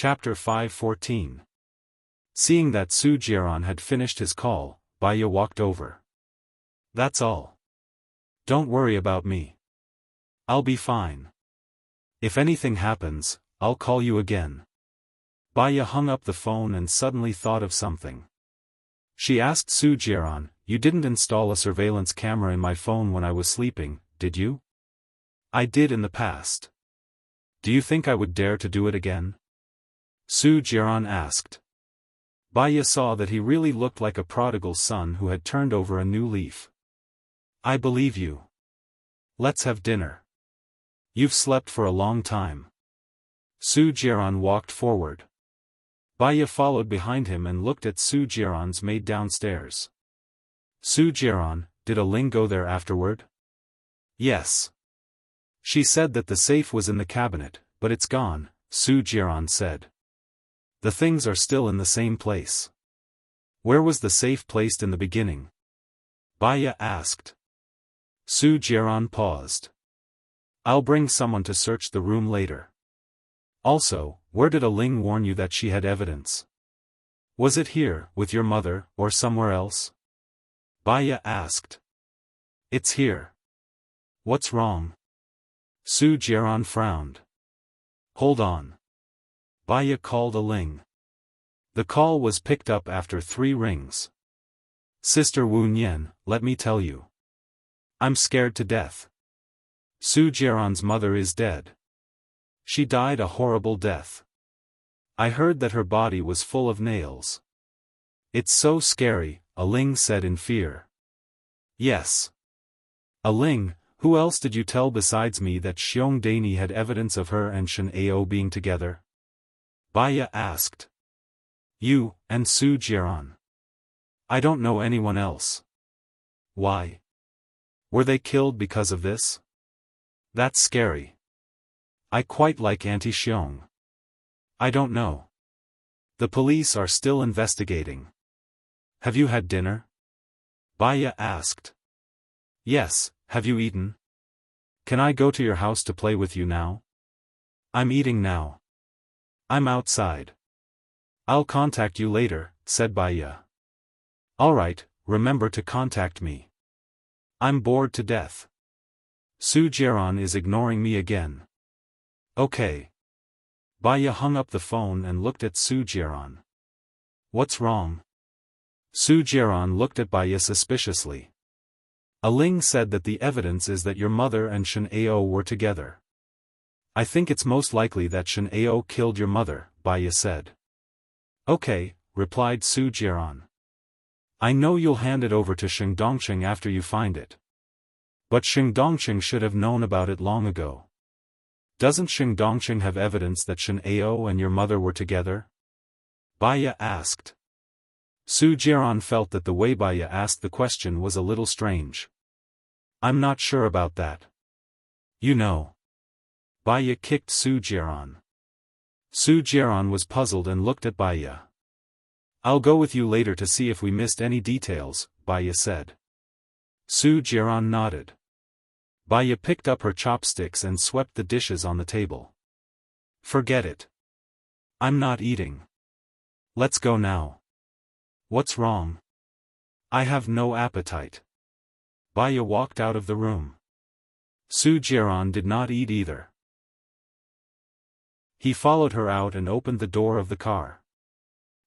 Chapter 5:14. Seeing that Su Jiaran had finished his call, Baya walked over. That's all. Don't worry about me. I'll be fine. If anything happens, I'll call you again. Baya hung up the phone and suddenly thought of something. She asked Su Jiaran, "You didn't install a surveillance camera in my phone when I was sleeping, did you?" "I did in the past. Do you think I would dare to do it again?" Su Jiaran asked. Baya saw that he really looked like a prodigal son who had turned over a new leaf. "I believe you. Let's have dinner. You've slept for a long time." Su Jiaran walked forward. Baya followed behind him and looked at Su Jiaran's maid downstairs. "Su Jiaran, did a Ling go there afterward?" "Yes. She said that the safe was in the cabinet, but it's gone," Su Jiaran said. "The things are still in the same place." "Where was the safe placed in the beginning?" Baya asked. Su Jiaran paused. "I'll bring someone to search the room later. Also, where did a Ling warn you that she had evidence? Was it here, with your mother, or somewhere else?" Baya asked. "It's here." "What's wrong?" Su Jiaran frowned. "Hold on." Baya called a Ling. The call was picked up after 3 rings. "Sister Wu Nian, let me tell you. I'm scared to death. Su Jiaran's mother is dead. She died a horrible death. I heard that her body was full of nails. It's so scary," a Ling said in fear. "Yes. A Ling, who else did you tell besides me that Xiong Daini had evidence of her and Shen Ao being together?" Baya asked. "You, and Su Jiaran. I don't know anyone else." "Why? Were they killed because of this?" "That's scary. I quite like Auntie Xiong." "I don't know. The police are still investigating." "Have you had dinner?" Baya asked. "Yes, have you eaten? Can I go to your house to play with you now?" "I'm eating now. I'm outside." "I'll contact you later," said Baya. "Alright, remember to contact me. I'm bored to death. Su Jiaran is ignoring me again." "Okay." Baya hung up the phone and looked at Su Jiaran. "What's wrong?" Su Jiaran looked at Baya suspiciously. "A Ling said that the evidence is that your mother and Shen Ao were together." "I think it's most likely that Shen Ao killed your mother," Baya said. "Okay," replied Su Jiaran. "I know you'll hand it over to Sheng Dongqing after you find it. But Sheng Dongqing should have known about it long ago. Doesn't Sheng Dongqing have evidence that Shen Ao and your mother were together?" Baya asked. Su Jiaran felt that the way Baya asked the question was a little strange. "I'm not sure about that. You know." Baya kicked Su Jiaran. Su Jiaran was puzzled and looked at Baya. "I'll go with you later to see if we missed any details," Baya said. Su Jiaran nodded. Baya picked up her chopsticks and swept the dishes on the table. "Forget it. I'm not eating. Let's go now." "What's wrong?" "I have no appetite." Baya walked out of the room. Su Jiaran did not eat either. He followed her out and opened the door of the car.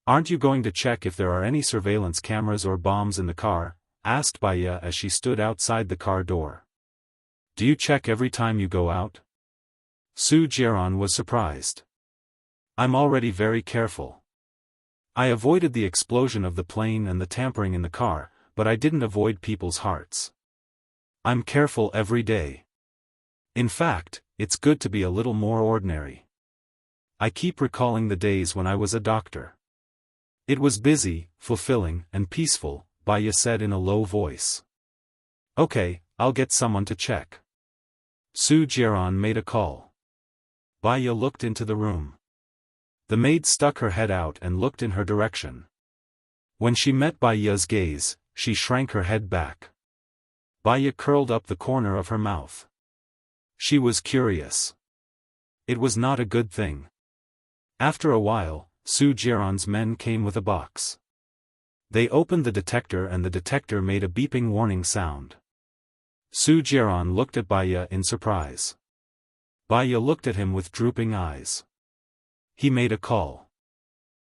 "Aren't you going to check if there are any surveillance cameras or bombs in the car?" asked Baya as she stood outside the car door. "Do you check every time you go out?" Su Jiaran was surprised. "I'm already very careful. I avoided the explosion of the plane and the tampering in the car, but I didn't avoid people's hearts. I'm careful every day. In fact, it's good to be a little more ordinary. I keep recalling the days when I was a doctor. It was busy, fulfilling, and peaceful," Baya said in a low voice. "Okay, I'll get someone to check." Su Jiaran made a call. Baya looked into the room. The maid stuck her head out and looked in her direction. When she met Baya's gaze, she shrank her head back. Baya curled up the corner of her mouth. She was curious. It was not a good thing. After a while, Su Jiran's men came with a box. They opened the detector and the detector made a beeping warning sound. Su Jiran looked at Baya in surprise. Baya looked at him with drooping eyes. He made a call.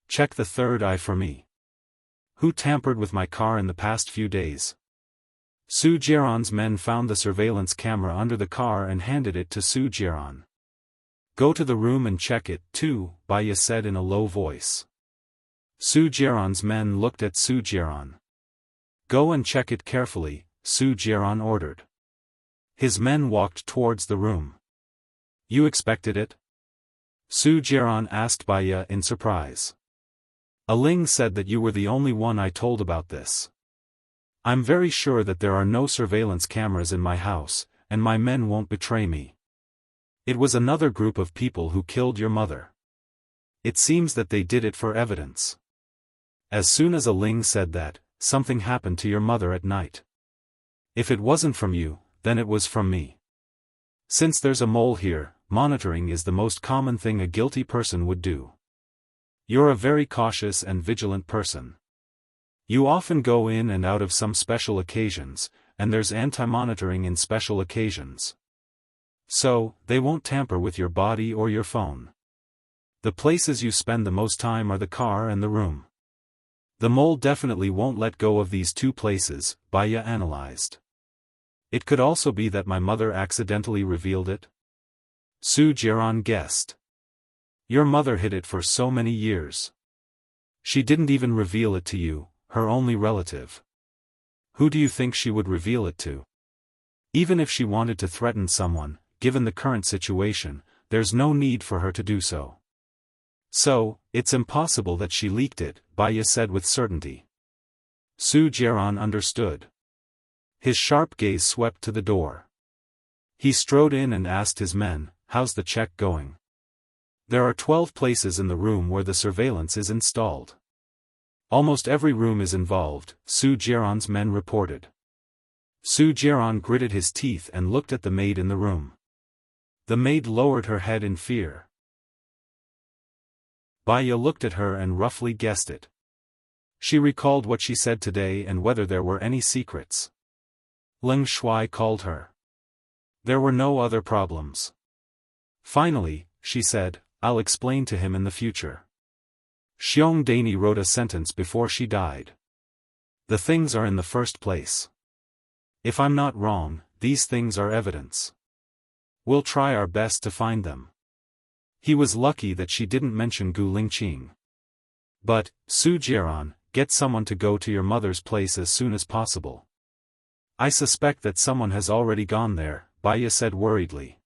Check the third eye for me. Who tampered with my car in the past few days? Su Jiran's men found the surveillance camera under the car and handed it to Su Jiran. Go to the room and check it, too, Baya said in a low voice. Su Jiran's men looked at Su Jiran. Go and check it carefully, Su Jiran ordered. His men walked towards the room. You expected it? Su Jiran asked Baya in surprise. Ling said that you were the only one I told about this. I'm very sure that there are no surveillance cameras in my house, and my men won't betray me. It was another group of people who killed your mother. It seems that they did it for evidence. As soon as Ling said that, something happened to your mother at night. If it wasn't from you, then it was from me. Since there's a mole here, monitoring is the most common thing a guilty person would do. You're a very cautious and vigilant person. You often go in and out of some special occasions, and there's anti-monitoring in special occasions. So, they won't tamper with your body or your phone. The places you spend the most time are the car and the room. The mole definitely won't let go of these two places, Baya analyzed. It could also be that my mother accidentally revealed it? Su Jiran guessed. Your mother hid it for so many years. She didn't even reveal it to you, her only relative. Who do you think she would reveal it to? Even if she wanted to threaten someone, given the current situation, there's no need for her to do so. So, it's impossible that she leaked it, Baya said with certainty. Su Jiran understood. His sharp gaze swept to the door. He strode in and asked his men, how's the check going? There are 12 places in the room where the surveillance is installed. Almost every room is involved, Su Jiran's men reported. Su Jiran gritted his teeth and looked at the maid in the room. The maid lowered her head in fear. Baya looked at her and roughly guessed it. She recalled what she said today and whether there were any secrets. Leng Shuai called her. There were no other problems. Finally, she said, I'll explain to him in the future. Xiong Dani wrote a sentence before she died. The things are in the first place. If I'm not wrong, these things are evidence. We'll try our best to find them. He was lucky that she didn't mention Gu Lingqing. But, Su Jiran, get someone to go to your mother's place as soon as possible. I suspect that someone has already gone there, Baya said worriedly.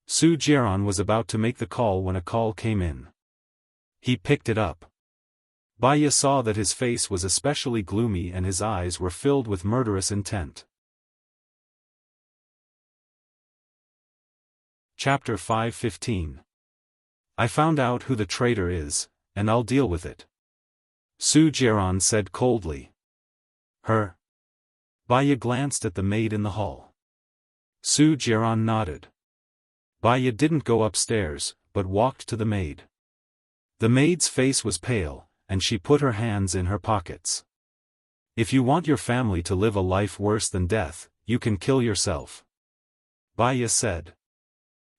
Su Jiran was about to make the call when a call came in. He picked it up. Baya saw that his face was especially gloomy and his eyes were filled with murderous intent. Chapter 5:15. I found out who the traitor is, and I'll deal with it. Su Jiran said coldly. Her? Baya glanced at the maid in the hall. Su Jiran nodded. Baya didn't go upstairs, but walked to the maid. The maid's face was pale, and she put her hands in her pockets. If you want your family to live a life worse than death, you can kill yourself. Baya said.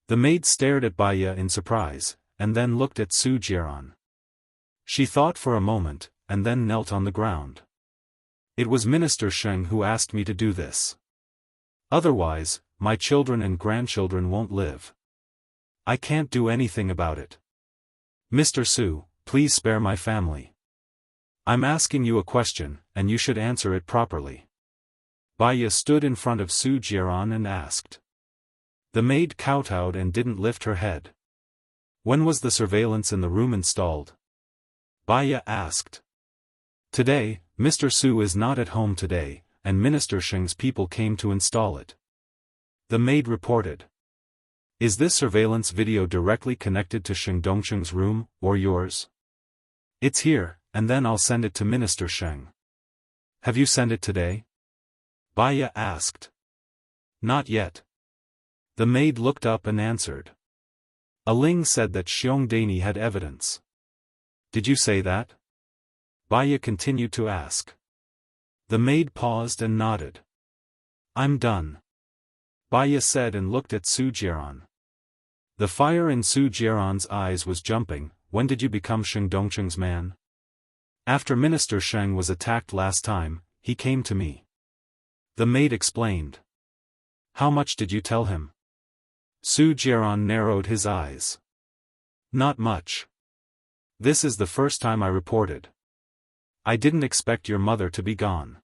The maid stared at Baya in surprise, and then looked at Su Jiran. She thought for a moment, and then knelt on the ground. It was Minister Sheng who asked me to do this. Otherwise, my children and grandchildren won't live. I can't do anything about it. Mr. Su, please spare my family. I'm asking you a question, and you should answer it properly. Baya stood in front of Su Jiran and asked. The maid kowtowed and didn't lift her head. When was the surveillance in the room installed? Baya asked. Today, Mr. Su is not at home today, and Minister Sheng's people came to install it. The maid reported. Is this surveillance video directly connected to Sheng Dongcheng's room, or yours? It's here, and then I'll send it to Minister Sheng. Have you sent it today? Baya asked. Not yet. The maid looked up and answered. A Ling said that Xiongdani had evidence. Did you say that? Baya continued to ask. The maid paused and nodded. I'm done. Baya said and looked at Su Jiran. The fire in Su Jiran's eyes was jumping. When did you become Sheng Dongcheng's man? After Minister Sheng was attacked last time, he came to me. The maid explained. How much did you tell him? Su Jiran narrowed his eyes. Not much. This is the first time I reported. I didn't expect your mother to be gone.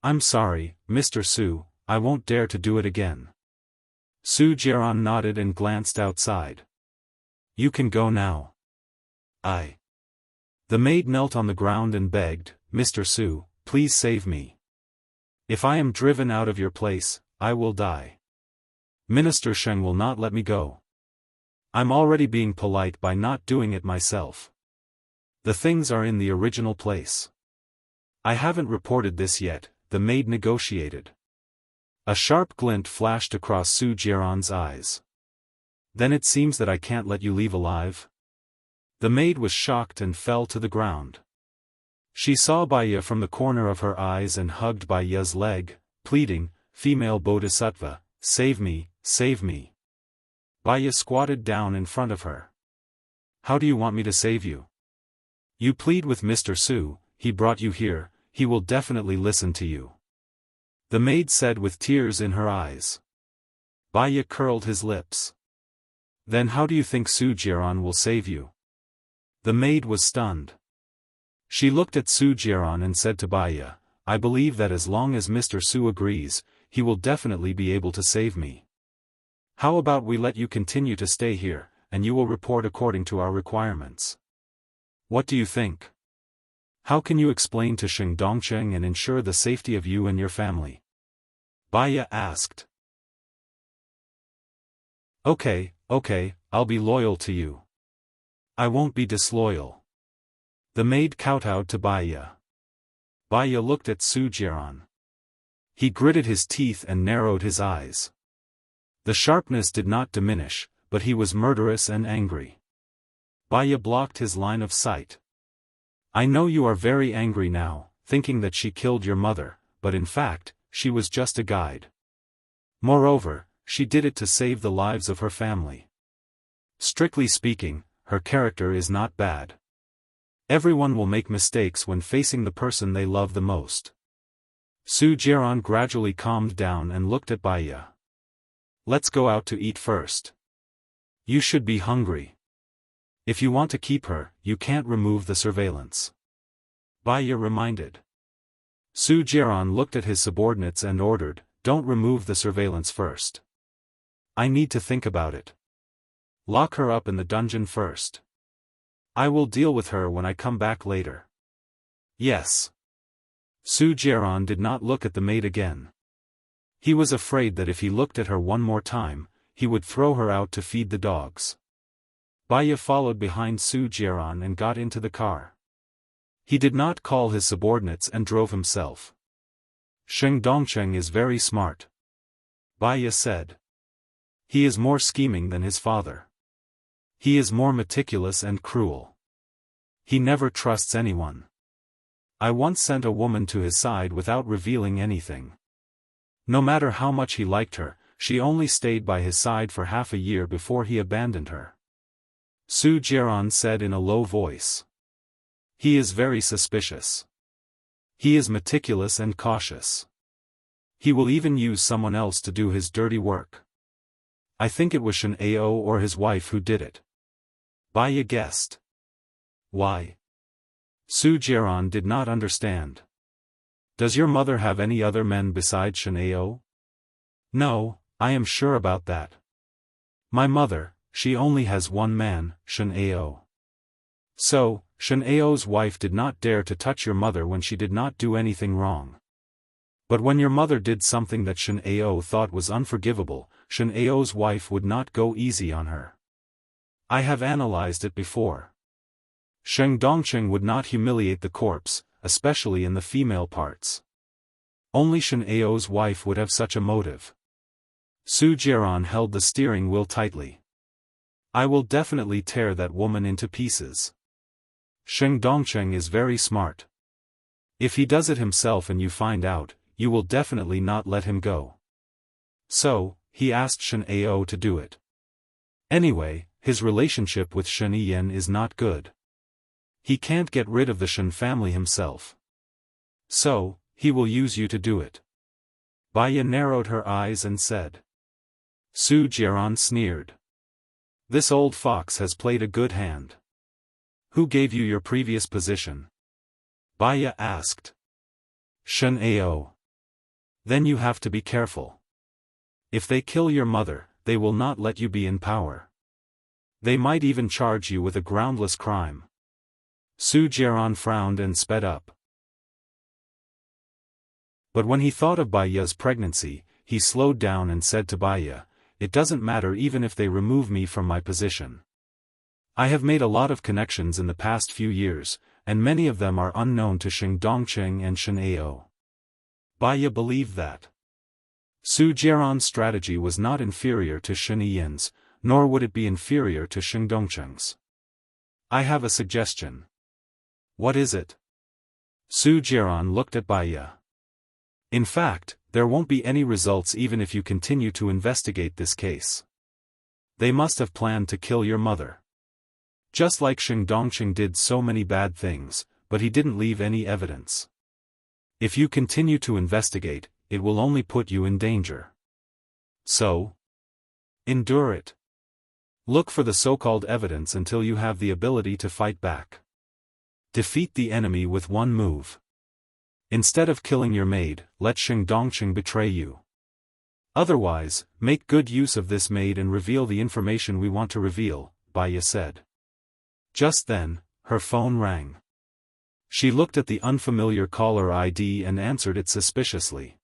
I'm sorry, Mr. Su, I won't dare to do it again. Su Jiran nodded and glanced outside. You can go now. The maid knelt on the ground and begged, Mr. Su, please save me. If I am driven out of your place, I will die. Minister Sheng will not let me go. I'm already being polite by not doing it myself. The things are in the original place. I haven't reported this yet, the maid negotiated. A sharp glint flashed across Su Jiran's eyes. Then it seems that I can't let you leave alive? The maid was shocked and fell to the ground. She saw Baya from the corner of her eyes and hugged Baya's leg, pleading, Female Bodhisattva, save me, save me. Baya squatted down in front of her. How do you want me to save you? You plead with Mr. Su, he brought you here, he will definitely listen to you. The maid said with tears in her eyes. Baya curled his lips. Then how do you think Su Jiran will save you? The maid was stunned. She looked at Su Jiran and said to Baya, I believe that as long as Mr. Su agrees, he will definitely be able to save me. How about we let you continue to stay here, and you will report according to our requirements? What do you think? How can you explain to Sheng Dongcheng and ensure the safety of you and your family? Baya asked. Okay, I'll be loyal to you. I won't be disloyal. The maid kowtowed to Baya. Baya looked at Su Jiran. He gritted his teeth and narrowed his eyes. The sharpness did not diminish, but he was murderous and angry. Baya blocked his line of sight. I know you are very angry now, thinking that she killed your mother, but in fact, she was just a guide. Moreover, she did it to save the lives of her family. Strictly speaking, her character is not bad. Everyone will make mistakes when facing the person they love the most. Su Jiran gradually calmed down and looked at Baya. Let's go out to eat first. You should be hungry. If you want to keep her, you can't remove the surveillance. Baya reminded. Su Jiran looked at his subordinates and ordered, don't remove the surveillance first. I need to think about it. Lock her up in the dungeon first. I will deal with her when I come back later. Yes. Su Jiran did not look at the maid again. He was afraid that if he looked at her one more time, he would throw her out to feed the dogs. Baya followed behind Su Jiran and got into the car. He did not call his subordinates and drove himself. Sheng Dongcheng is very smart. Baya said. He is more scheming than his father. He is more meticulous and cruel. He never trusts anyone. I once sent a woman to his side without revealing anything. No matter how much he liked her, she only stayed by his side for half a year before he abandoned her. Su Jiran said in a low voice. He is very suspicious. He is meticulous and cautious. He will even use someone else to do his dirty work. I think it was Shen Ao or his wife who did it. Baya guessed. Why? Su Jiran did not understand. Does your mother have any other men besides Shen Ao? No, I am sure about that. My mother, she only has one man, Shen Ao. So, Shen Ao's wife did not dare to touch your mother when she did not do anything wrong. But when your mother did something that Shen Ao thought was unforgivable, Shen Ao's wife would not go easy on her. I have analyzed it before. Sheng Dongcheng would not humiliate the corpse, especially in the female parts. Only Shen Ao's wife would have such a motive. Su Jiran held the steering wheel tightly. I will definitely tear that woman into pieces. Sheng Dongcheng is very smart. If he does it himself and you find out, you will definitely not let him go. So, he asked Shen Ao to do it. Anyway, his relationship with Shen Yen is not good. He can't get rid of the Shen family himself. So, he will use you to do it. Baya narrowed her eyes and said. Su Jiaran sneered. This old fox has played a good hand. Who gave you your previous position? Baya asked. Shen Ao. Then you have to be careful. If they kill your mother, they will not let you be in power. They might even charge you with a groundless crime. Su Jiaran frowned and sped up. But when he thought of Baya's pregnancy, he slowed down and said to Baya, it doesn't matter even if they remove me from my position. I have made a lot of connections in the past few years, and many of them are unknown to Sheng Dongcheng and Shen Ao. Baya believed that. Su Jiaran's strategy was not inferior to Shen Yan's, nor would it be inferior to Sheng Dongcheng's. I have a suggestion. What is it? Su Jiaran looked at Baya. In fact, there won't be any results even if you continue to investigate this case. They must have planned to kill your mother. Just like Sheng Dongcheng did so many bad things, but he didn't leave any evidence. If you continue to investigate, it will only put you in danger. So, endure it. Look for the so-called evidence until you have the ability to fight back. Defeat the enemy with one move. Instead of killing your maid, let Sheng Dongcheng betray you. Otherwise, make good use of this maid and reveal the information we want to reveal, Baya said. Just then, her phone rang. She looked at the unfamiliar caller ID and answered it suspiciously.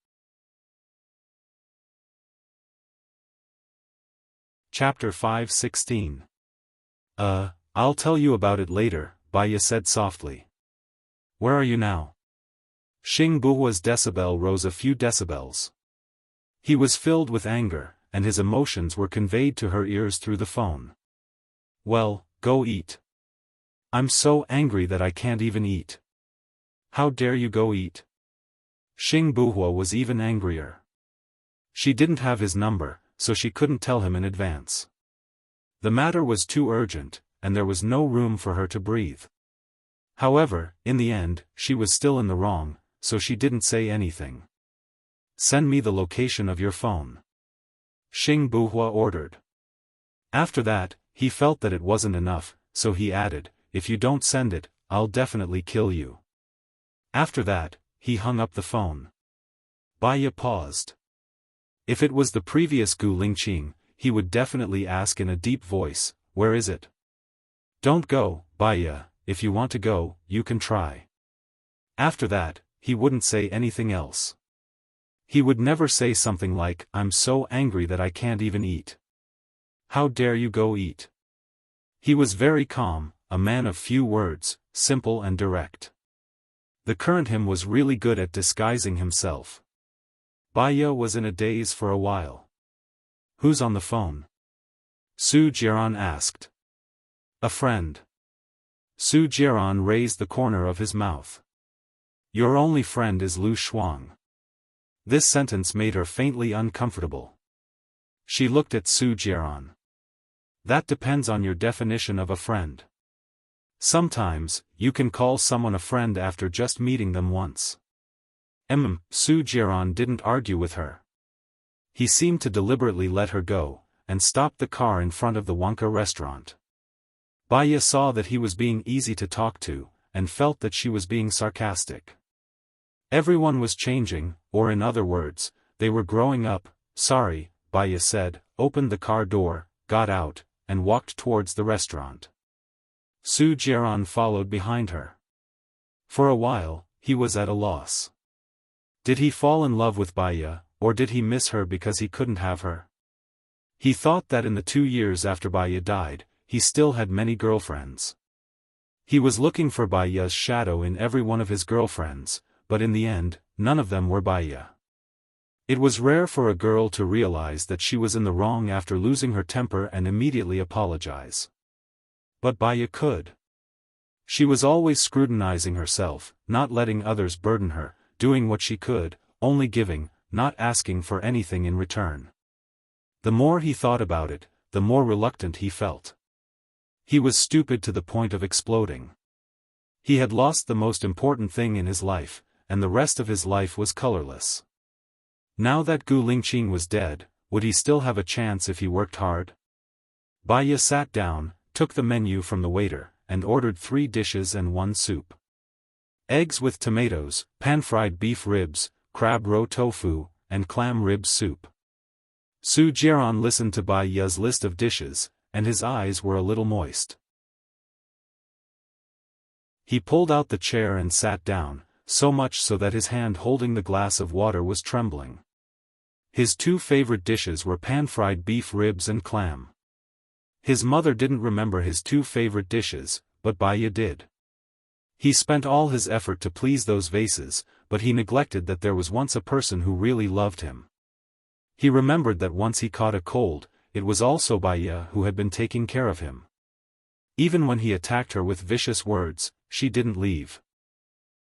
Chapter 5:16. I'll tell you about it later, Baya said softly. Where are you now? Xing Buhua's decibel rose a few decibels. He was filled with anger, and his emotions were conveyed to her ears through the phone. Well, go eat. I'm so angry that I can't even eat. How dare you go eat? Xing Buhua was even angrier. She didn't have his number, so she couldn't tell him in advance. The matter was too urgent, and there was no room for her to breathe. However, in the end, she was still in the wrong, so she didn't say anything. Send me the location of your phone. Xing Buhua ordered. After that, he felt that it wasn't enough, so he added, if you don't send it, I'll definitely kill you. After that, he hung up the phone. Baya paused. If it was the previous Gu Lingqing, he would definitely ask in a deep voice, where is it? Don't go, Baya, if you want to go, you can try. After that, he wouldn't say anything else. He would never say something like, I'm so angry that I can't even eat. How dare you go eat? He was very calm, a man of few words, simple and direct. The current him was really good at disguising himself. Baya was in a daze for a while. Who's on the phone? Su Jiaran asked. A friend. Su Jiaran raised the corner of his mouth. Your only friend is Lu Shuang. This sentence made her faintly uncomfortable. She looked at Su Jiaran. That depends on your definition of a friend. Sometimes, you can call someone a friend after just meeting them once. Su Jiaran didn't argue with her. He seemed to deliberately let her go, and stopped the car in front of the Wonka restaurant. Baya saw that he was being easy to talk to, and felt that she was being sarcastic. Everyone was changing, or in other words, they were growing up. Sorry, Baya said, opened the car door, got out, and walked towards the restaurant. Su Jiaran followed behind her. For a while, he was at a loss. Did he fall in love with Baya, or did he miss her because he couldn't have her? He thought that in the 2 years after Baya died, he still had many girlfriends. He was looking for Baya's shadow in every one of his girlfriends, but in the end, none of them were Baya. It was rare for a girl to realize that she was in the wrong after losing her temper and immediately apologize. But Baya could. She was always scrutinizing herself, not letting others burden her, doing what she could, only giving, not asking for anything in return. The more he thought about it, the more reluctant he felt. He was stupid to the point of exploding. He had lost the most important thing in his life, and the rest of his life was colorless. Now that Gu Lingqing was dead, would he still have a chance if he worked hard? Baya sat down, took the menu from the waiter, and ordered 3 dishes and 1 soup. Eggs with tomatoes, pan-fried beef ribs, crab roe tofu, and clam rib soup. Su Jiaran listened to Baya's list of dishes, and his eyes were a little moist. He pulled out the chair and sat down, so much so that his hand holding the glass of water was trembling. His 2 favorite dishes were pan-fried beef ribs and clam. His mother didn't remember his 2 favorite dishes, but Baya did. He spent all his effort to please those vases, but he neglected that there was once a person who really loved him. He remembered that once he caught a cold, it was also Baya who had been taking care of him. Even when he attacked her with vicious words, she didn't leave.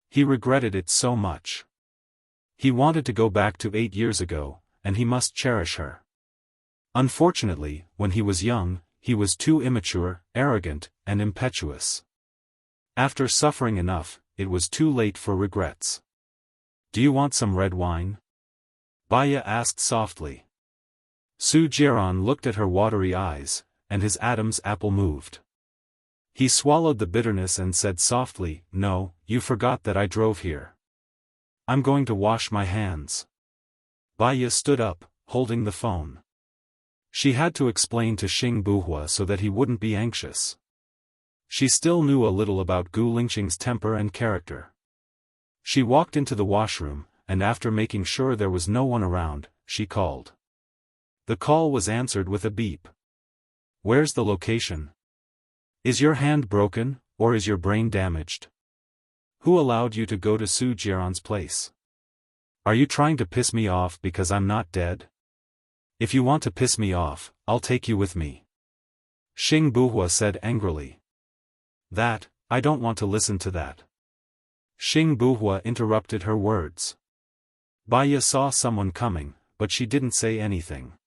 He regretted it so much. He wanted to go back to 8 years ago, and he must cherish her. Unfortunately, when he was young, he was too immature, arrogant, and impetuous. After suffering enough, it was too late for regrets. "Do you want some red wine?" Baya asked softly. Su Jiaran looked at her watery eyes, and his Adam's apple moved. He swallowed the bitterness and said softly, "No, you forgot that I drove here. I'm going to wash my hands." Baya stood up, holding the phone. She had to explain to Xing Buhua so that he wouldn't be anxious. She still knew a little about Gu Lingqing's temper and character. She walked into the washroom, and after making sure there was no one around, she called. The call was answered with a beep. "Where's the location? Is your hand broken, or is your brain damaged? Who allowed you to go to Su Jiaran's place? Are you trying to piss me off because I'm not dead? If you want to piss me off, I'll take you with me," Xing Buhua said angrily. I don't want to listen to that." Xing Buhua interrupted her words. Baya saw someone coming, but she didn't say anything.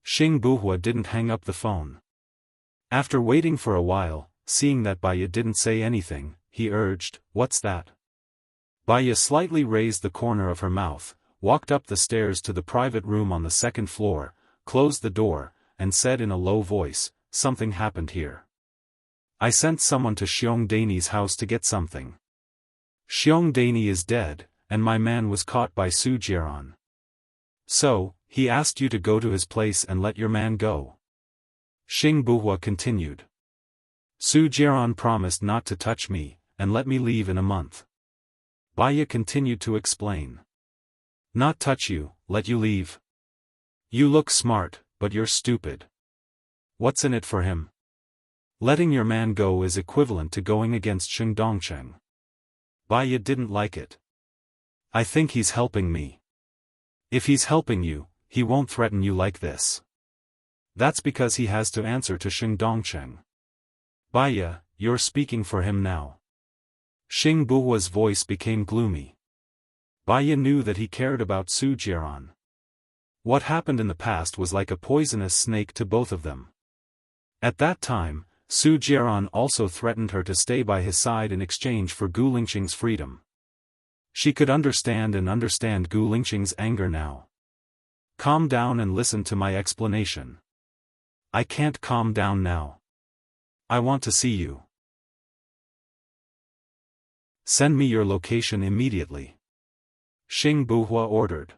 Xing Buhua didn't hang up the phone. After waiting for a while, seeing that Baya didn't say anything, he urged, "What's that?" Baya slightly raised the corner of her mouth, walked up the stairs to the private room on the 2nd floor, closed the door, and said in a low voice, "Something happened here. I sent someone to Xiong Dani's house to get something. Xiong Dani is dead, and my man was caught by Su Jiaran. So, he asked you to go to his place and let your man go." Xing Buhua continued. "Su Jiaran promised not to touch me, and let me leave in a month." Baya continued to explain. "Not touch you, let you leave? You look smart, but you're stupid. What's in it for him? Letting your man go is equivalent to going against Sheng Dongcheng." Baya didn't like it. "I think he's helping me." "If he's helping you, he won't threaten you like this. That's because he has to answer to Sheng Dongcheng." "Baya, you're speaking for him now." Xing Buhua's voice became gloomy. Baya knew that he cared about Su Jiaran. What happened in the past was like a poisonous snake to both of them. At that time, Su Jiaran also threatened her to stay by his side in exchange for Gu Lingqing's freedom. She could understand Gu Lingqing's anger now. "Calm down and listen to my explanation." "I can't calm down now. I want to see you. Send me your location immediately," Xing Buhua ordered.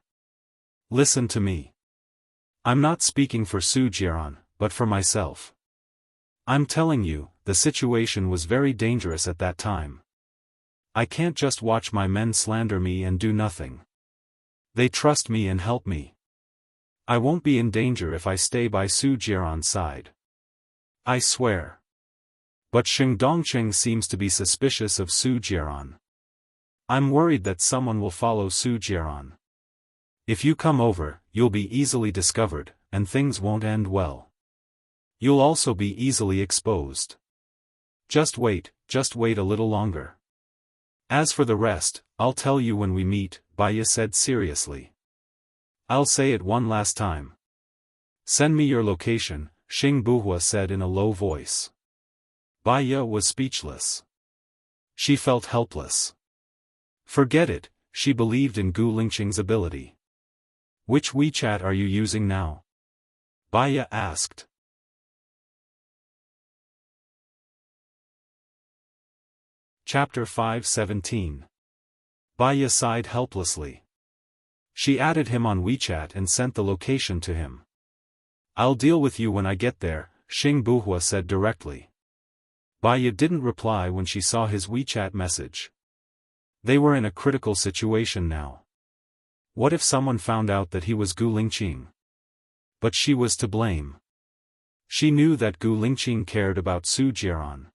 "Listen to me. I'm not speaking for Su Jiaran, but for myself. I'm telling you, the situation was very dangerous at that time. I can't just watch my men slander me and do nothing. They trust me and help me. I won't be in danger if I stay by Su Jiaran's side. I swear." But Sheng Dongcheng seems to be suspicious of Su Jiaran. "I'm worried that someone will follow Su Jiaran. If you come over, you'll be easily discovered, and things won't end well. You'll also be easily exposed. Just wait a little longer. As for the rest, I'll tell you when we meet, Baya said seriously. I'll say it one last time. Send me your location, Xing Buhua said in a low voice. Baya was speechless. She felt helpless. Forget it, she believed in Gu Lingqing's ability. Which WeChat are you using now? Baya asked. Chapter 5:17. Baya sighed helplessly. She added him on WeChat and sent the location to him. I'll deal with you when I get there, Xing Buhua said directly. Baya didn't reply when she saw his WeChat message. They were in a critical situation now. What if someone found out that he was Gu Lingqing? But she was to blame. She knew that Gu Lingqing cared about Su Jiaran.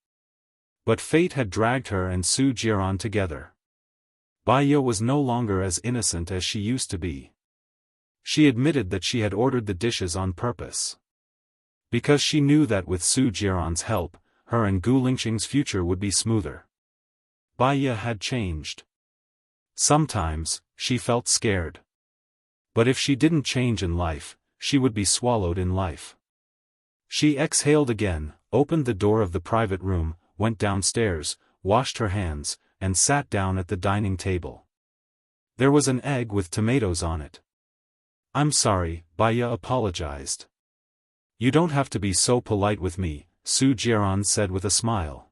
But fate had dragged her and Su Jiaran together. Baya was no longer as innocent as she used to be. She admitted that she had ordered the dishes on purpose. Because she knew that with Su Jiaran's help, her and Gu Lingqing's future would be smoother. Baya had changed. Sometimes, she felt scared. But if she didn't change in life, she would be swallowed in life. She exhaled again, opened the door of the private room, went downstairs, washed her hands, and sat down at the dining table. There was an egg with tomatoes on it. I'm sorry, Baya apologized. You don't have to be so polite with me, Su Jiaran said with a smile.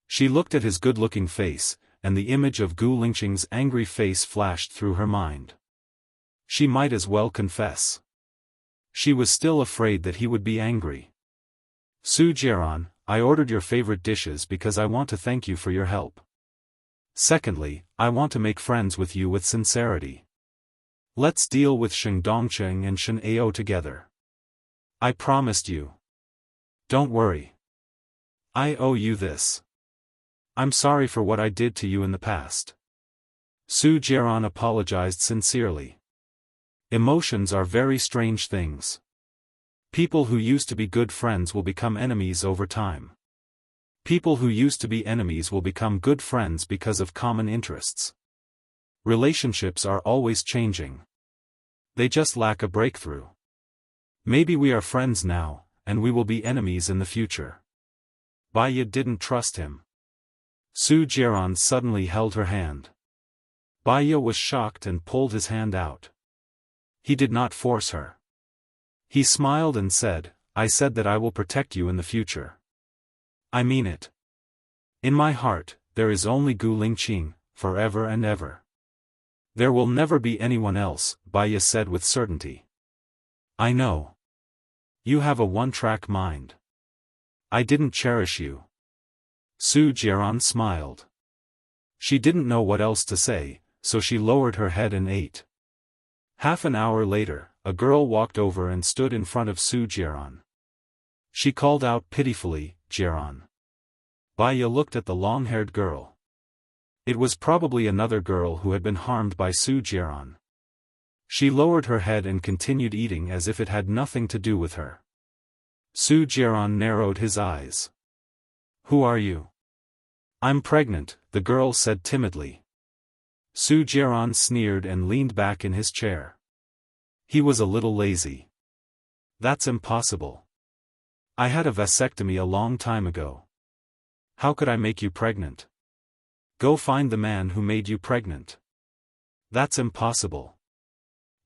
She looked at his good-looking face, and the image of Gu Lingqing's angry face flashed through her mind. She might as well confess. She was still afraid that he would be angry. Su Jiaran, I ordered your favorite dishes because I want to thank you for your help. Secondly, I want to make friends with you with sincerity. Let's deal with Sheng Dongcheng and Shen Ao together. I promised you. Don't worry. I owe you this. I'm sorry for what I did to you in the past. Su Jiaran apologized sincerely. Emotions are very strange things. People who used to be good friends will become enemies over time. People who used to be enemies will become good friends because of common interests. Relationships are always changing. They just lack a breakthrough. Maybe we are friends now, and we will be enemies in the future. Baya didn't trust him. Su Jiaran suddenly held her hand. Baya was shocked and pulled his hand out. He did not force her. He smiled and said, I said that I will protect you in the future. I mean it. In my heart, there is only Gu Lingqing, forever and ever. There will never be anyone else, Baya said with certainty. I know. You have a one-track mind. I didn't cherish you. Su Jiaran smiled. She didn't know what else to say, so she lowered her head and ate. Half an hour later, a girl walked over and stood in front of Su Jiaran. She called out pitifully, Jiaran. Baya looked at the long-haired girl. It was probably another girl who had been harmed by Su Jiaran. She lowered her head and continued eating as if it had nothing to do with her. Su Jiaran narrowed his eyes. Who are you? I'm pregnant, the girl said timidly. Su Jiaran sneered and leaned back in his chair. He was a little lazy. That's impossible. I had a vasectomy a long time ago. How could I make you pregnant? Go find the man who made you pregnant. That's impossible.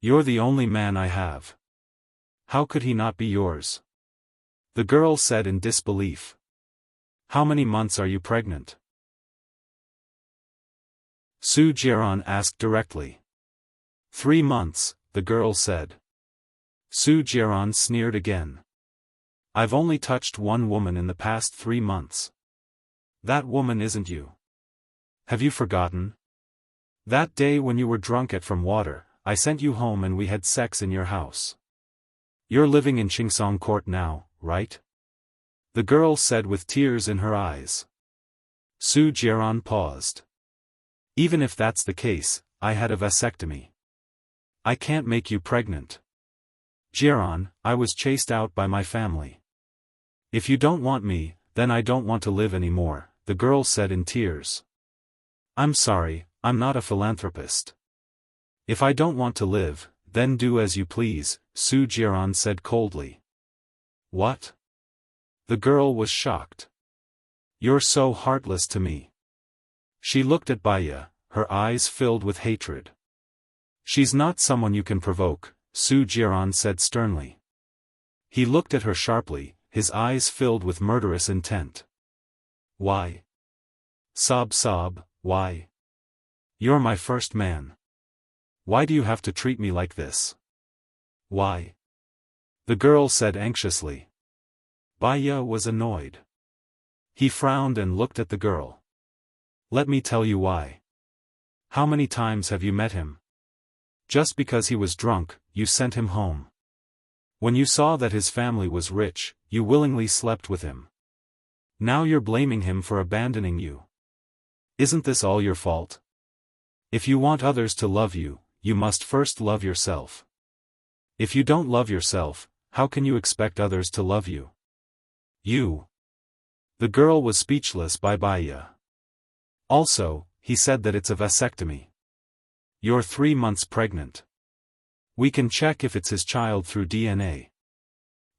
You're the only man I have. How could he not be yours? The girl said in disbelief. How many months are you pregnant? Su Jiaran asked directly. 3 months, the girl said. Su Jiaran sneered again. I've only touched one woman in the past 3 months. That woman isn't you. Have you forgotten? That day when you were drunk at From Water, I sent you home and we had sex in your house. You're living in Qingsong Court now, right? The girl said with tears in her eyes. Su Jiaran paused. Even if that's the case, I had a vasectomy. I can't make you pregnant. Jiran, I was chased out by my family. If you don't want me, then I don't want to live anymore, the girl said in tears. I'm sorry, I'm not a philanthropist. If I don't want to live, then do as you please, Su Jiran said coldly. What? The girl was shocked. You're so heartless to me. She looked at Baya, her eyes filled with hatred. She's not someone you can provoke, Su Jiran said sternly. He looked at her sharply, his eyes filled with murderous intent. Why? Sob, why? You're my first man. Why do you have to treat me like this? Why? The girl said anxiously. Baya was annoyed. He frowned and looked at the girl. Let me tell you why. How many times have you met him? Just because he was drunk, you sent him home. When you saw that his family was rich, you willingly slept with him. Now you're blaming him for abandoning you. Isn't this all your fault? If you want others to love you, you must first love yourself. If you don't love yourself, how can you expect others to love you? You. The girl was speechless by Baya. Also, he said that it's a vasectomy. You're 3 months pregnant. We can check if it's his child through DNA.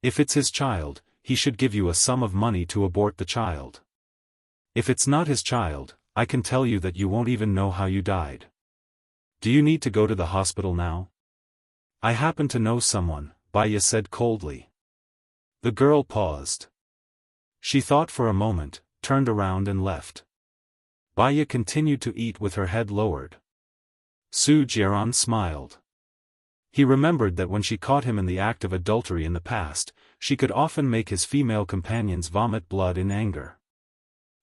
If it's his child, he should give you a sum of money to abort the child. If it's not his child, I can tell you that you won't even know how you died. Do you need to go to the hospital now? I happen to know someone, Baya said coldly. The girl paused. She thought for a moment, turned around and left. Baya continued to eat with her head lowered. Su Jiran smiled. He remembered that when she caught him in the act of adultery in the past, she could often make his female companions vomit blood in anger.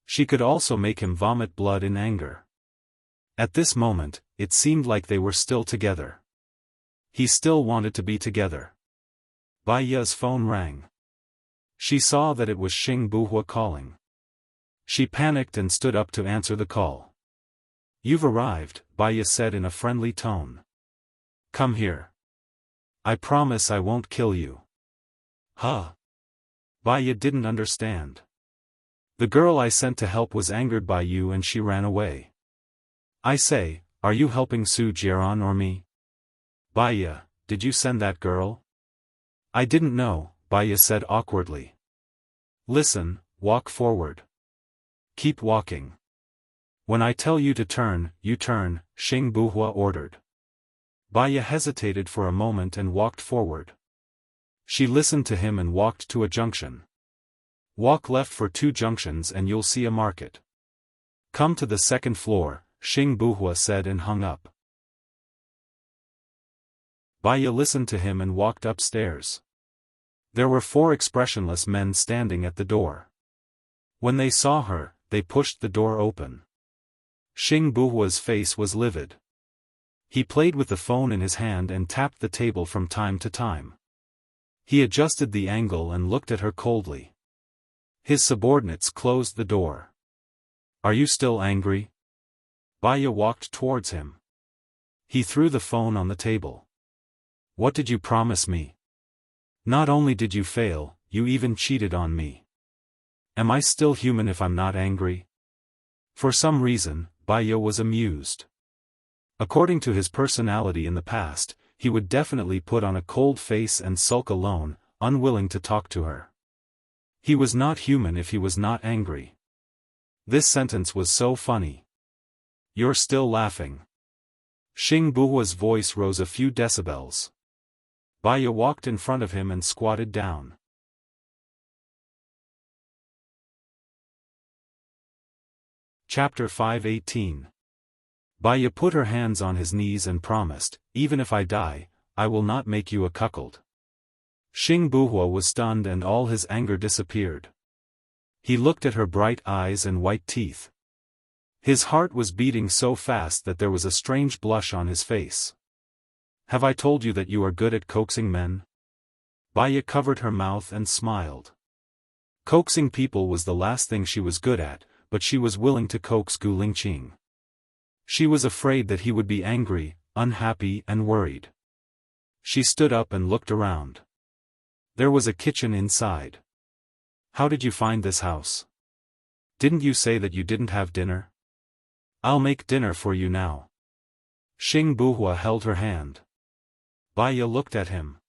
She could also make him vomit blood in anger. At this moment, it seemed like they were still together. He still wanted to be together. Baya's phone rang. She saw that it was Xing Buhua calling. She panicked and stood up to answer the call. You've arrived, Baya said in a friendly tone. Come here. I promise I won't kill you. Huh? Baya didn't understand. The girl I sent to help was angered by you and she ran away. I say, are you helping Su Jiran or me? Baya, did you send that girl? I didn't know, Baya said awkwardly. Listen, walk forward. Keep walking. When I tell you to turn, you turn, Xing Buhua ordered. Baya hesitated for a moment and walked forward. She listened to him and walked to a junction. Walk left for 2 junctions and you'll see a market. Come to the 2nd floor, Xing Buhua said and hung up. Baya listened to him and walked upstairs. There were 4 expressionless men standing at the door. When they saw her, they pushed the door open. Xing Buhua's face was livid. He played with the phone in his hand and tapped the table from time to time. He adjusted the angle and looked at her coldly. His subordinates closed the door. Are you still angry? Baya walked towards him. He threw the phone on the table. What did you promise me? Not only did you fail, you even cheated on me. Am I still human if I'm not angry? For some reason, Baya was amused. According to his personality in the past, he would definitely put on a cold face and sulk alone, unwilling to talk to her. He was not human if he was not angry. This sentence was so funny. You're still laughing. Xing Buhua's voice rose a few decibels. Baya walked in front of him and squatted down. Chapter 5:18. Baya put her hands on his knees and promised, even if I die, I will not make you a cuckold. Xing Buhua was stunned and all his anger disappeared. He looked at her bright eyes and white teeth. His heart was beating so fast that there was a strange blush on his face. Have I told you that you are good at coaxing men? Baya covered her mouth and smiled. Coaxing people was the last thing she was good at, but she was willing to coax Gu Lingqing. She was afraid that he would be angry, unhappy and worried. She stood up and looked around. There was a kitchen inside. How did you find this house? Didn't you say that you didn't have dinner? I'll make dinner for you now. Xing Buhua held her hand. Baiya looked at him.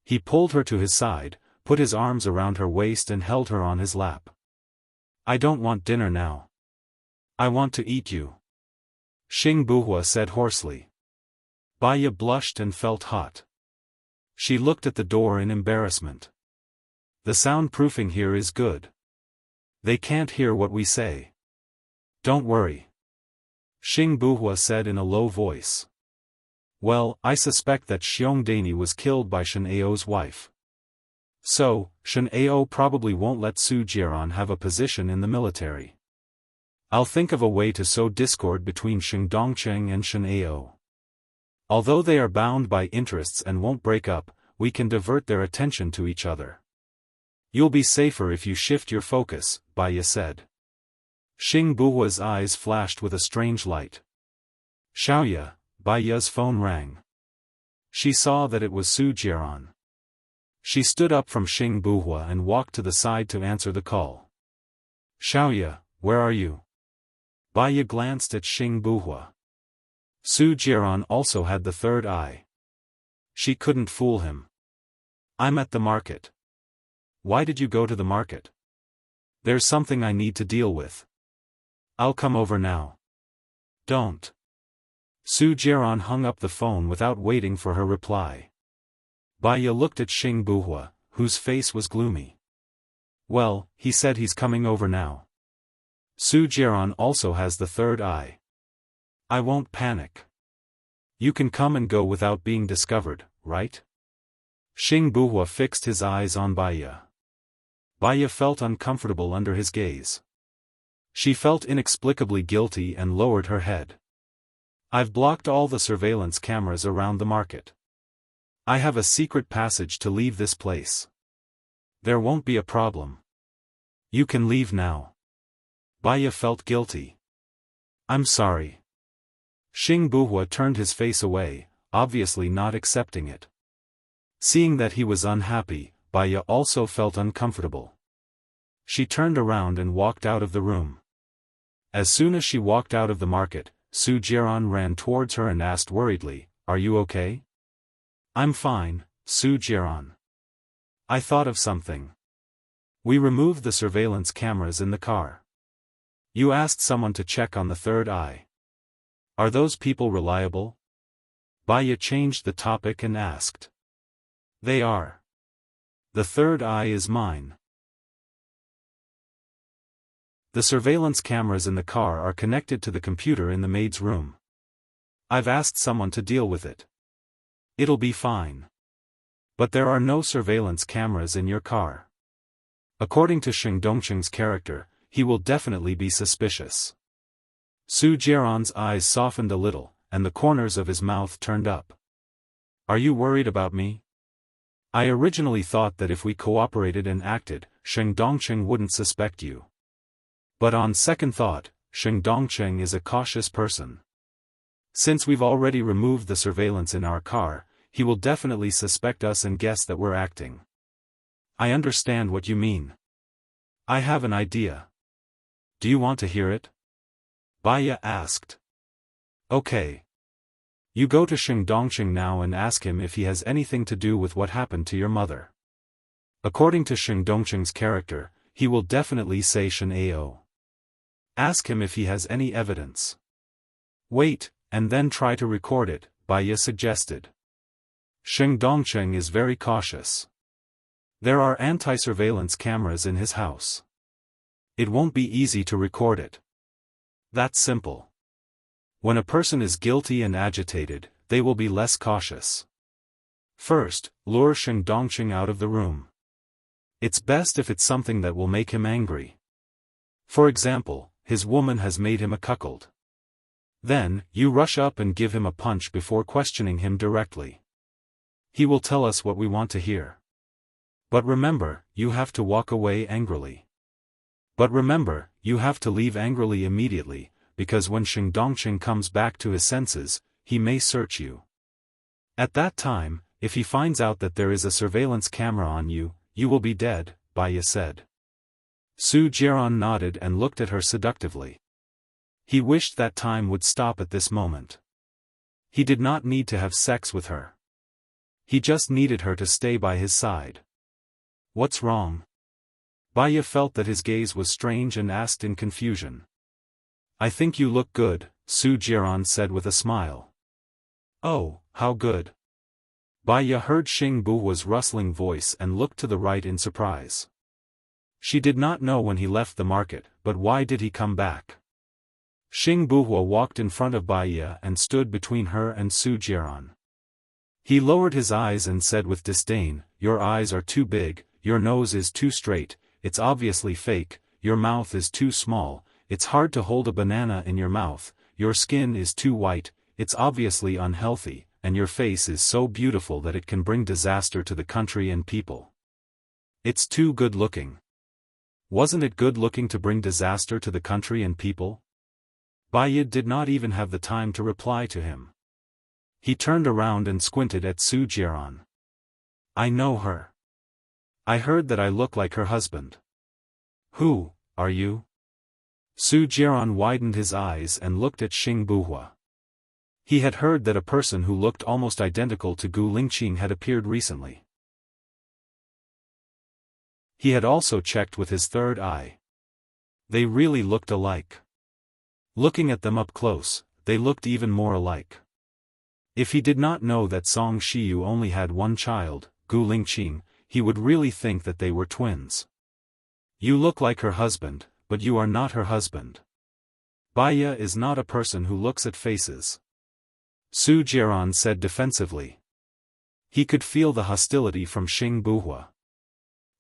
He pulled her to his side, put his arms around her waist and held her on his lap. I don't want dinner now. I want to eat you. Xing Buhua said hoarsely. Baiya blushed and felt hot. She looked at the door in embarrassment. The soundproofing here is good. They can't hear what we say. Don't worry. Xing Buhua said in a low voice. Well, I suspect that Xiong Dani was killed by Shen Ao's wife. So, Shen Ao probably won't let Su Jiaran have a position in the military. I'll think of a way to sow discord between Xing Dongcheng and Shen Ao. Although they are bound by interests and won't break up, we can divert their attention to each other. You'll be safer if you shift your focus, Baiya said. Xing Buhua's eyes flashed with a strange light. Xiaoya, Baiya's phone rang. She saw that it was Su Jiaran. She stood up from Xing Buhua and walked to the side to answer the call. Xiaoya, where are you? Baiya glanced at Xing Buhua. Su Jiaran also had the third eye. She couldn't fool him. I'm at the market. Why did you go to the market? There's something I need to deal with. I'll come over now. Don't. Su Jiaran hung up the phone without waiting for her reply. Baiya looked at Xing Buhua, whose face was gloomy. Well, he said he's coming over now. Su Jiaran also has the third eye. I won't panic. You can come and go without being discovered, right? Xing Buhua fixed his eyes on Baiya. Baiya felt uncomfortable under his gaze. She felt inexplicably guilty and lowered her head. I've blocked all the surveillance cameras around the market. I have a secret passage to leave this place. There won't be a problem. You can leave now. Baiya felt guilty. I'm sorry. Xing Buhua turned his face away, obviously not accepting it. Seeing that he was unhappy, Baiya also felt uncomfortable. She turned around and walked out of the room. As soon as she walked out of the market, Su Jiaran ran towards her and asked worriedly, Are you okay? I'm fine, Su Jiaran. I thought of something. We removed the surveillance cameras in the car. You asked someone to check on the third eye. Are those people reliable? Baiya changed the topic and asked. They are. The third eye is mine. The surveillance cameras in the car are connected to the computer in the maid's room. I've asked someone to deal with it. It'll be fine. But there are no surveillance cameras in your car. According to Xing Dongcheng's character, he will definitely be suspicious. Su Jiaran's eyes softened a little, and the corners of his mouth turned up. Are you worried about me? I originally thought that if we cooperated and acted, Xing Dongcheng wouldn't suspect you. But on second thought, Xing Dongcheng is a cautious person. Since we've already removed the surveillance in our car, he will definitely suspect us and guess that we're acting. I understand what you mean. I have an idea. Do you want to hear it? Baiya asked. Okay. You go to Xing Dongcheng now and ask him if he has anything to do with what happened to your mother. According to Xing Dongcheng's character, he will definitely say Shen Ao. Ask him if he has any evidence. Wait, and then try to record it, Baiya suggested. Xing Dongcheng is very cautious. There are anti-surveillance cameras in his house. It won't be easy to record it. That's simple. When a person is guilty and agitated, they will be less cautious. First, lure Xing Dongcheng out of the room. It's best if it's something that will make him angry. For example, his woman has made him a cuckold. Then, you rush up and give him a punch before questioning him directly. He will tell us what we want to hear. But remember, you have to walk away angrily. But remember, you have to leave angrily immediately, because when Xing Dongcheng comes back to his senses, he may search you. At that time, if he finds out that there is a surveillance camera on you, you will be dead, Baya said. Su Jiran nodded and looked at her seductively. He wished that time would stop at this moment. He did not need to have sex with her. He just needed her to stay by his side. What's wrong? Baya felt that his gaze was strange and asked in confusion. I think you look good, Su Jiran said with a smile. Oh, how good? Baya heard Xing Buhua's rustling voice and looked to the right in surprise. She did not know when he left the market, but why did he come back? Xing Buhua walked in front of Baya and stood between her and Su Jiran. He lowered his eyes and said with disdain, your eyes are too big, your nose is too straight, it's obviously fake, your mouth is too small, it's hard to hold a banana in your mouth, your skin is too white, it's obviously unhealthy, and your face is so beautiful that it can bring disaster to the country and people. It's too good looking. Wasn't it good looking to bring disaster to the country and people? Baya did not even have the time to reply to him. He turned around and squinted at Su Jiran. I know her. I heard that I look like her husband. Who are you? Su Jiran widened his eyes and looked at Xing Buhua. He had heard that a person who looked almost identical to Gu Lingqing had appeared recently. He had also checked with his third eye. They really looked alike. Looking at them up close, they looked even more alike. If he did not know that Song Shiyu only had one child, Gu Lingqing, he would really think that they were twins. You look like her husband, but you are not her husband. Baya is not a person who looks at faces. Su Jiran said defensively. He could feel the hostility from Xing Buhua.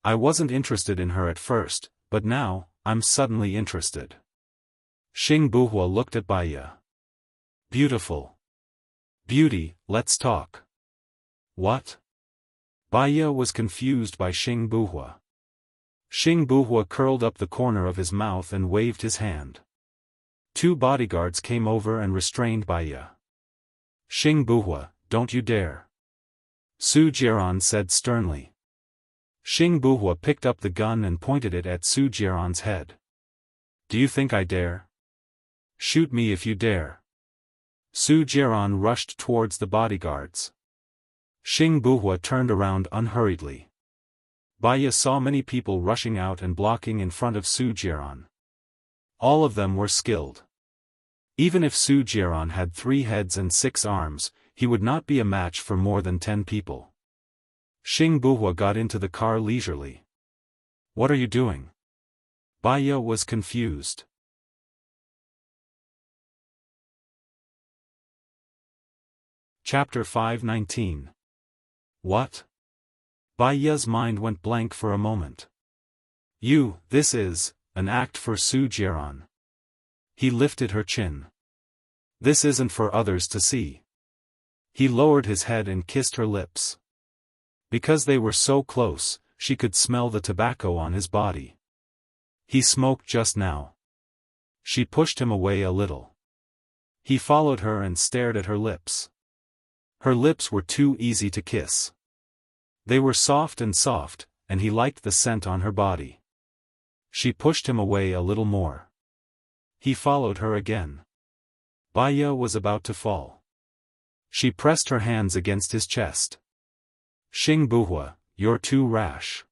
I wasn't interested in her at first, but now, I'm suddenly interested. Xing Buhua looked at Baya. Beautiful. Beauty, let's talk. What? Baya was confused by Xing Buhua. Xing Buhua curled up the corner of his mouth and waved his hand. Two bodyguards came over and restrained Baya. Xing Buhua, don't you dare. Su Jiran said sternly. Xing Buhua picked up the gun and pointed it at Su Jiran's head. Do you think I dare? Shoot me if you dare. Su Jiran rushed towards the bodyguards. Xing Buhua turned around unhurriedly. Baya saw many people rushing out and blocking in front of Su Jiran. All of them were skilled. Even if Su Jiran had 3 heads and 6 arms, he would not be a match for more than 10 people. Xing Buhua got into the car leisurely. What are you doing? Baya was confused. Chapter 519. What? Baya's mind went blank for a moment. This is an act for Su Jiran. He lifted her chin. This isn't for others to see. He lowered his head and kissed her lips. Because they were so close, she could smell the tobacco on his body. He smoked just now. She pushed him away a little. He followed her and stared at her lips. Her lips were too easy to kiss. They were soft, and he liked the scent on her body. She pushed him away a little more. He followed her again. Baya was about to fall. She pressed her hands against his chest. Xing Buhua, you're too rash.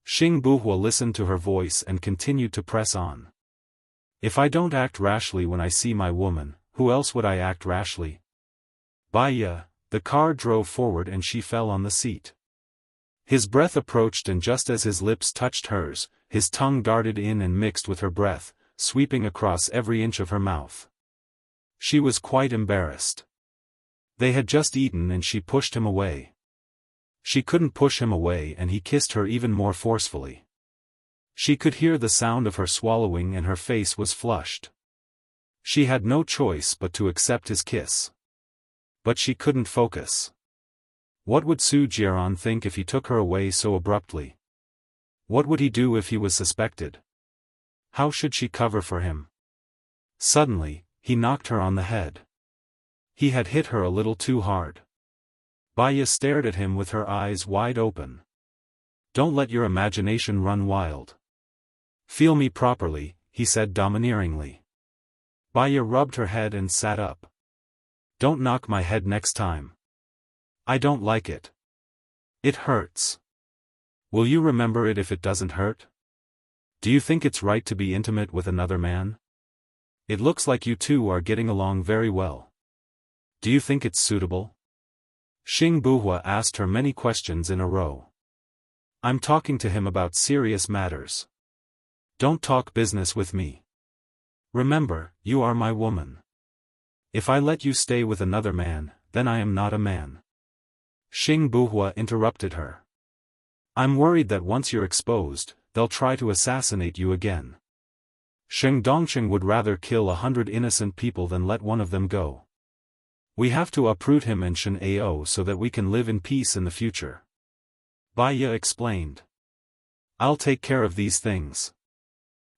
Xing Buhua listened to her voice and continued to press on. If I don't act rashly when I see my woman, who else would I act rashly? Baya, the car drove forward and she fell on the seat. His breath approached and just as his lips touched hers, his tongue darted in and mixed with her breath, sweeping across every inch of her mouth. She was quite embarrassed. They had just eaten and she pushed him away. She couldn't push him away and he kissed her even more forcefully. She could hear the sound of her swallowing and her face was flushed. She had no choice but to accept his kiss. But she couldn't focus. What would Su Jiran think if he took her away so abruptly? What would he do if he was suspected? How should she cover for him? Suddenly, he knocked her on the head. He had hit her a little too hard. Baya stared at him with her eyes wide open. Don't let your imagination run wild. Feel me properly, he said domineeringly. Baya rubbed her head and sat up. Don't knock my head next time. I don't like it. It hurts. Will you remember it if it doesn't hurt? Do you think it's right to be intimate with another man? It looks like you two are getting along very well. Do you think it's suitable? Xing Buhua asked her many questions in a row. I'm talking to him about serious matters. Don't talk business with me. Remember, you are my woman. If I let you stay with another man, then I am not a man. Xing Buhua interrupted her. I'm worried that once you're exposed, they'll try to assassinate you again. Sheng Dongqing would rather kill 100 innocent people than let one of them go. We have to uproot him and Shen Ao so that we can live in peace in the future. Baya explained. I'll take care of these things.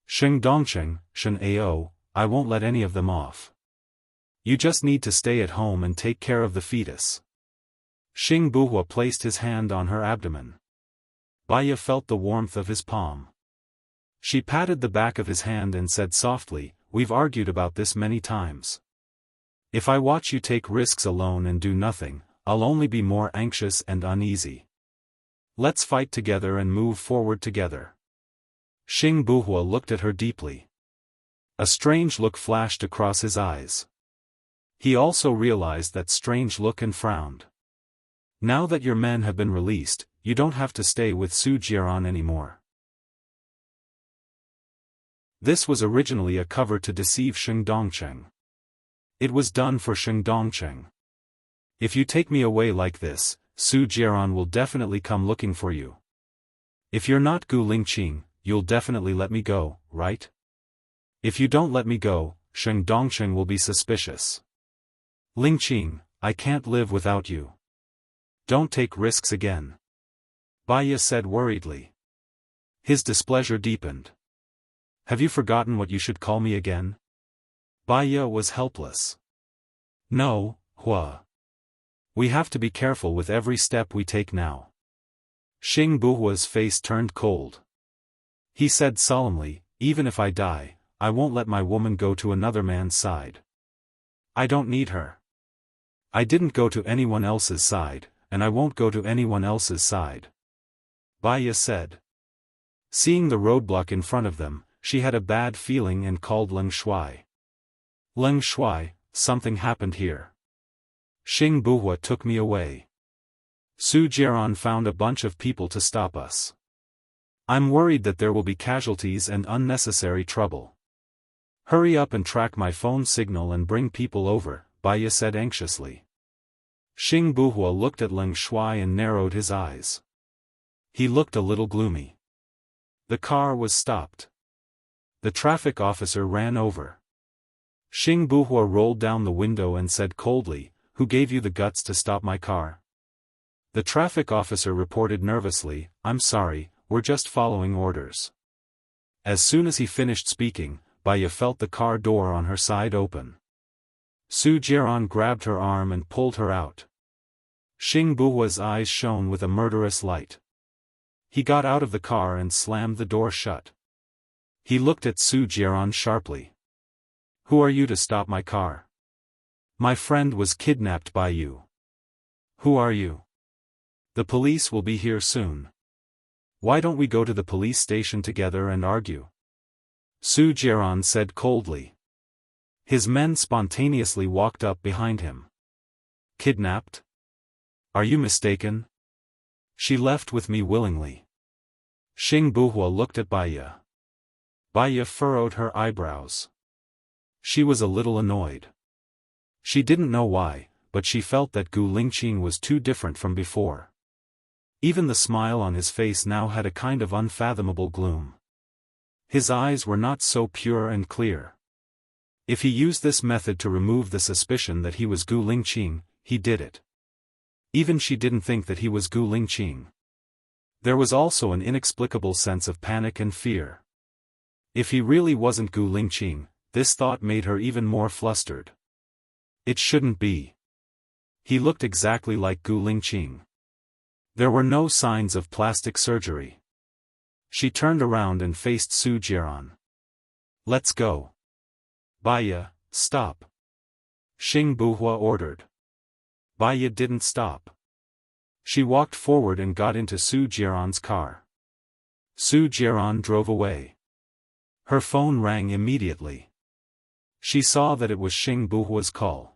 Sheng Dongqing, Shen Ao, I won't let any of them off. You just need to stay at home and take care of the fetus. Xing Buhua placed his hand on her abdomen. Baya felt the warmth of his palm. She patted the back of his hand and said softly, We've argued about this many times. If I watch you take risks alone and do nothing, I'll only be more anxious and uneasy. Let's fight together and move forward together. Xing Buhua looked at her deeply. A strange look flashed across his eyes. He also realized that strange look and frowned. Now that your men have been released, you don't have to stay with Su Jiaran anymore. This was originally a cover to deceive Sheng Dongqing. It was done for Sheng Dongqing. If you take me away like this, Su Jiaran will definitely come looking for you. If you're not Gu Lingqing, you'll definitely let me go, right? If you don't let me go, Sheng Dongqing will be suspicious. Lingqing, I can't live without you. Don't take risks again. Baya said worriedly. His displeasure deepened. Have you forgotten what you should call me again? Baya was helpless. No, Hua. We have to be careful with every step we take now. Xing Buhua's face turned cold. He said solemnly, even if I die, I won't let my woman go to another man's side. I don't need her. I didn't go to anyone else's side, and I won't go to anyone else's side. Baya said. Seeing the roadblock in front of them, she had a bad feeling and called Leng Shuai. Leng Shuai, something happened here. Xing Buhua took me away. Su Jiaran found a bunch of people to stop us. I'm worried that there will be casualties and unnecessary trouble. Hurry up and track my phone signal and bring people over, Baya said anxiously. Xing Buhua looked at Leng Shuai and narrowed his eyes. He looked a little gloomy. The car was stopped. The traffic officer ran over. Xing Buhua rolled down the window and said coldly, Who gave you the guts to stop my car? The traffic officer reported nervously, I'm sorry, we're just following orders. As soon as he finished speaking, Baya felt the car door on her side open. Su Jiaran grabbed her arm and pulled her out. Xing Buhua's eyes shone with a murderous light. He got out of the car and slammed the door shut. He looked at Su Jiaran sharply. Who are you to stop my car? My friend was kidnapped by you. Who are you? The police will be here soon. Why don't we go to the police station together and argue? Su Jiaran said coldly. His men spontaneously walked up behind him. Kidnapped? Are you mistaken? She left with me willingly. Xing Buhua looked at Baya. Baya furrowed her eyebrows. She was a little annoyed. She didn't know why, but she felt that Gu Lingqing was too different from before. Even the smile on his face now had a kind of unfathomable gloom. His eyes were not so pure and clear. If he used this method to remove the suspicion that he was Gu Lingqing, he did it. Even she didn't think that he was Gu Lingqing. There was also an inexplicable sense of panic and fear. If he really wasn't Gu Lingqing, this thought made her even more flustered. It shouldn't be. He looked exactly like Gu Lingqing. There were no signs of plastic surgery. She turned around and faced Su Jiran. Let's go. Baya, stop. Xing Buhua ordered. Baya didn't stop. She walked forward and got into Su Jiran's car. Su Jiran drove away. Her phone rang immediately. She saw that it was Xing Buhua's call.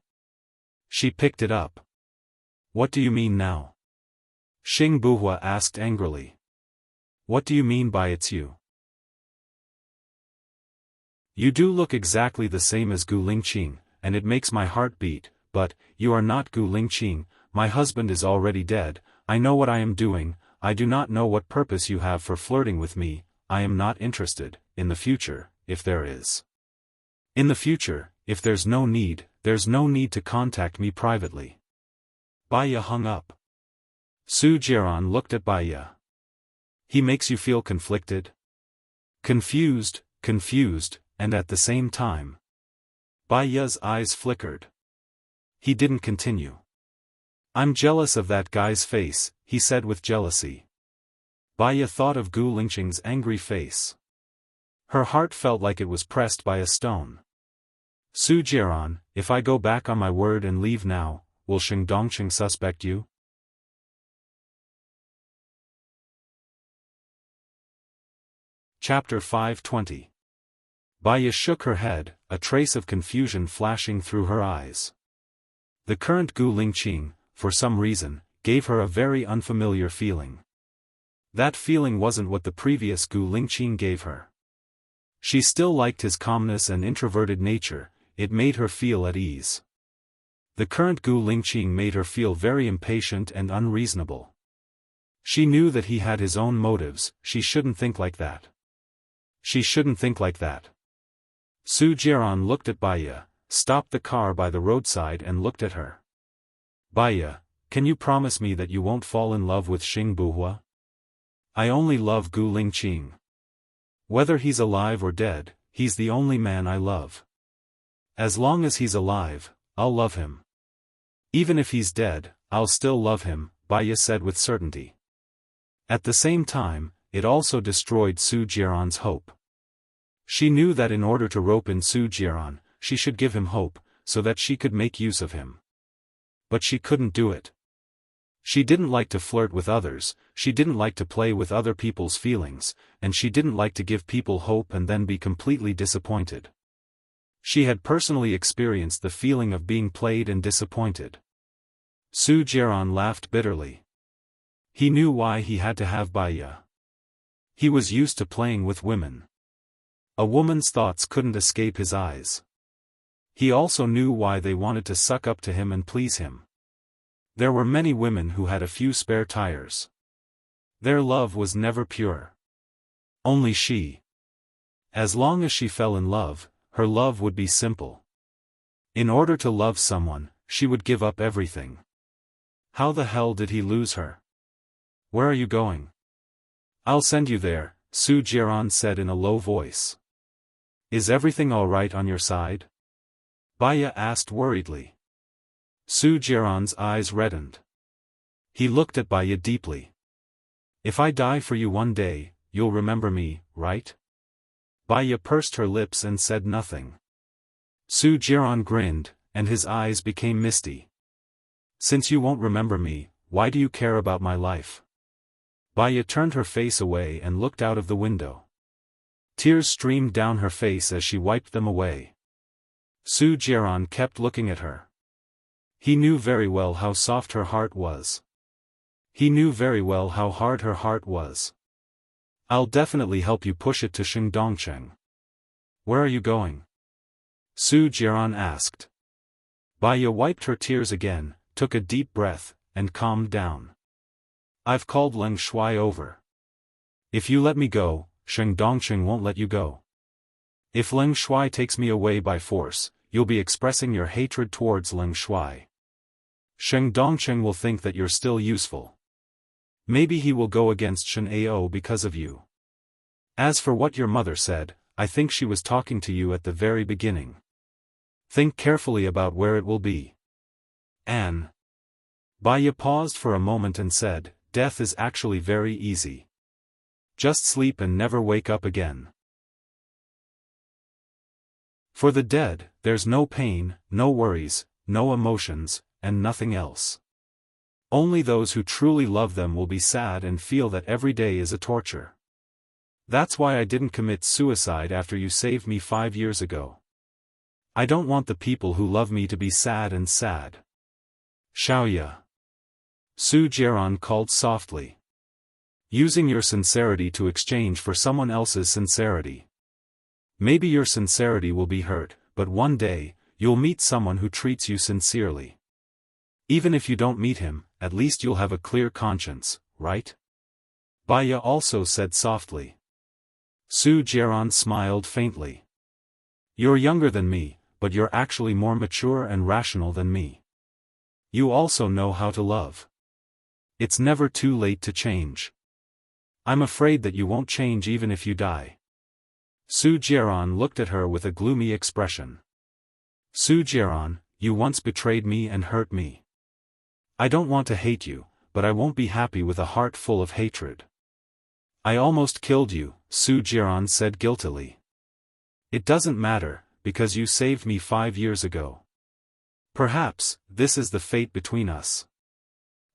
She picked it up. What do you mean now? Xing Buhua asked angrily. What do you mean by it's you? You do look exactly the same as Gu Lingqing, and it makes my heart beat, but, you are not Gu Lingqing, my husband is already dead, I know what I am doing, I do not know what purpose you have for flirting with me, I am not interested, in the future, if there is. In the future, if there's no need to contact me privately. Baya hung up. Su Jiran looked at Baya. He makes you feel conflicted? Confused, and at the same time. Baya's eyes flickered. He didn't continue. I'm jealous of that guy's face, he said with jealousy. Baya thought of Gu Lingqing's angry face. Her heart felt like it was pressed by a stone. Su Jiran, if I go back on my word and leave now, will Xing Dongqing suspect you? Chapter 520. Baya shook her head, a trace of confusion flashing through her eyes. The current Gu Lingqing, for some reason, gave her a very unfamiliar feeling. That feeling wasn't what the previous Gu Lingqing gave her. She still liked his calmness and introverted nature, it made her feel at ease. The current Gu Lingqing made her feel very impatient and unreasonable. She knew that he had his own motives, she shouldn't think like that. She shouldn't think like that. Su Jiran looked at Baya, stopped the car by the roadside and looked at her. Baya, can you promise me that you won't fall in love with Xing Buhua? I only love Gu Lingqing. Whether he's alive or dead, he's the only man I love. As long as he's alive, I'll love him. Even if he's dead, I'll still love him, Baya said with certainty. At the same time, it also destroyed Su Jiran's hope. She knew that in order to rope in Su Jiran, she should give him hope, so that she could make use of him. But she couldn't do it. She didn't like to flirt with others, she didn't like to play with other people's feelings, and she didn't like to give people hope and then be completely disappointed. She had personally experienced the feeling of being played and disappointed. Su Jiran laughed bitterly. He knew why he had to have Baya. He was used to playing with women. A woman's thoughts couldn't escape his eyes. He also knew why they wanted to suck up to him and please him. There were many women who had a few spare tires. Their love was never pure. Only she. As long as she fell in love, her love would be simple. In order to love someone, she would give up everything. How the hell did he lose her? Where are you going? I'll send you there, Su Jiran said in a low voice. Is everything all right on your side? Baya asked worriedly. Su Jiran's eyes reddened. He looked at Baya deeply. If I die for you one day, you'll remember me, right? Baya pursed her lips and said nothing. Su Jiran grinned, and his eyes became misty. Since you won't remember me, why do you care about my life? Baya turned her face away and looked out of the window. Tears streamed down her face as she wiped them away. Su Jiran kept looking at her. He knew very well how soft her heart was. He knew very well how hard her heart was. I'll definitely help you push it to Xing Dongqing. Where are you going? Su Jiran asked. Baya wiped her tears again, took a deep breath, and calmed down. I've called Leng Shuai over. If you let me go, Xing Dongqing won't let you go. If Leng Shuai takes me away by force, you'll be expressing your hatred towards Leng Shuai. Xing Dongqing will think that you're still useful. Maybe he will go against Shen Ao because of you. As for what your mother said, I think she was talking to you at the very beginning. Think carefully about where it will be. Anne. Baya paused for a moment and said, "Death is actually very easy. Just sleep and never wake up again. For the dead, there's no pain, no worries, no emotions, and nothing else. Only those who truly love them will be sad and feel that every day is a torture. That's why I didn't commit suicide after you saved me 5 years ago. I don't want the people who love me to be sad and sad." "Xiaoya," Su Jiran called softly. "Using your sincerity to exchange for someone else's sincerity. Maybe your sincerity will be hurt, but one day, you'll meet someone who treats you sincerely. Even if you don't meet him, at least you'll have a clear conscience, right?" Baya also said softly. Su Jiran smiled faintly. "You're younger than me, but you're actually more mature and rational than me. You also know how to love. It's never too late to change. I'm afraid that you won't change even if you die." Su Jiran looked at her with a gloomy expression. "Su Jiran, you once betrayed me and hurt me. I don't want to hate you, but I won't be happy with a heart full of hatred." "I almost killed you," Su Jiran said guiltily. "It doesn't matter, because you saved me 5 years ago. Perhaps, this is the fate between us.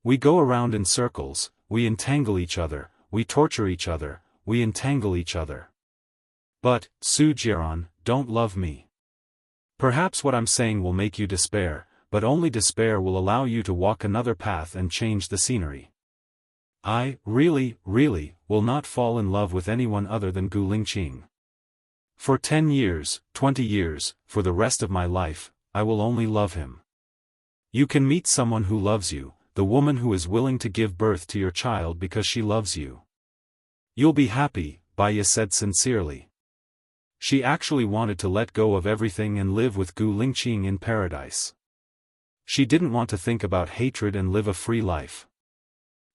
We go around in circles, we entangle each other, we torture each other, we entangle each other. But, Su Jiran, don't love me. Perhaps what I'm saying will make you despair, but only despair will allow you to walk another path and change the scenery. I, really, will not fall in love with anyone other than Gu Lingqing. For 10 years, 20 years, for the rest of my life, I will only love him. You can meet someone who loves you, the woman who is willing to give birth to your child because she loves you. You'll be happy," Baya said sincerely. She actually wanted to let go of everything and live with Gu Lingqing in paradise. She didn't want to think about hatred and live a free life.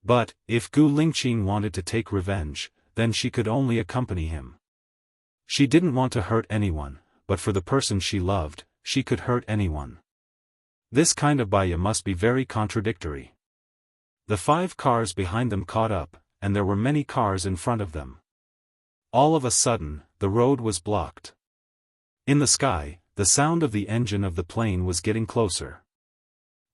But, if Gu Lingqing wanted to take revenge, then she could only accompany him. She didn't want to hurt anyone, but for the person she loved, she could hurt anyone. This kind of Baya must be very contradictory. The 5 cars behind them caught up, and there were many cars in front of them. All of a sudden, the road was blocked. In the sky, the sound of the engine of the plane was getting closer.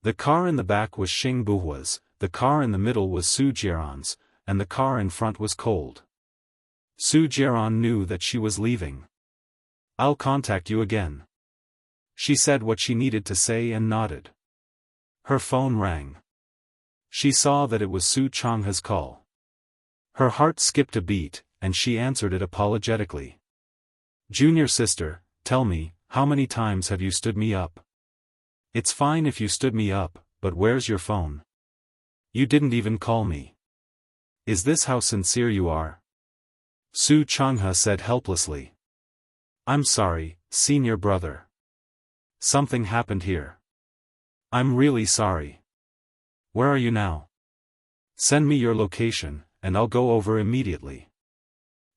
The car in the back was Xing Buhua's, the car in the middle was Su Jiran's, and the car in front was cold. Su Jiran knew that she was leaving. "I'll contact you again." She said what she needed to say and nodded. Her phone rang. She saw that it was Su Changha's call. Her heart skipped a beat, and she answered it apologetically. "Junior sister, tell me, how many times have you stood me up?" "It's fine if you stood me up, but where's your phone? You didn't even call me. Is this how sincere you are?" Su Changha said helplessly. "I'm sorry, senior brother. Something happened here. I'm really sorry. Where are you now? Send me your location, and I'll go over immediately."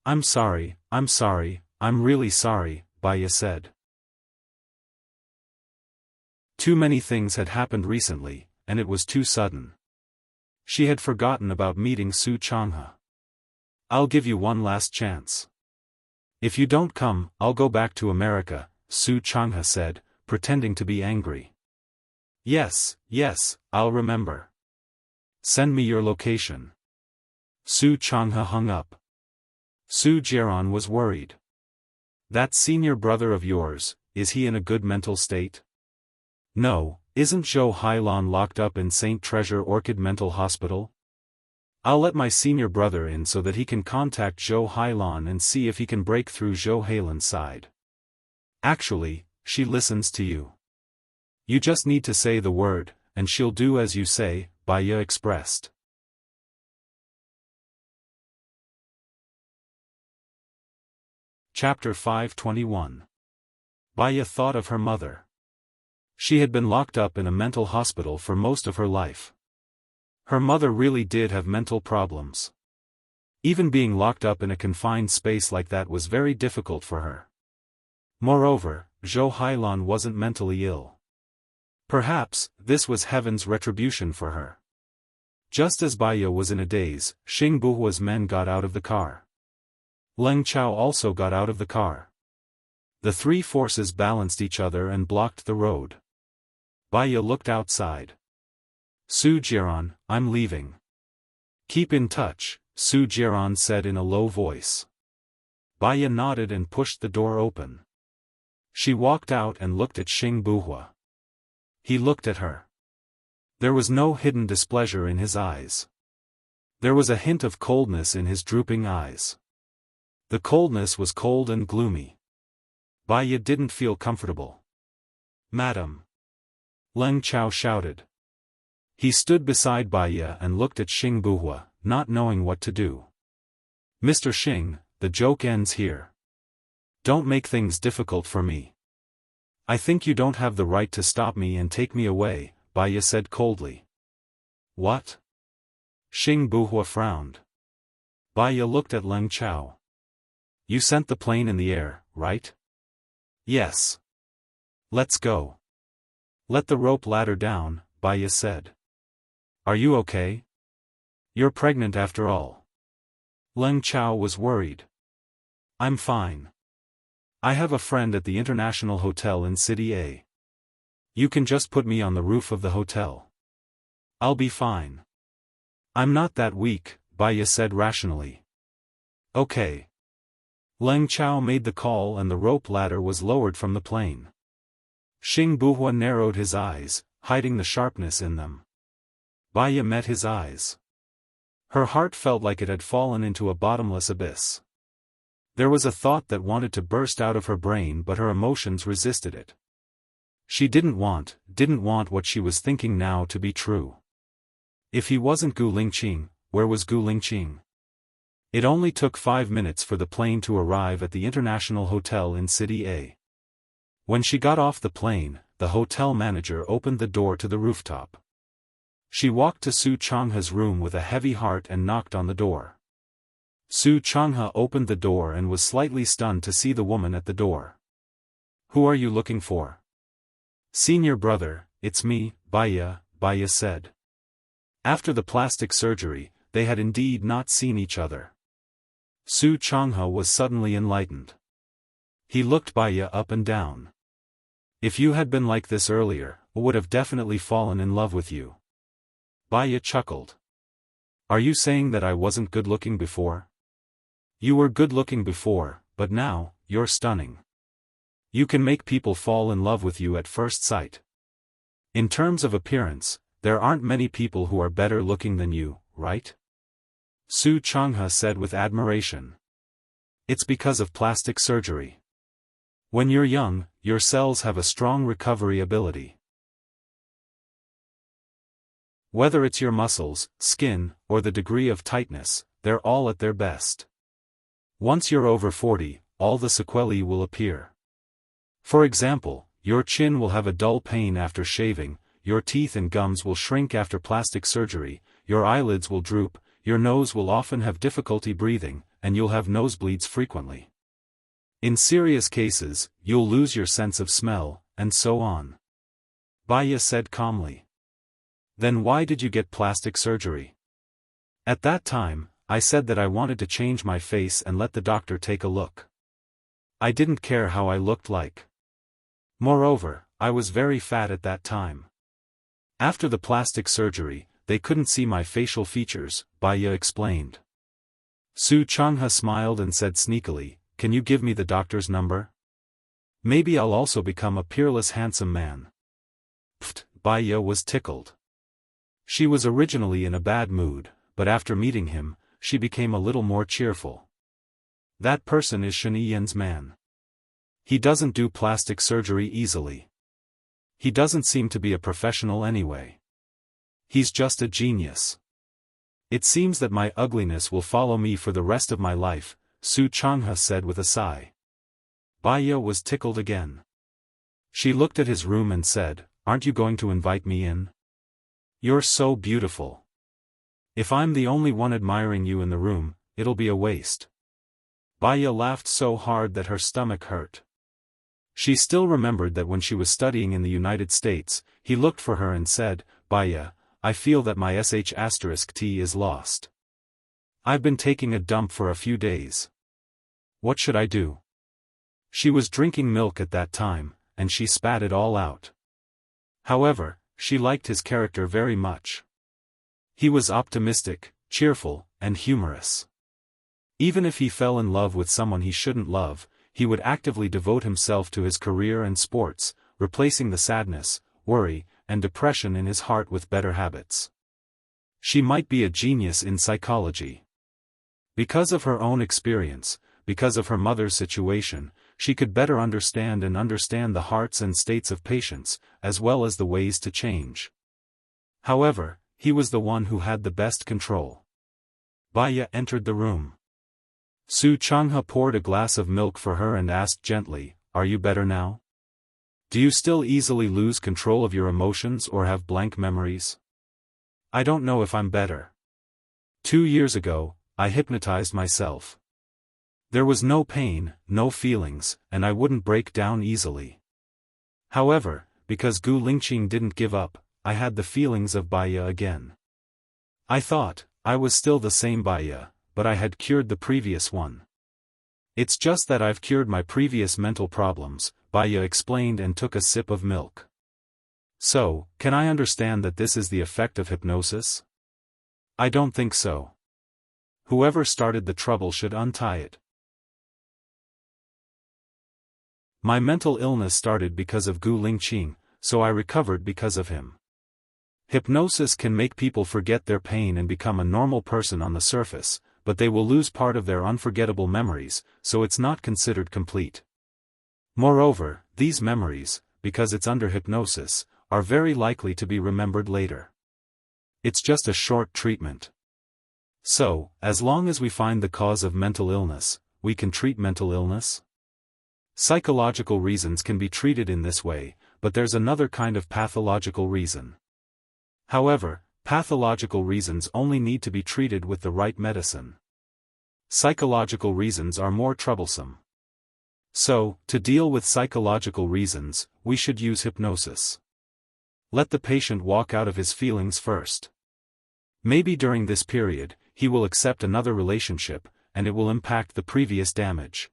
I'm sorry, I'm really sorry," Baya said. Too many things had happened recently, and it was too sudden. She had forgotten about meeting Su Changha. "I'll give you one last chance. If you don't come, I'll go back to America," Su Changha said, pretending to be angry. Yes, I'll remember. Send me your location." Su Changha hung up. Su Jiran was worried. "That senior brother of yours, is he in a good mental state?" "No, isn't Zhou Hailan locked up in St. Treasure Orchid Mental Hospital? I'll let my senior brother in so that he can contact Zhou Hailan and see if he can break through Zhou Hailan's side. Actually, she listens to you. You just need to say the word, and she'll do as you say," Baya expressed. Chapter 521. Baya thought of her mother. She had been locked up in a mental hospital for most of her life. Her mother really did have mental problems. Even being locked up in a confined space like that was very difficult for her. Moreover, Zhou Hailan wasn't mentally ill. Perhaps, this was heaven's retribution for her. Just as Baya was in a daze, Xing Buhua's men got out of the car. Leng Chao also got out of the car. The three forces balanced each other and blocked the road. Baya looked outside. Su Jiran, I'm leaving. Keep in touch, Su Jiran said in a low voice. Baya nodded and pushed the door open. She walked out and looked at Xing Buhua. He looked at her. There was no hidden displeasure in his eyes. There was a hint of coldness in his drooping eyes. The coldness was cold and gloomy. Baya didn't feel comfortable. Madam! Leng Chao shouted. He stood beside Baya and looked at Xing Buhua, not knowing what to do. Mr. Xing, the joke ends here. Don't make things difficult for me. I think you don't have the right to stop me and take me away, Baya said coldly. What? Xing Buhua frowned. Baya looked at Leng Chao. You sent the plane in the air, right? Yes. Let's go. Let the rope ladder down, Baya said. Are you okay? You're pregnant after all. Leng Chao was worried. I'm fine. I have a friend at the International Hotel in City A. You can just put me on the roof of the hotel. I'll be fine. I'm not that weak, Baya said rationally. Okay. Leng Chao made the call and the rope ladder was lowered from the plane. Xing Buhua narrowed his eyes, hiding the sharpness in them. Baya met his eyes. Her heart felt like it had fallen into a bottomless abyss. There was a thought that wanted to burst out of her brain, but her emotions resisted it. She didn't want what she was thinking now to be true. If he wasn't Gu Lingqing, where was Gu Lingqing? It only took 5 minutes for the plane to arrive at the International Hotel in City A. When she got off the plane, the hotel manager opened the door to the rooftop. She walked to Su Changhe's room with a heavy heart and knocked on the door. Su Changhe opened the door and was slightly stunned to see the woman at the door. Who are you looking for? Senior brother, it's me, Baya said. After the plastic surgery, they had indeed not seen each other. Su Changhe was suddenly enlightened. He looked Baya up and down. If you had been like this earlier, I would have definitely fallen in love with you. Baya chuckled. Are you saying that I wasn't good-looking before? You were good-looking before, but now, you're stunning. You can make people fall in love with you at first sight. In terms of appearance, there aren't many people who are better looking than you, right? Su Changhe said with admiration. It's because of plastic surgery. When you're young, your cells have a strong recovery ability. Whether it's your muscles, skin, or the degree of tightness, they're all at their best. Once you're over 40, all the sequelae will appear. For example, your chin will have a dull pain after shaving, your teeth and gums will shrink after plastic surgery, your eyelids will droop, your nose will often have difficulty breathing, and you'll have nosebleeds frequently. In serious cases, you'll lose your sense of smell, and so on. Baya said calmly. Then why did you get plastic surgery? At that time, I said that I wanted to change my face and let the doctor take a look. I didn't care how I looked like. Moreover, I was very fat at that time. After the plastic surgery, they couldn't see my facial features, Baya explained. Su Changhe smiled and said sneakily, can you give me the doctor's number? Maybe I'll also become a peerless handsome man. Pfft, Baya was tickled. She was originally in a bad mood, but after meeting him, she became a little more cheerful. That person is Shen Yi's man. He doesn't do plastic surgery easily. He doesn't seem to be a professional anyway. He's just a genius. It seems that my ugliness will follow me for the rest of my life, Su Changhe said with a sigh. Baya was tickled again. She looked at his room and said, aren't you going to invite me in? You're so beautiful. If I'm the only one admiring you in the room, it'll be a waste. Baya laughed so hard that her stomach hurt. She still remembered that when she was studying in the United States, he looked for her and said, "Baya, I feel that my sh*t is lost. I've been taking a dump for a few days. What should I do?" She was drinking milk at that time, and she spat it all out. However, she liked his character very much. He was optimistic, cheerful, and humorous. Even if he fell in love with someone he shouldn't love, he would actively devote himself to his career and sports, replacing the sadness, worry, and depression in his heart with better habits. She might be a genius in psychology. Because of her own experience, because of her mother's situation, she could better understand the hearts and states of patients, as well as the ways to change. However, he was the one who had the best control. Baya entered the room. Su Changha poured a glass of milk for her and asked gently, "Are you better now? Do you still easily lose control of your emotions or have blank memories?" "I don't know if I'm better. 2 years ago, I hypnotized myself. There was no pain, no feelings, and I wouldn't break down easily. However, because Gu Lingqing didn't give up, I had the feelings of Baya again. I thought, I was still the same Baya, but I had cured the previous one. It's just that I've cured my previous mental problems," Baya explained and took a sip of milk. "So, can I understand that this is the effect of hypnosis?" "I don't think so. Whoever started the trouble should untie it. My mental illness started because of Gu Lingqing, so I recovered because of him. Hypnosis can make people forget their pain and become a normal person on the surface, but they will lose part of their unforgettable memories, so it's not considered complete. Moreover, these memories, because it's under hypnosis, are very likely to be remembered later. It's just a short treatment. So, as long as we find the cause of mental illness, we can treat mental illness? Psychological reasons can be treated in this way, but there's another kind of pathological reason. However, pathological reasons only need to be treated with the right medicine. Psychological reasons are more troublesome. So, to deal with psychological reasons, we should use hypnosis. Let the patient walk out of his feelings first. Maybe during this period, he will accept another relationship, and it will impact the previous damage.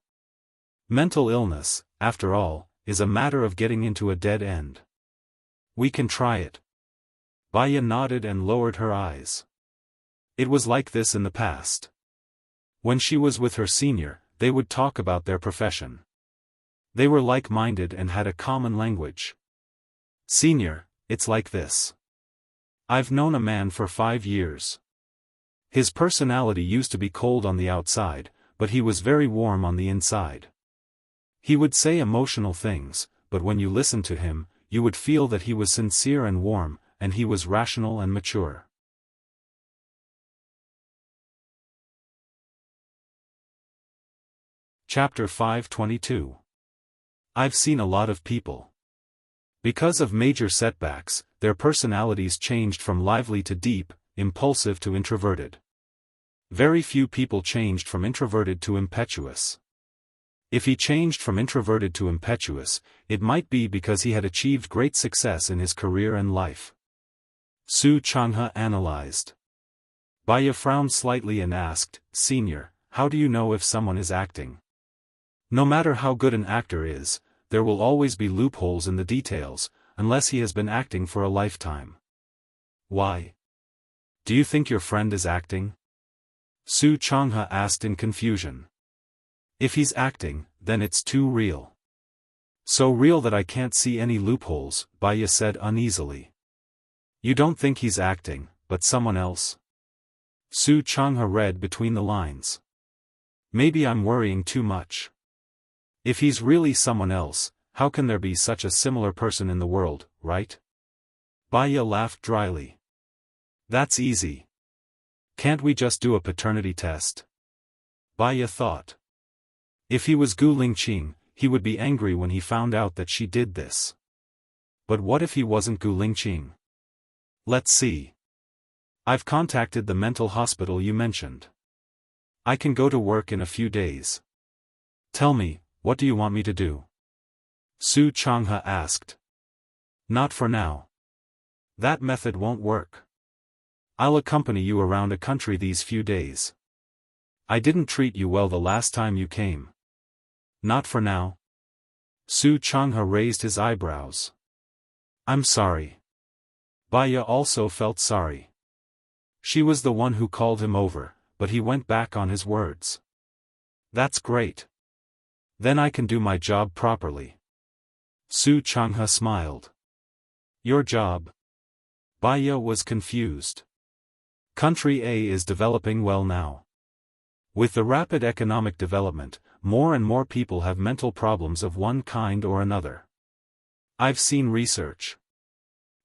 Mental illness, after all, is a matter of getting into a dead end. We can try it. Baya nodded and lowered her eyes. It was like this in the past. When she was with her senior, they would talk about their profession. They were like-minded and had a common language. "Senior, it's like this. I've known a man for 5 years. His personality used to be cold on the outside, but he was very warm on the inside. He would say emotional things, but when you listened to him, you would feel that he was sincere and warm, and he was rational and mature." Chapter 522. I've seen a lot of people. Because of major setbacks, their personalities changed from lively to deep, impulsive to introverted. Very few people changed from introverted to impetuous. If he changed from introverted to impetuous, it might be because he had achieved great success in his career and life. Su Changhe analyzed. Baya frowned slightly and asked, "Senior, how do you know if someone is acting?" No matter how good an actor is, there will always be loopholes in the details, unless he has been acting for a lifetime. Why? Do you think your friend is acting? Su Changhe asked in confusion. If he's acting, then it's too real. So real that I can't see any loopholes, Baya said uneasily. You don't think he's acting, but someone else? Su Changhe read between the lines. Maybe I'm worrying too much. If he's really someone else, how can there be such a similar person in the world, right? Baya laughed dryly. That's easy. Can't we just do a paternity test? Baya thought. If he was Gu Lingqing, he would be angry when he found out that she did this. But what if he wasn't Gu Lingqing? Let's see. I've contacted the mental hospital you mentioned. I can go to work in a few days. Tell me, what do you want me to do? Su Changhe asked. Not for now. That method won't work. I'll accompany you around a country these few days. I didn't treat you well the last time you came. Not for now. Su Changhe raised his eyebrows. I'm sorry. Baya also felt sorry. She was the one who called him over, but he went back on his words. That's great. Then I can do my job properly. Su Changhe smiled. Your job? Baya was confused. Country A is developing well now. With the rapid economic development, more and more people have mental problems of one kind or another. I've seen research.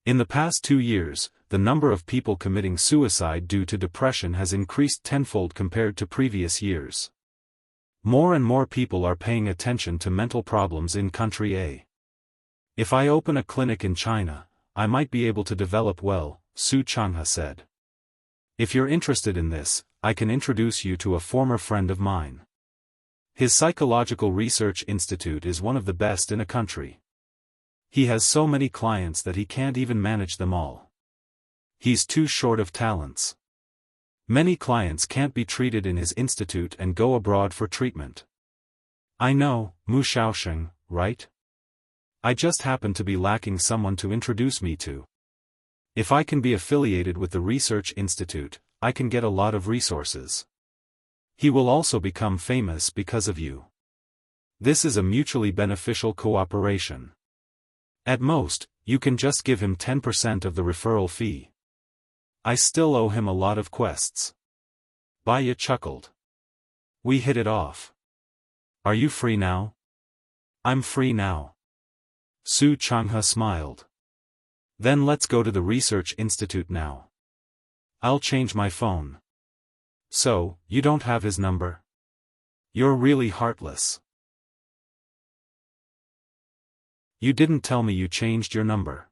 In the past 2 years, the number of people committing suicide due to depression has increased tenfold compared to previous years. More and more people are paying attention to mental problems in Country A. If I open a clinic in China, I might be able to develop well, Su Changhe said. If you're interested in this, I can introduce you to a former friend of mine. His psychological research institute is one of the best in a country. He has so many clients that he can't even manage them all. He's too short of talents. Many clients can't be treated in his institute and go abroad for treatment. I know, Mu Shaosheng, right? I just happen to be lacking someone to introduce me to. If I can be affiliated with the research institute, I can get a lot of resources. He will also become famous because of you. This is a mutually beneficial cooperation. At most, you can just give him 10% of the referral fee. I still owe him a lot of quests. Baya chuckled. We hit it off. Are you free now? I'm free now. Su Changhe smiled. Then let's go to the research institute now. I'll change my phone. So, you don't have his number? You're really heartless. You didn't tell me you changed your number.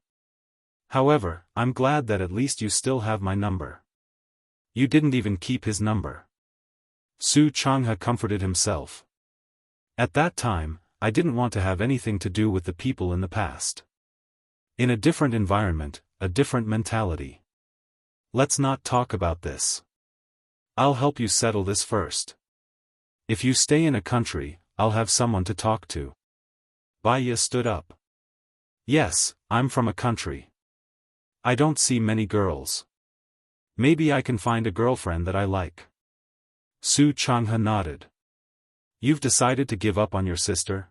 However, I'm glad that at least you still have my number. You didn't even keep his number. Su Changhe comforted himself. At that time, I didn't want to have anything to do with the people in the past. In a different environment, a different mentality. Let's not talk about this. I'll help you settle this first. If you stay in a country, I'll have someone to talk to. Baya stood up. Yes, I'm from a country. I don't see many girls. Maybe I can find a girlfriend that I like. Su Changhe nodded. You've decided to give up on your sister?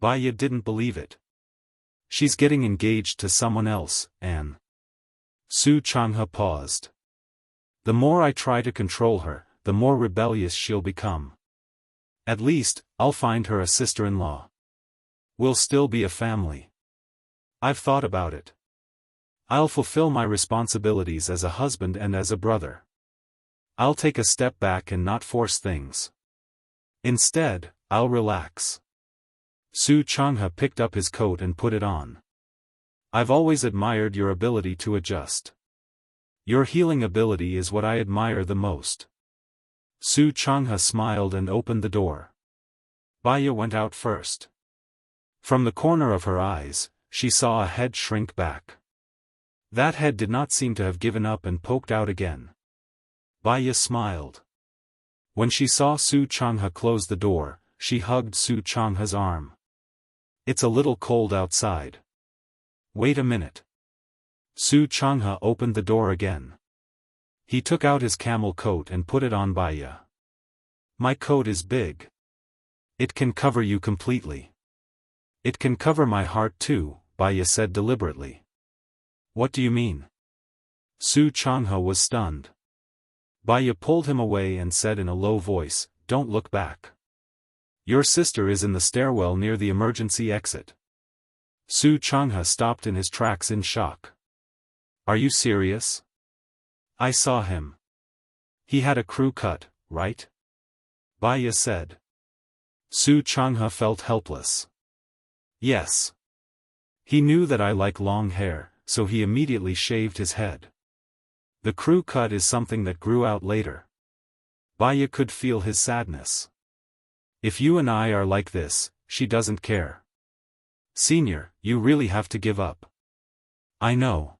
Baya didn't believe it. She's getting engaged to someone else, Anne. Su Changhe paused. The more I try to control her, the more rebellious she'll become. At least, I'll find her a sister-in-law. We'll still be a family. I've thought about it. I'll fulfill my responsibilities as a husband and as a brother. I'll take a step back and not force things. Instead, I'll relax. Su Changhe picked up his coat and put it on. I've always admired your ability to adjust. Your healing ability is what I admire the most. Su Changhe smiled and opened the door. Baya went out first. From the corner of her eyes, she saw a head shrink back. That head did not seem to have given up and poked out again. Baya smiled. When she saw Su Changhe close the door, she hugged Su Changhe's arm. It's a little cold outside. Wait a minute. Su Changhe opened the door again. He took out his camel coat and put it on Baya. My coat is big. It can cover you completely. It can cover my heart too, Baya said deliberately. What do you mean? Su Changhe was stunned. Baya pulled him away and said in a low voice, Don't look back. Your sister is in the stairwell near the emergency exit. Su Changhe stopped in his tracks in shock. Are you serious? I saw him. He had a crew cut, right? Baya said. Su Changhe felt helpless. Yes. He knew that I like long hair, so he immediately shaved his head. The crew cut is something that grew out later. Baya could feel his sadness. If you and I are like this, she doesn't care. Senior, you really have to give up. I know.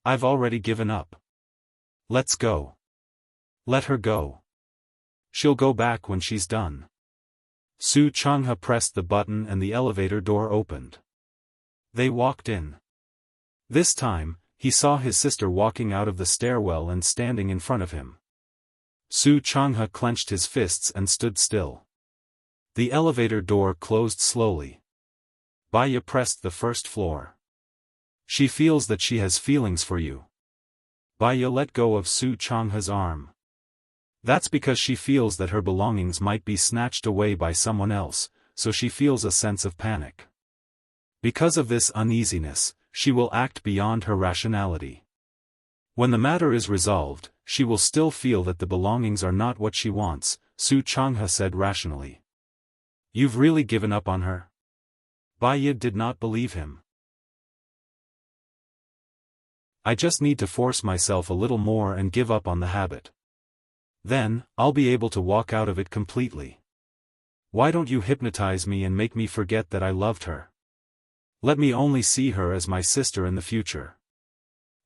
I've already given up. Let's go. Let her go. She'll go back when she's done. Su Changha pressed the button and the elevator door opened. They walked in. This time, he saw his sister walking out of the stairwell and standing in front of him. Su Changha clenched his fists and stood still. The elevator door closed slowly. Baya pressed the first floor. She feels that she has feelings for you. Baya let go of Su Changha's arm. That's because she feels that her belongings might be snatched away by someone else, so she feels a sense of panic. Because of this uneasiness, she will act beyond her rationality. When the matter is resolved, she will still feel that the belongings are not what she wants, Su Changha said rationally. You've really given up on her? Baya did not believe him. I just need to force myself a little more and give up on the habit. Then, I'll be able to walk out of it completely. Why don't you hypnotize me and make me forget that I loved her? Let me only see her as my sister in the future.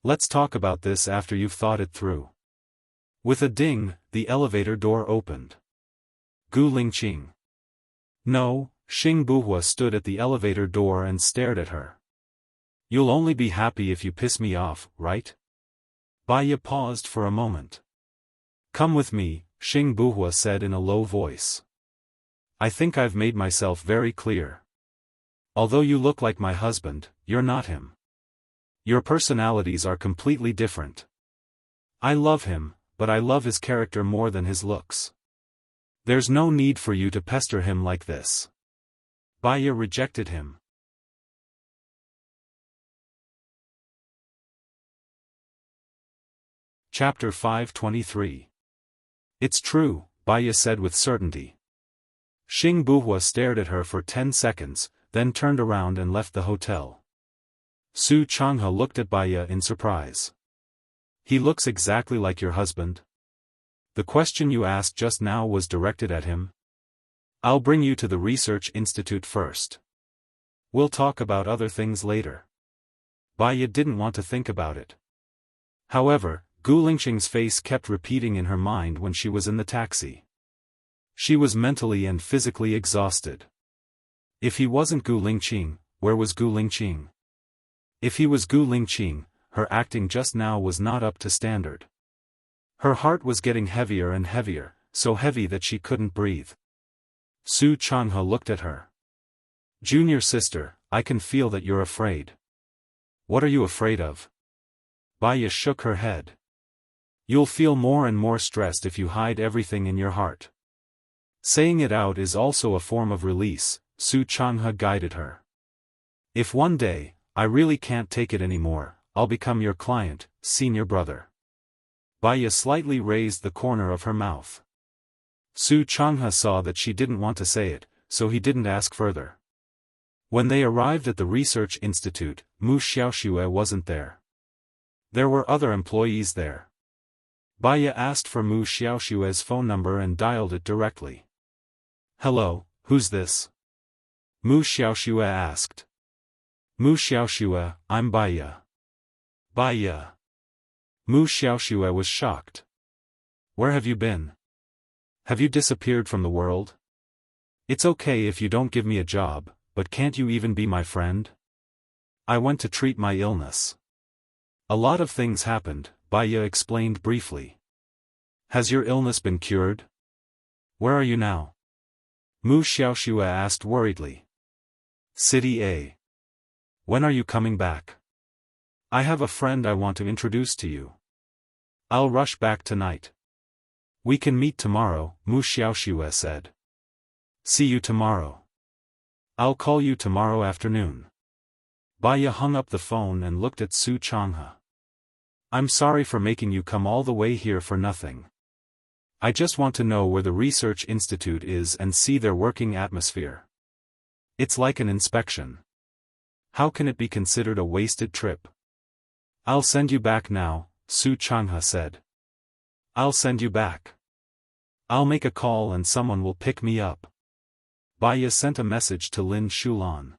Let's talk about this after you've thought it through. With a ding, the elevator door opened. Gu Lingqing. No, Xing Buhua stood at the elevator door and stared at her. You'll only be happy if you piss me off, right? Baya paused for a moment. Come with me, Xing Buhua said in a low voice. I think I've made myself very clear. Although you look like my husband, you're not him. Your personalities are completely different. I love him, but I love his character more than his looks. There's no need for you to pester him like this. Baya rejected him. Chapter 523. It's true, Baya said with certainty. Xing Buhua stared at her for 10 seconds, then turned around and left the hotel. Su Changha looked at Baya in surprise. He looks exactly like your husband? The question you asked just now was directed at him? I'll bring you to the research institute first. We'll talk about other things later. Baya didn't want to think about it. However, Gu Lingqing's face kept repeating in her mind when she was in the taxi. She was mentally and physically exhausted. If he wasn't Gu Lingqing, where was Gu Lingqing? If he was Gu Lingqing, her acting just now was not up to standard. Her heart was getting heavier and heavier, so heavy that she couldn't breathe. Su Changha looked at her. Junior sister, I can feel that you're afraid. What are you afraid of? Baya shook her head. You'll feel more and more stressed if you hide everything in your heart. Saying it out is also a form of release, Su Changha guided her. If one day, I really can't take it anymore, I'll become your client, senior brother. Baya slightly raised the corner of her mouth. Su Changha saw that she didn't want to say it, so he didn't ask further. When they arrived at the research institute, Mu Xiaoxue wasn't there. There were other employees there. Baya asked for Mu Xiaoxue's phone number and dialed it directly. Hello, who's this? Mu Xiaoxue asked. Mu Xiaoxue, I'm Baya. Baya. Mu Xiaoxue was shocked. Where have you been? Have you disappeared from the world? It's okay if you don't give me a job, but can't you even be my friend? I went to treat my illness. A lot of things happened, Baya explained briefly. Has your illness been cured? Where are you now? Mu Xiaoxue asked worriedly. City A. When are you coming back? I have a friend I want to introduce to you. I'll rush back tonight. We can meet tomorrow, Mu Xiaoxue said. See you tomorrow. I'll call you tomorrow afternoon. Baya hung up the phone and looked at Su Changha. I'm sorry for making you come all the way here for nothing. I just want to know where the research institute is and see their working atmosphere. It's like an inspection. How can it be considered a wasted trip? I'll send you back now, Su Changha said. I'll send you back. I'll make a call and someone will pick me up. Baya sent a message to Lin Shulan.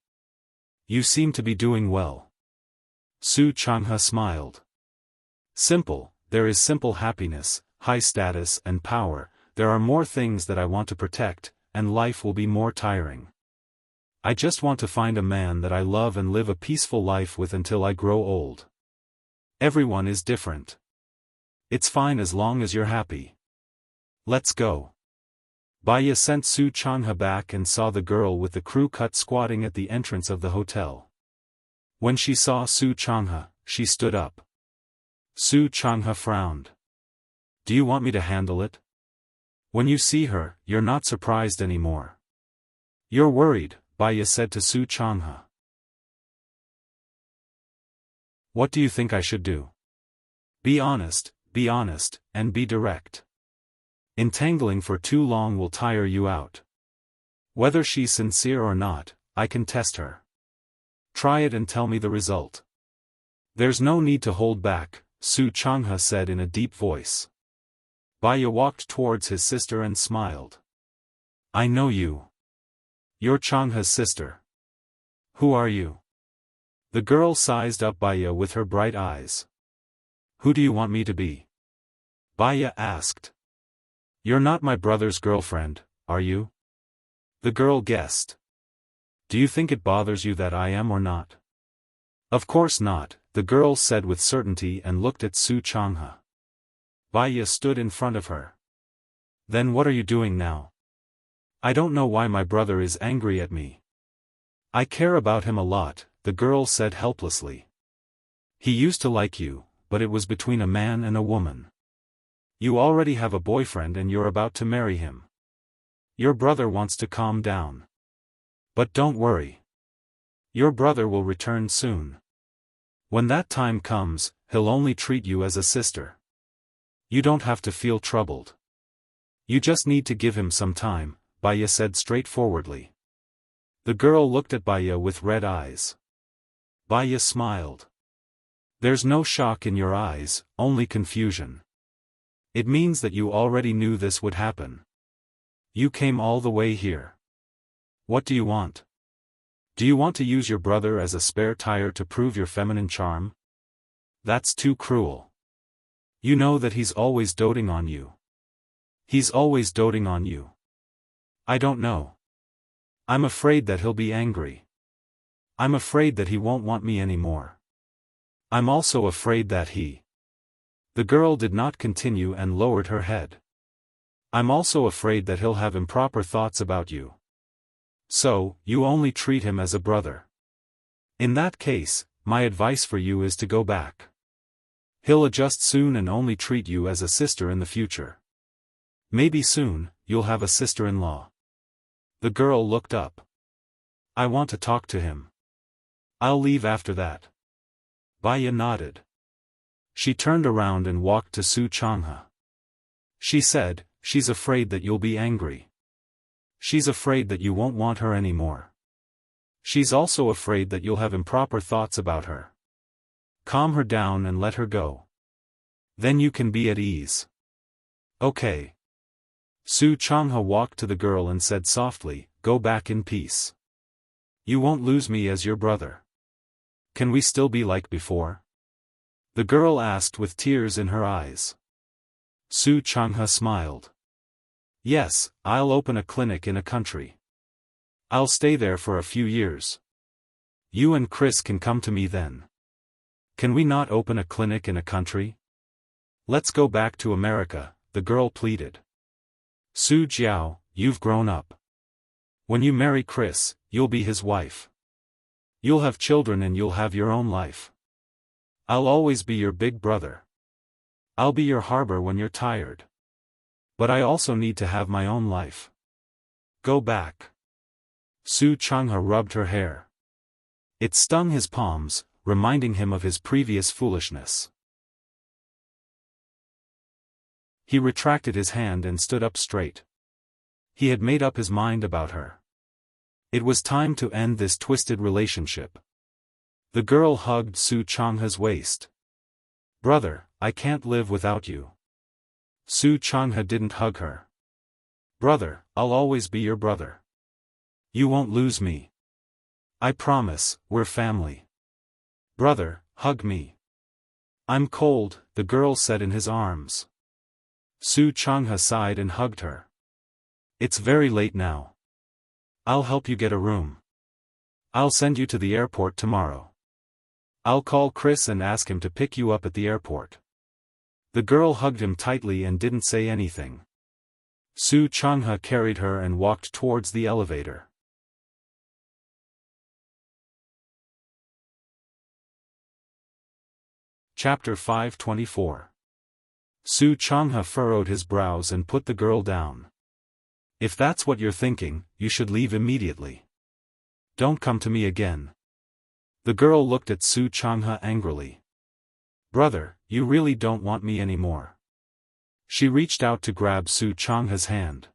You seem to be doing well. Su Changhe smiled. Simple, there is simple happiness, high status and power. There are more things that I want to protect, and life will be more tiring. I just want to find a man that I love and live a peaceful life with until I grow old. Everyone is different. It's fine as long as you're happy. Let's go. Baya sent Su Changhe back and saw the girl with the crew cut squatting at the entrance of the hotel. When she saw Su Changhe, she stood up. Su Changhe frowned. Do you want me to handle it? When you see her, you're not surprised anymore. You're worried, Baya said to Su Changhe. What do you think I should do? Be honest, and be direct. Entangling for too long will tire you out. Whether she's sincere or not, I can test her. Try it and tell me the result. There's no need to hold back, Su Changhe said in a deep voice. Baya walked towards his sister and smiled. I know you. You're Changhe's sister. Who are you? The girl sized up Baya with her bright eyes. Who do you want me to be? Baya asked. You're not my brother's girlfriend, are you? The girl guessed. Do you think it bothers you that I am or not? Of course not, the girl said with certainty and looked at Su Changhe. Baya stood in front of her. Then what are you doing now? I don't know why my brother is angry at me. I care about him a lot, the girl said helplessly. He used to like you, but it was between a man and a woman. You already have a boyfriend and you're about to marry him. Your brother wants to calm down. But don't worry. Your brother will return soon. When that time comes, he'll only treat you as a sister. You don't have to feel troubled. You just need to give him some time, Baya said straightforwardly. The girl looked at Baya with red eyes. Baya smiled. There's no shock in your eyes, only confusion. It means that you already knew this would happen. You came all the way here. What do you want? Do you want to use your brother as a spare tire to prove your feminine charm? That's too cruel. You know that he's always doting on you. He's always doting on you. I don't know. I'm afraid that he'll be angry. I'm afraid that he won't want me anymore. I'm also afraid that he... The girl did not continue and lowered her head. I'm also afraid that he'll have improper thoughts about you. So, you only treat him as a brother. In that case, my advice for you is to go back. He'll adjust soon and only treat you as a sister in the future. Maybe soon, you'll have a sister-in-law. The girl looked up. I want to talk to him. I'll leave after that. Baya nodded. She turned around and walked to Su Changhe. She said, she's afraid that you'll be angry. She's afraid that you won't want her anymore. She's also afraid that you'll have improper thoughts about her. Calm her down and let her go. Then you can be at ease. Okay. Su Changhe walked to the girl and said softly, go back in peace. You won't lose me as your brother. Can we still be like before? The girl asked with tears in her eyes. Su Changhe smiled. Yes, I'll open a clinic in a country. I'll stay there for a few years. You and Chris can come to me then. Can we not open a clinic in a country? Let's go back to America, the girl pleaded. Su Jiao, you've grown up. When you marry Chris, you'll be his wife. You'll have children and you'll have your own life. I'll always be your big brother. I'll be your harbor when you're tired. But I also need to have my own life. Go back. Su Changhe rubbed her hair. It stung his palms, reminding him of his previous foolishness. He retracted his hand and stood up straight. He had made up his mind about her. It was time to end this twisted relationship. The girl hugged Su Changhe's waist. Brother, I can't live without you. Su Changhe didn't hug her. Brother, I'll always be your brother. You won't lose me. I promise, we're family. Brother, hug me. I'm cold, the girl said in his arms. Su Changha sighed and hugged her. It's very late now. I'll help you get a room. I'll send you to the airport tomorrow. I'll call Chris and ask him to pick you up at the airport. The girl hugged him tightly and didn't say anything. Su Changha carried her and walked towards the elevator. Chapter 524. Su Changha furrowed his brows and put the girl down. If that's what you're thinking, you should leave immediately. Don't come to me again. The girl looked at Su Changha angrily. Brother, you really don't want me anymore. She reached out to grab Su Changha's hand.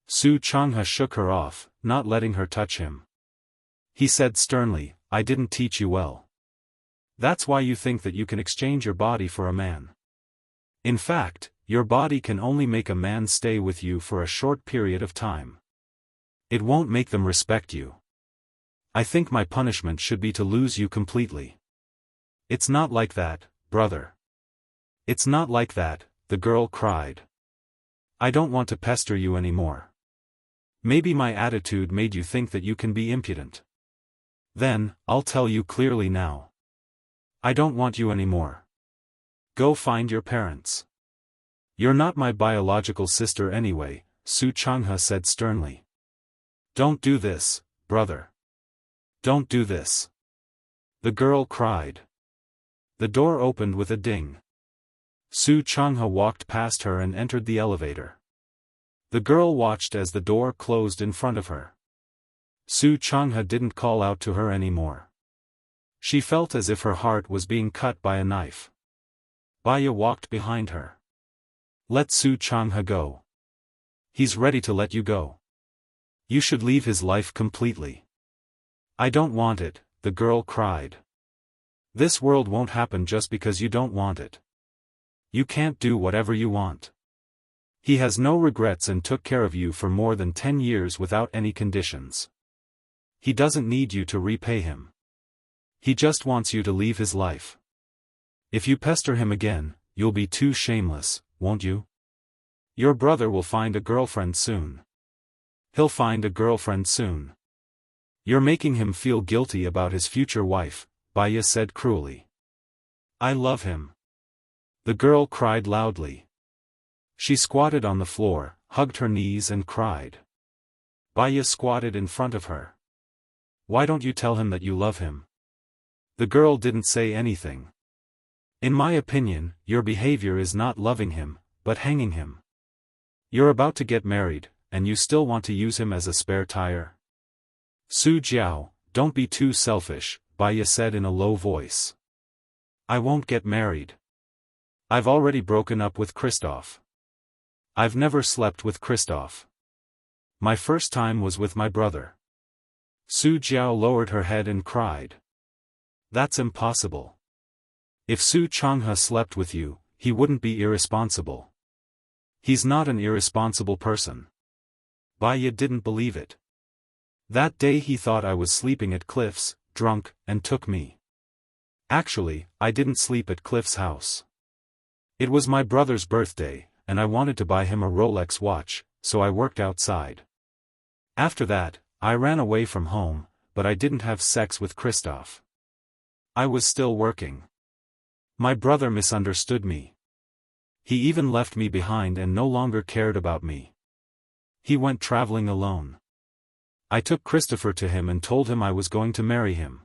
Su Changha shook her off, not letting her touch him. He said sternly, I didn't teach you well. That's why you think that you can exchange your body for a man. In fact, your body can only make a man stay with you for a short period of time. It won't make them respect you. I think my punishment should be to lose you completely. It's not like that, brother. It's not like that, the girl cried. I don't want to pester you anymore. Maybe my attitude made you think that you can be impudent. Then, I'll tell you clearly now. I don't want you anymore. Go find your parents. You're not my biological sister anyway, Su Changha said sternly. Don't do this, brother. Don't do this. The girl cried. The door opened with a ding. Su Changha walked past her and entered the elevator. The girl watched as the door closed in front of her. Su Changha didn't call out to her anymore. She felt as if her heart was being cut by a knife. Baya walked behind her. Let Su Changha go. He's ready to let you go. You should leave his life completely. I don't want it, the girl cried. This world won't happen just because you don't want it. You can't do whatever you want. He has no regrets and took care of you for more than 10 years without any conditions. He doesn't need you to repay him. He just wants you to leave his life. If you pester him again, you'll be too shameless, won't you? Your brother will find a girlfriend soon. He'll find a girlfriend soon. You're making him feel guilty about his future wife, Baya said cruelly. I love him. The girl cried loudly. She squatted on the floor, hugged her knees and cried. Baya squatted in front of her. Why don't you tell him that you love him? The girl didn't say anything. In my opinion, your behavior is not loving him, but hanging him. You're about to get married, and you still want to use him as a spare tire? Su Jiao, don't be too selfish, Baya said in a low voice. I won't get married. I've already broken up with Christoph. I've never slept with Christoph. My first time was with my brother. Su Jiao lowered her head and cried. That's impossible. If Su Changha slept with you, he wouldn't be irresponsible. He's not an irresponsible person. Baya didn't believe it. That day he thought I was sleeping at Cliff's, drunk, and took me. Actually, I didn't sleep at Cliff's house. It was my brother's birthday, and I wanted to buy him a Rolex watch, so I worked outside. After that, I ran away from home, but I didn't have sex with Christoph. I was still working. My brother misunderstood me. He even left me behind and no longer cared about me. He went traveling alone. I took Christopher to him and told him I was going to marry him.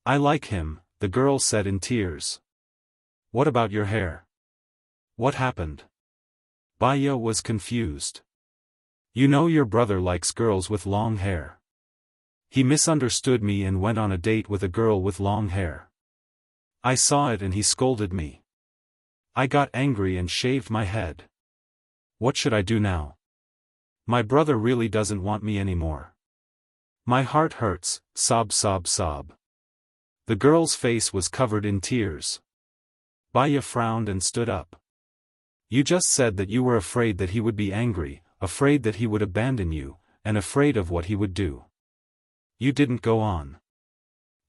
I like him, the girl said in tears. What about your hair? What happened? Baya was confused. You know your brother likes girls with long hair. He misunderstood me and went on a date with a girl with long hair. I saw it and he scolded me. I got angry and shaved my head. What should I do now? My brother really doesn't want me anymore. My heart hurts, sob sob sob. The girl's face was covered in tears. Baya frowned and stood up. You just said that you were afraid that he would be angry, afraid that he would abandon you, and afraid of what he would do. You didn't go on.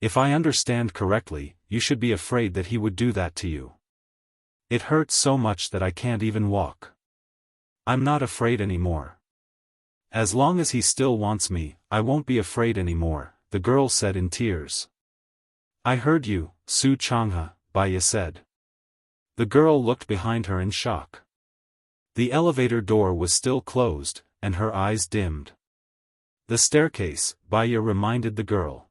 If I understand correctly, you should be afraid that he would do that to you. It hurts so much that I can't even walk. I'm not afraid anymore. As long as he still wants me, I won't be afraid anymore, the girl said in tears. I heard you, Su Changha, Baya said. The girl looked behind her in shock. The elevator door was still closed, and her eyes dimmed. The staircase, Baya reminded the girl.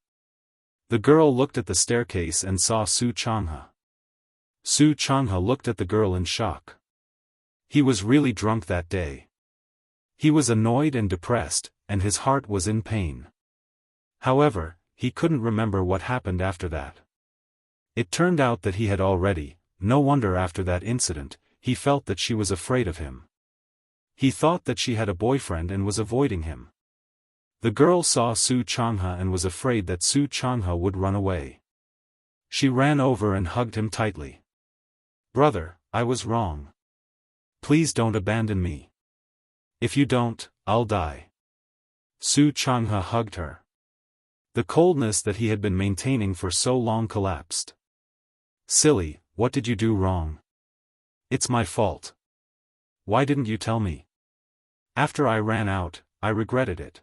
The girl looked at the staircase and saw Su Changha. Su Changha looked at the girl in shock. He was really drunk that day. He was annoyed and depressed, and his heart was in pain. However, he couldn't remember what happened after that. It turned out that he had already, no wonder after that incident, he felt that she was afraid of him. He thought that she had a boyfriend and was avoiding him. The girl saw Su Changha and was afraid that Su Changha would run away. She ran over and hugged him tightly. Brother, I was wrong. Please don't abandon me. If you don't, I'll die. Su Changha hugged her. The coldness that he had been maintaining for so long collapsed. Silly, what did you do wrong? It's my fault. Why didn't you tell me? After I ran out, I regretted it.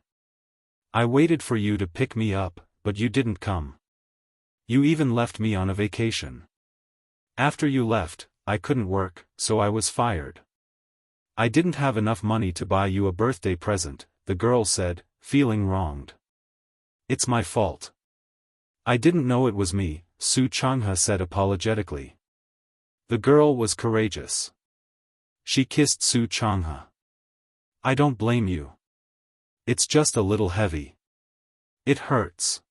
I waited for you to pick me up, but you didn't come. You even left me on a vacation. After you left, I couldn't work, so I was fired. I didn't have enough money to buy you a birthday present, the girl said, feeling wronged. It's my fault. I didn't know it was me, Su Changha said apologetically. The girl was courageous. She kissed Su Changha. I don't blame you. It's just a little heavy. It hurts.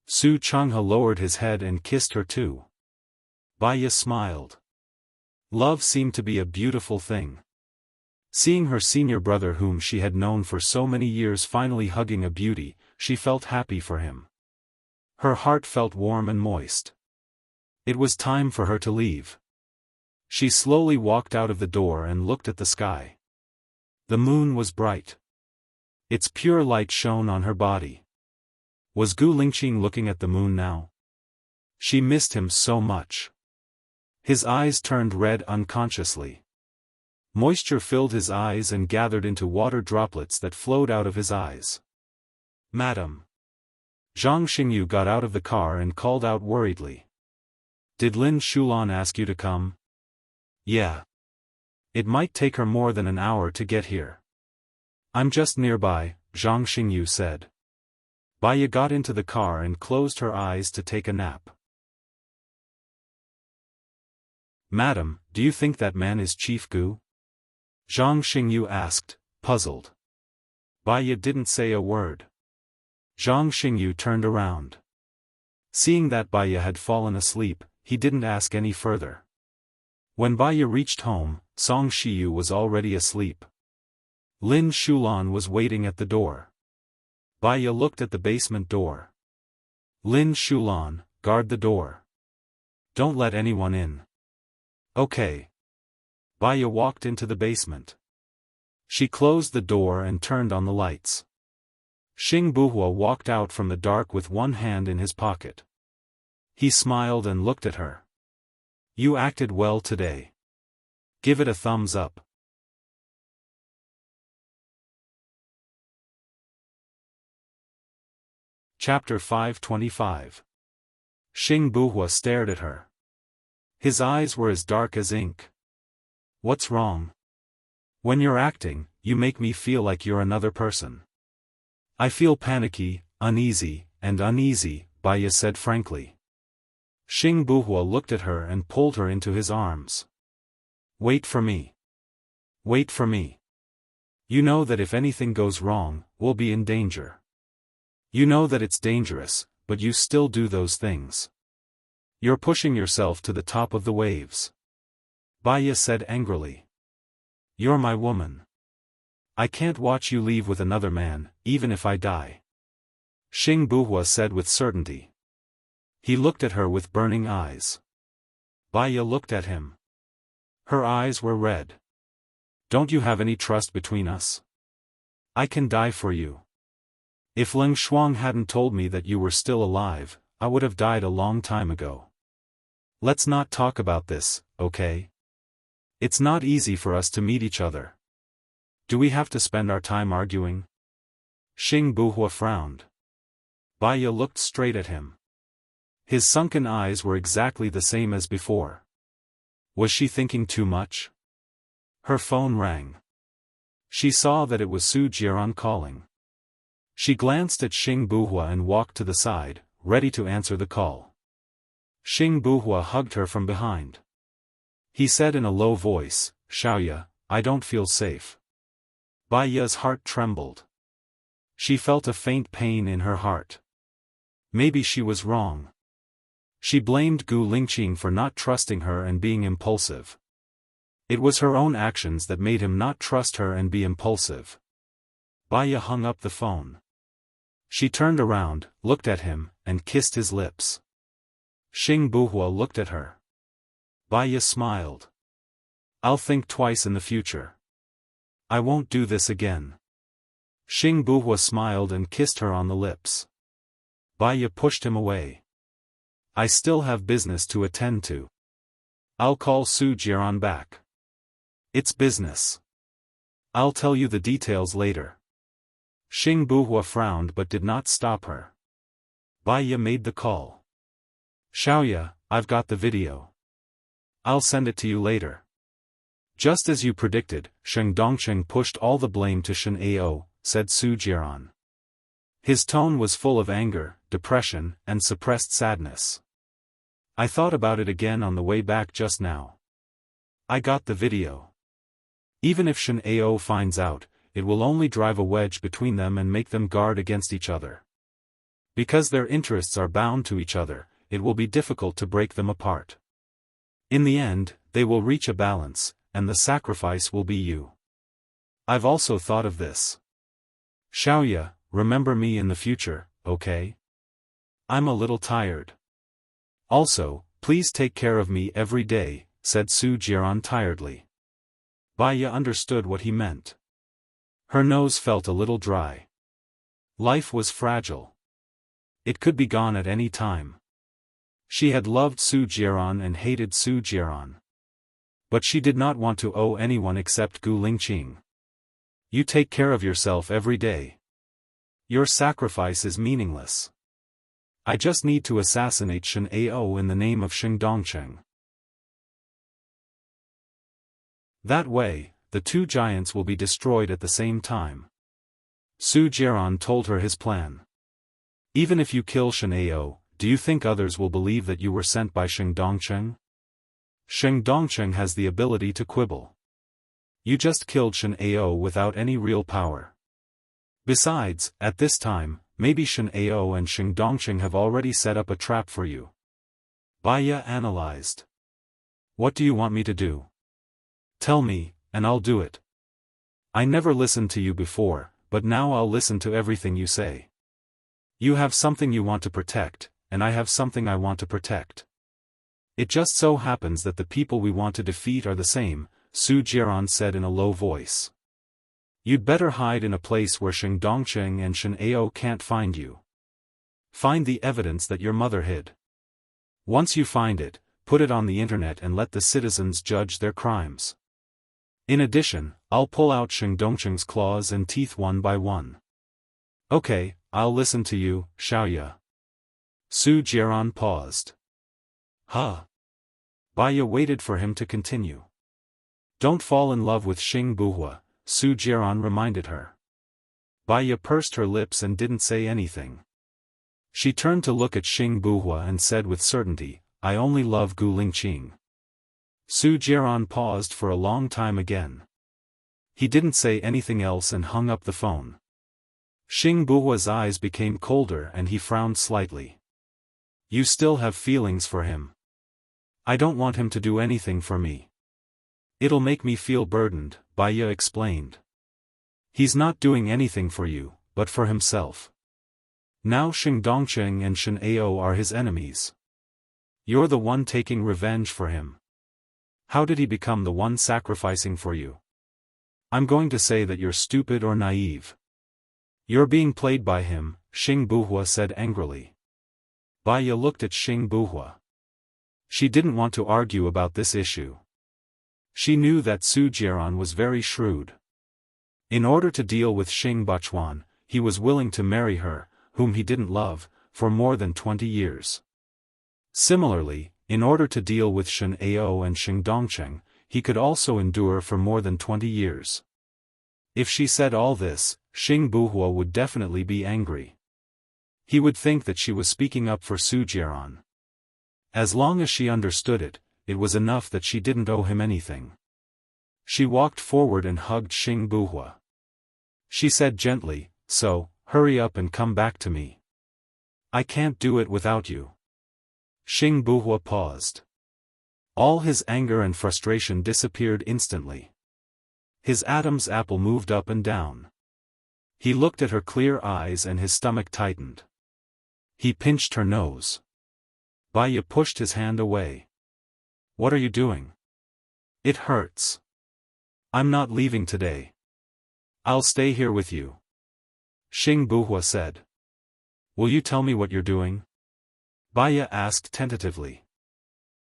Su Changha lowered his head and kissed her too. Baya smiled. Love seemed to be a beautiful thing. Seeing her senior brother whom she had known for so many years finally hugging a beauty, she felt happy for him. Her heart felt warm and moist. It was time for her to leave. She slowly walked out of the door and looked at the sky. The moon was bright. Its pure light shone on her body. Was Gu Lingqing looking at the moon now? She missed him so much. His eyes turned red unconsciously. Moisture filled his eyes and gathered into water droplets that flowed out of his eyes. Madam. Zhang Xingyu got out of the car and called out worriedly. Did Lin Shulan ask you to come? Yeah. It might take her more than an hour to get here. I'm just nearby, Zhang Xingyu said. Baya got into the car and closed her eyes to take a nap. Madam, do you think that man is Chief Gu? Zhang Xingyu asked, puzzled. Baya didn't say a word. Zhang Xingyu turned around. Seeing that Baya had fallen asleep, he didn't ask any further. When Baya reached home, Song Shiyu was already asleep. Lin Shulan was waiting at the door. Baya looked at the basement door. Lin Shulan, guard the door. Don't let anyone in. Okay. Baya walked into the basement. She closed the door and turned on the lights. Xing Buhua walked out from the dark with one hand in his pocket. He smiled and looked at her. You acted well today. Give it a thumbs up. Chapter 525. Xing Buhua stared at her. His eyes were as dark as ink. What's wrong? When you're acting, you make me feel like you're another person. I feel panicky, uneasy, Baya said frankly. Xing Buhua looked at her and pulled her into his arms. Wait for me. Wait for me. You know that if anything goes wrong, we'll be in danger. You know that it's dangerous, but you still do those things. You're pushing yourself to the top of the waves. Baya said angrily. You're my woman. I can't watch you leave with another man, even if I die. Xing Buhua said with certainty. He looked at her with burning eyes. Baya looked at him. Her eyes were red. Don't you have any trust between us? I can die for you. If Ling Shuang hadn't told me that you were still alive, I would have died a long time ago. Let's not talk about this, okay? It's not easy for us to meet each other. Do we have to spend our time arguing? Xing Buhua frowned. Baiya looked straight at him. His sunken eyes were exactly the same as before. Was she thinking too much? Her phone rang. She saw that it was Su Jiran calling. She glanced at Xing Buhua and walked to the side, ready to answer the call. Xing Buhua hugged her from behind. He said in a low voice, "Xiaoya, I don't feel safe." Baiya's heart trembled. She felt a faint pain in her heart. Maybe she was wrong. She blamed Gu Lingqing for not trusting her and being impulsive. It was her own actions that made him not trust her and be impulsive. Baiya hung up the phone. She turned around, looked at him, and kissed his lips. Xing Buhua looked at her. Baiya smiled. "I'll think twice in the future. I won't do this again." Xing Buhua smiled and kissed her on the lips. Baiya pushed him away. "I still have business to attend to. I'll call Su Jiran back. It's business. I'll tell you the details later." Xing Buhua frowned but did not stop her. Baiya made the call. "Xiaoya, I've got the video. I'll send it to you later." "Just as you predicted, Sheng Dongqing pushed all the blame to Shen Ao," said Su Jiran. His tone was full of anger, depression, and suppressed sadness. "I thought about it again on the way back just now. I got the video. Even if Shen Ao finds out, it will only drive a wedge between them and make them guard against each other. Because their interests are bound to each other, it will be difficult to break them apart. In the end, they will reach a balance, and the sacrifice will be you. I've also thought of this. Xiaoya, remember me in the future, okay? I'm a little tired. Also, please take care of me every day," said Su Jiran tiredly. Baiya understood what he meant. Her nose felt a little dry. Life was fragile. It could be gone at any time. She had loved Su Jiran and hated Su Jiran. But she did not want to owe anyone except Gu Lingqing. "You take care of yourself every day. Your sacrifice is meaningless. I just need to assassinate Shen Ao in the name of Sheng Dongqing. That way, the two giants will be destroyed at the same time." Su Jiran told her his plan. "Even if you kill Shen Ao, do you think others will believe that you were sent by Sheng Dongqing? Sheng Dongqing has the ability to quibble. You just killed Shen Ao without any real power. Besides, at this time, maybe Shen Ao and Sheng Dongqing have already set up a trap for you." Baiya analyzed. "What do you want me to do? Tell me, and I'll do it. I never listened to you before, but now I'll listen to everything you say. You have something you want to protect, and I have something I want to protect. It just so happens that the people we want to defeat are the same," Su Jiran said in a low voice. "You'd better hide in a place where Sheng Dongqing and Shen Ao can't find you. Find the evidence that your mother hid. Once you find it, put it on the internet and let the citizens judge their crimes. In addition, I'll pull out Sheng Dongqing's claws and teeth one by one." "Okay, I'll listen to you, Xiaoya." Su Jiran paused. "Huh?" Baiya waited for him to continue. "Don't fall in love with Xing Buhua," Su Jiran reminded her. Baiya pursed her lips and didn't say anything. She turned to look at Xing Buhua and said with certainty, "I only love Gu Lingqing." Su Jiran paused for a long time again. He didn't say anything else and hung up the phone. Xing Buhua's eyes became colder and he frowned slightly. "You still have feelings for him. I don't want him to do anything for me. It'll make me feel burdened," Baiya explained. "He's not doing anything for you, but for himself. Now Sheng Dongqing and Shen Ao are his enemies. You're the one taking revenge for him. How did he become the one sacrificing for you? I'm going to say that you're stupid or naive. You're being played by him, Xing Buhua said angrily. Baya looked at Xing Buhua. She didn't want to argue about this issue. She knew that Su Jiaran was very shrewd. In order to deal with Xing Bachuan, he was willing to marry her, whom he didn't love, for more than 20 years. Similarly, in order to deal with Shen Ao and Xing Dongcheng, he could also endure for more than 20 years. If she said all this, Xing Buhua would definitely be angry. He would think that she was speaking up for Su Jiaran. As long as she understood it, it was enough that she didn't owe him anything. She walked forward and hugged Xing Buhua. She said gently, "So, hurry up and come back to me. I can't do it without you." Xing Buhua paused. All his anger and frustration disappeared instantly. His Adam's apple moved up and down. He looked at her clear eyes and his stomach tightened. He pinched her nose. Baya pushed his hand away. "What are you doing? It hurts. I'm not leaving today. I'll stay here with you," Xing Buhua said. "Will you tell me what you're doing?" Baya asked tentatively.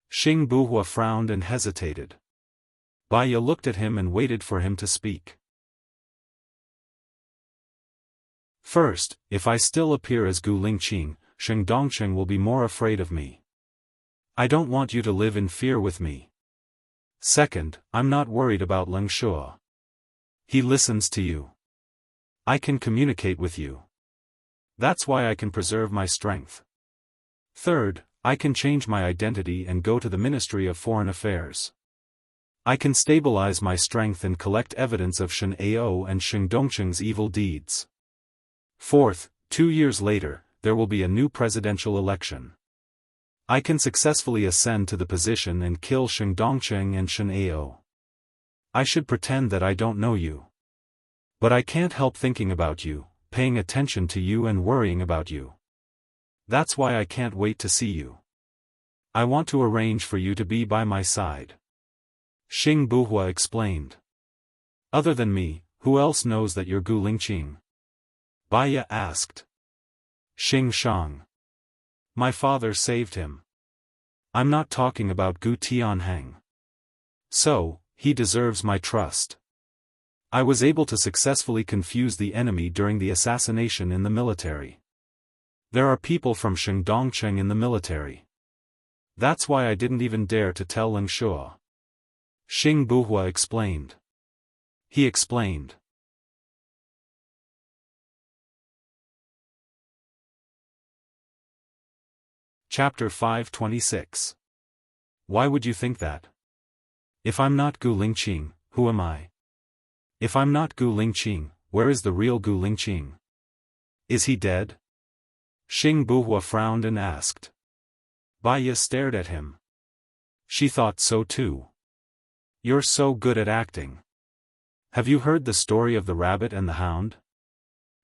Xing Buhua frowned and hesitated. Baya looked at him and waited for him to speak. "First, if I still appear as Gu Lingqing, Xing Dongcheng will be more afraid of me. I don't want you to live in fear with me. Second, I'm not worried about Leng Shuo. He listens to you. I can communicate with you. That's why I can preserve my strength. Third, I can change my identity and go to the Ministry of Foreign Affairs. I can stabilize my strength and collect evidence of Shen Ao and Xing Dongcheng's evil deeds. Fourth, 2 years later, there will be a new presidential election. I can successfully ascend to the position and kill Xing Dongcheng and Shen Ao. I should pretend that I don't know you. But I can't help thinking about you, paying attention to you and worrying about you. That's why I can't wait to see you. I want to arrange for you to be by my side," Xing Buhua explained. "Other than me, who else knows that you're Gu Lingqing?" Baya asked. "Xing Shang. My father saved him. I'm not talking about Gu Tianheng. So, he deserves my trust. I was able to successfully confuse the enemy during the assassination in the military. There are people from Xing Dongcheng in the military. That's why I didn't even dare to tell Leng Shuo," Xing Buhua explained. He explained. Chapter 526. Why would you think that? If I'm not Gu Lingqing, who am I? If I'm not Gu Lingqing, where is the real Gu Lingqing? Is he dead? Xing Buhua frowned and asked. Baya stared at him. She thought so too. "You're so good at acting. Have you heard the story of the rabbit and the hound?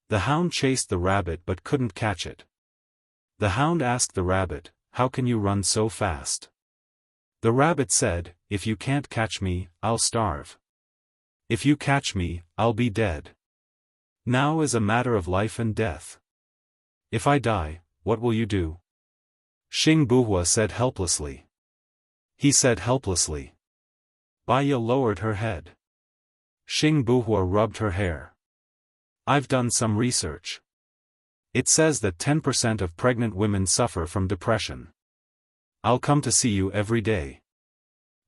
The hound chased the rabbit but couldn't catch it. The hound asked the rabbit, 'How can you run so fast?' The rabbit said, 'If you can't catch me, I'll starve. If you catch me, I'll be dead. Now is a matter of life and death. If I die, what will you do?" Xing Buhua said helplessly. He said helplessly. Baya lowered her head. Xing Buhua rubbed her hair. "I've done some research. It says that 10% of pregnant women suffer from depression. I'll come to see you every day.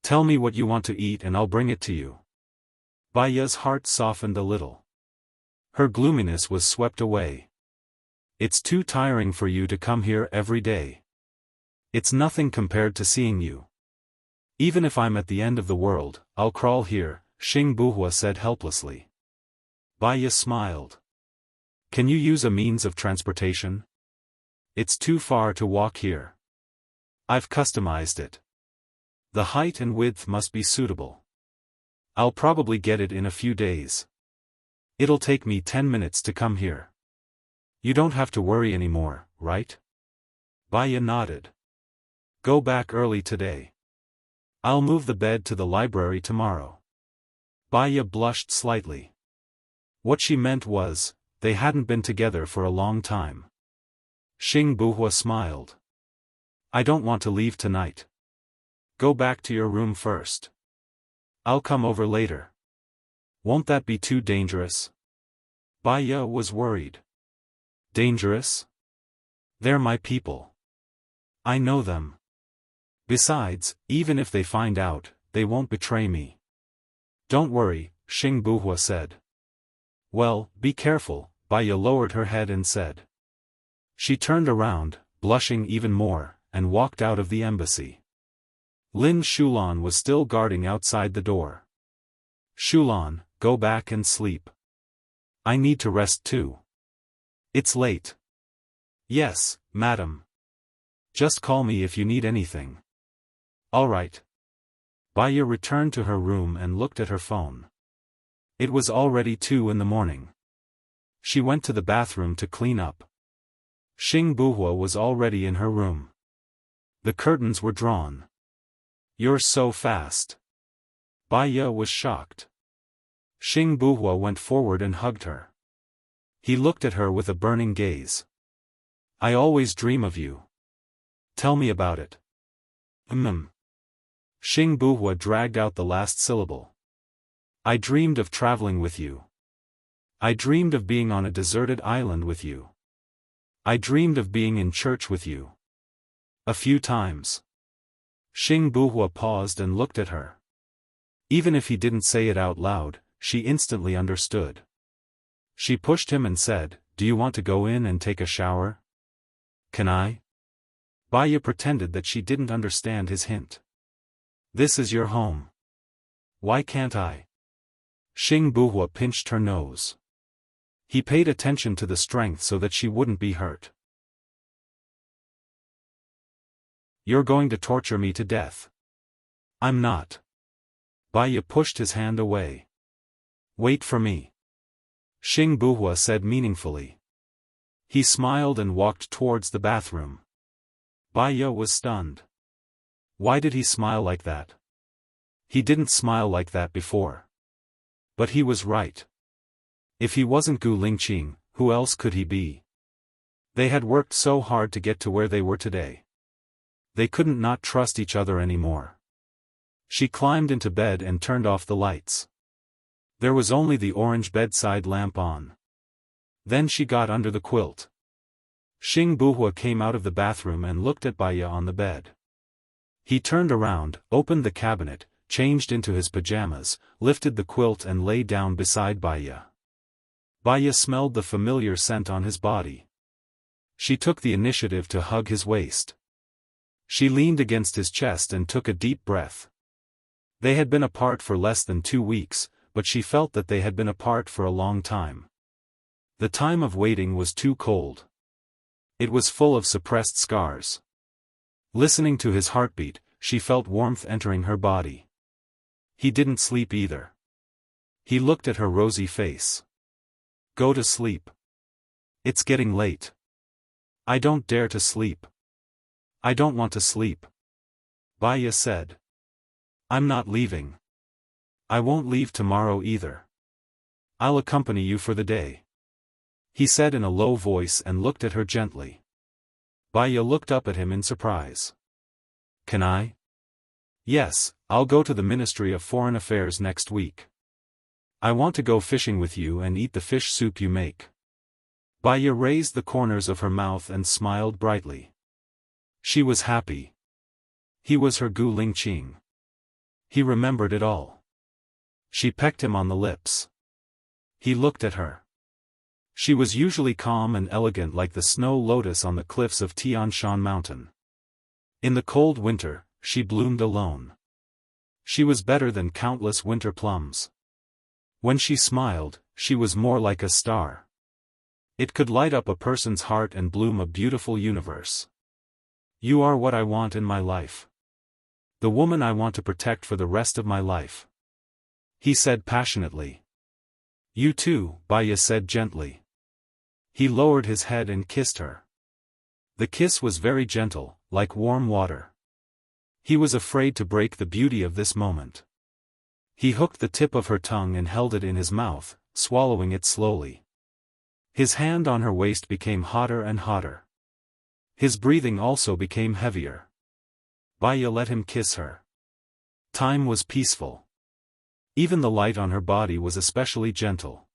Tell me what you want to eat and I'll bring it to you." Baya's heart softened a little. Her gloominess was swept away. "It's too tiring for you to come here every day. It's nothing compared to seeing you. Even if I'm at the end of the world, I'll crawl here," Xing Buhua said helplessly. Baya smiled. "Can you use a means of transportation? It's too far to walk here. I've customized it. The height and width must be suitable. I'll probably get it in a few days. It'll take me 10 minutes to come here. You don't have to worry anymore, right?" Baya nodded. "Go back early today. I'll move the bed to the library tomorrow." Baya blushed slightly. What she meant was, they hadn't been together for a long time. Xing Buhua smiled. I don't want to leave tonight. Go back to your room first. I'll come over later. Won't that be too dangerous? Bai Ye was worried. Dangerous? They're my people. I know them. Besides, even if they find out, they won't betray me. Don't worry, Xing Buhua said. Well, be careful, Bai Ye lowered her head and said. She turned around, blushing even more, and walked out of the embassy. Lin Shulan was still guarding outside the door. Shulan, go back and sleep. I need to rest too. It's late. Yes, madam. Just call me if you need anything. All right. Bai Ye returned to her room and looked at her phone. It was already 2 in the morning. She went to the bathroom to clean up. Xing Buhua was already in her room. The curtains were drawn. You're so fast. Bai Ye was shocked. Xing Buhua went forward and hugged her. He looked at her with a burning gaze. I always dream of you. Tell me about it. Xing Buhua dragged out the last syllable. I dreamed of traveling with you. I dreamed of being on a deserted island with you. I dreamed of being in church with you. A few times. Xing Buhua paused and looked at her. Even if he didn't say it out loud, she instantly understood. She pushed him and said, Do you want to go in and take a shower? Can I? Bai Ye pretended that she didn't understand his hint. This is your home. Why can't I? Xing Buhua pinched her nose. He paid attention to the strength so that she wouldn't be hurt. You're going to torture me to death. I'm not. Bai Ye pushed his hand away. Wait for me. Xing Buhua said meaningfully. He smiled and walked towards the bathroom. Bai Ye was stunned. Why did he smile like that? He didn't smile like that before. But he was right. If he wasn't Gu Lingqing, who else could he be? They had worked so hard to get to where they were today. They couldn't not trust each other anymore. She climbed into bed and turned off the lights. There was only the orange bedside lamp on. Then she got under the quilt. Xing Buhua came out of the bathroom and looked at Bai Ye on the bed. He turned around, opened the cabinet, changed into his pajamas, lifted the quilt and lay down beside Bai Ye. Bai Ye smelled the familiar scent on his body. She took the initiative to hug his waist. She leaned against his chest and took a deep breath. They had been apart for less than 2 weeks, but she felt that they had been apart for a long time. The time of waiting was too cold. It was full of suppressed scars. Listening to his heartbeat, she felt warmth entering her body. He didn't sleep either. He looked at her rosy face. Go to sleep. It's getting late. I don't dare to sleep. I don't want to sleep. Bai Ye said. I'm not leaving. I won't leave tomorrow either. I'll accompany you for the day. He said in a low voice and looked at her gently. Bai Ye looked up at him in surprise. Can I? Yes, I'll go to the Ministry of Foreign Affairs next week. I want to go fishing with you and eat the fish soup you make. Bai Ye raised the corners of her mouth and smiled brightly. She was happy. He was her Gu Lingqing. He remembered it all. She pecked him on the lips. He looked at her. She was usually calm and elegant like the snow lotus on the cliffs of Tian Shan Mountain. In the cold winter, she bloomed alone. She was better than countless winter plums. When she smiled, she was more like a star. It could light up a person's heart and bloom a beautiful universe. You are what I want in my life. The woman I want to protect for the rest of my life. He said passionately. You too, Bai Ye said gently. He lowered his head and kissed her. The kiss was very gentle, like warm water. He was afraid to break the beauty of this moment. He hooked the tip of her tongue and held it in his mouth, swallowing it slowly. His hand on her waist became hotter and hotter. His breathing also became heavier. Baya let him kiss her. Time was peaceful. Even the light on her body was especially gentle.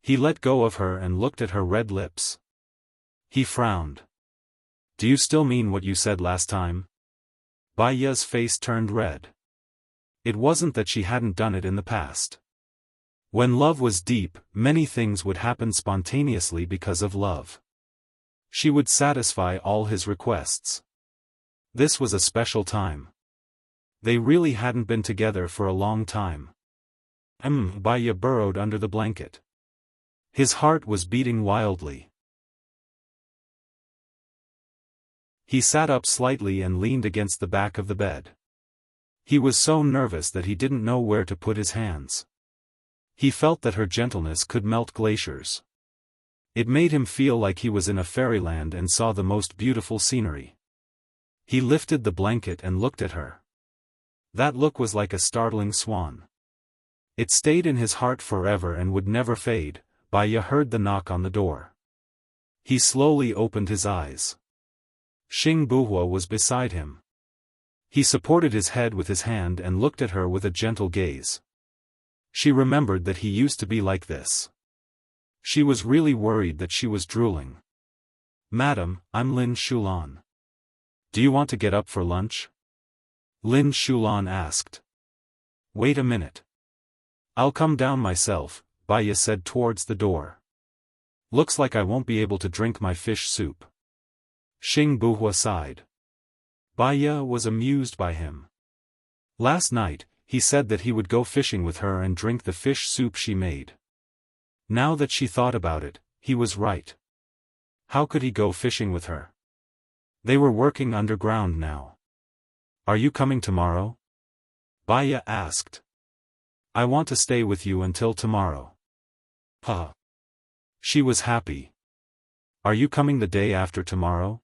He let go of her and looked at her red lips. He frowned. Do you still mean what you said last time? Baya's face turned red. It wasn't that she hadn't done it in the past. When love was deep, many things would happen spontaneously because of love. She would satisfy all his requests. This was a special time. They really hadn't been together for a long time. Baya burrowed under the blanket. His heart was beating wildly. He sat up slightly and leaned against the back of the bed. He was so nervous that he didn't know where to put his hands. He felt that her gentleness could melt glaciers. It made him feel like he was in a fairyland and saw the most beautiful scenery. He lifted the blanket and looked at her. That look was like a startling swan. It stayed in his heart forever and would never fade. Baya heard the knock on the door. He slowly opened his eyes. Xing Buhua was beside him. He supported his head with his hand and looked at her with a gentle gaze. She remembered that he used to be like this. She was really worried that she was drooling. Madam, I'm Lin Shulan. Do you want to get up for lunch? Lin Shulan asked. Wait a minute. I'll come down myself, Baya said towards the door. Looks like I won't be able to drink my fish soup. Xing Buhua sighed. Baya was amused by him. Last night, he said that he would go fishing with her and drink the fish soup she made. Now that she thought about it, he was right. How could he go fishing with her? They were working underground now. Are you coming tomorrow? Baya asked. I want to stay with you until tomorrow. Huh. She was happy. Are you coming the day after tomorrow?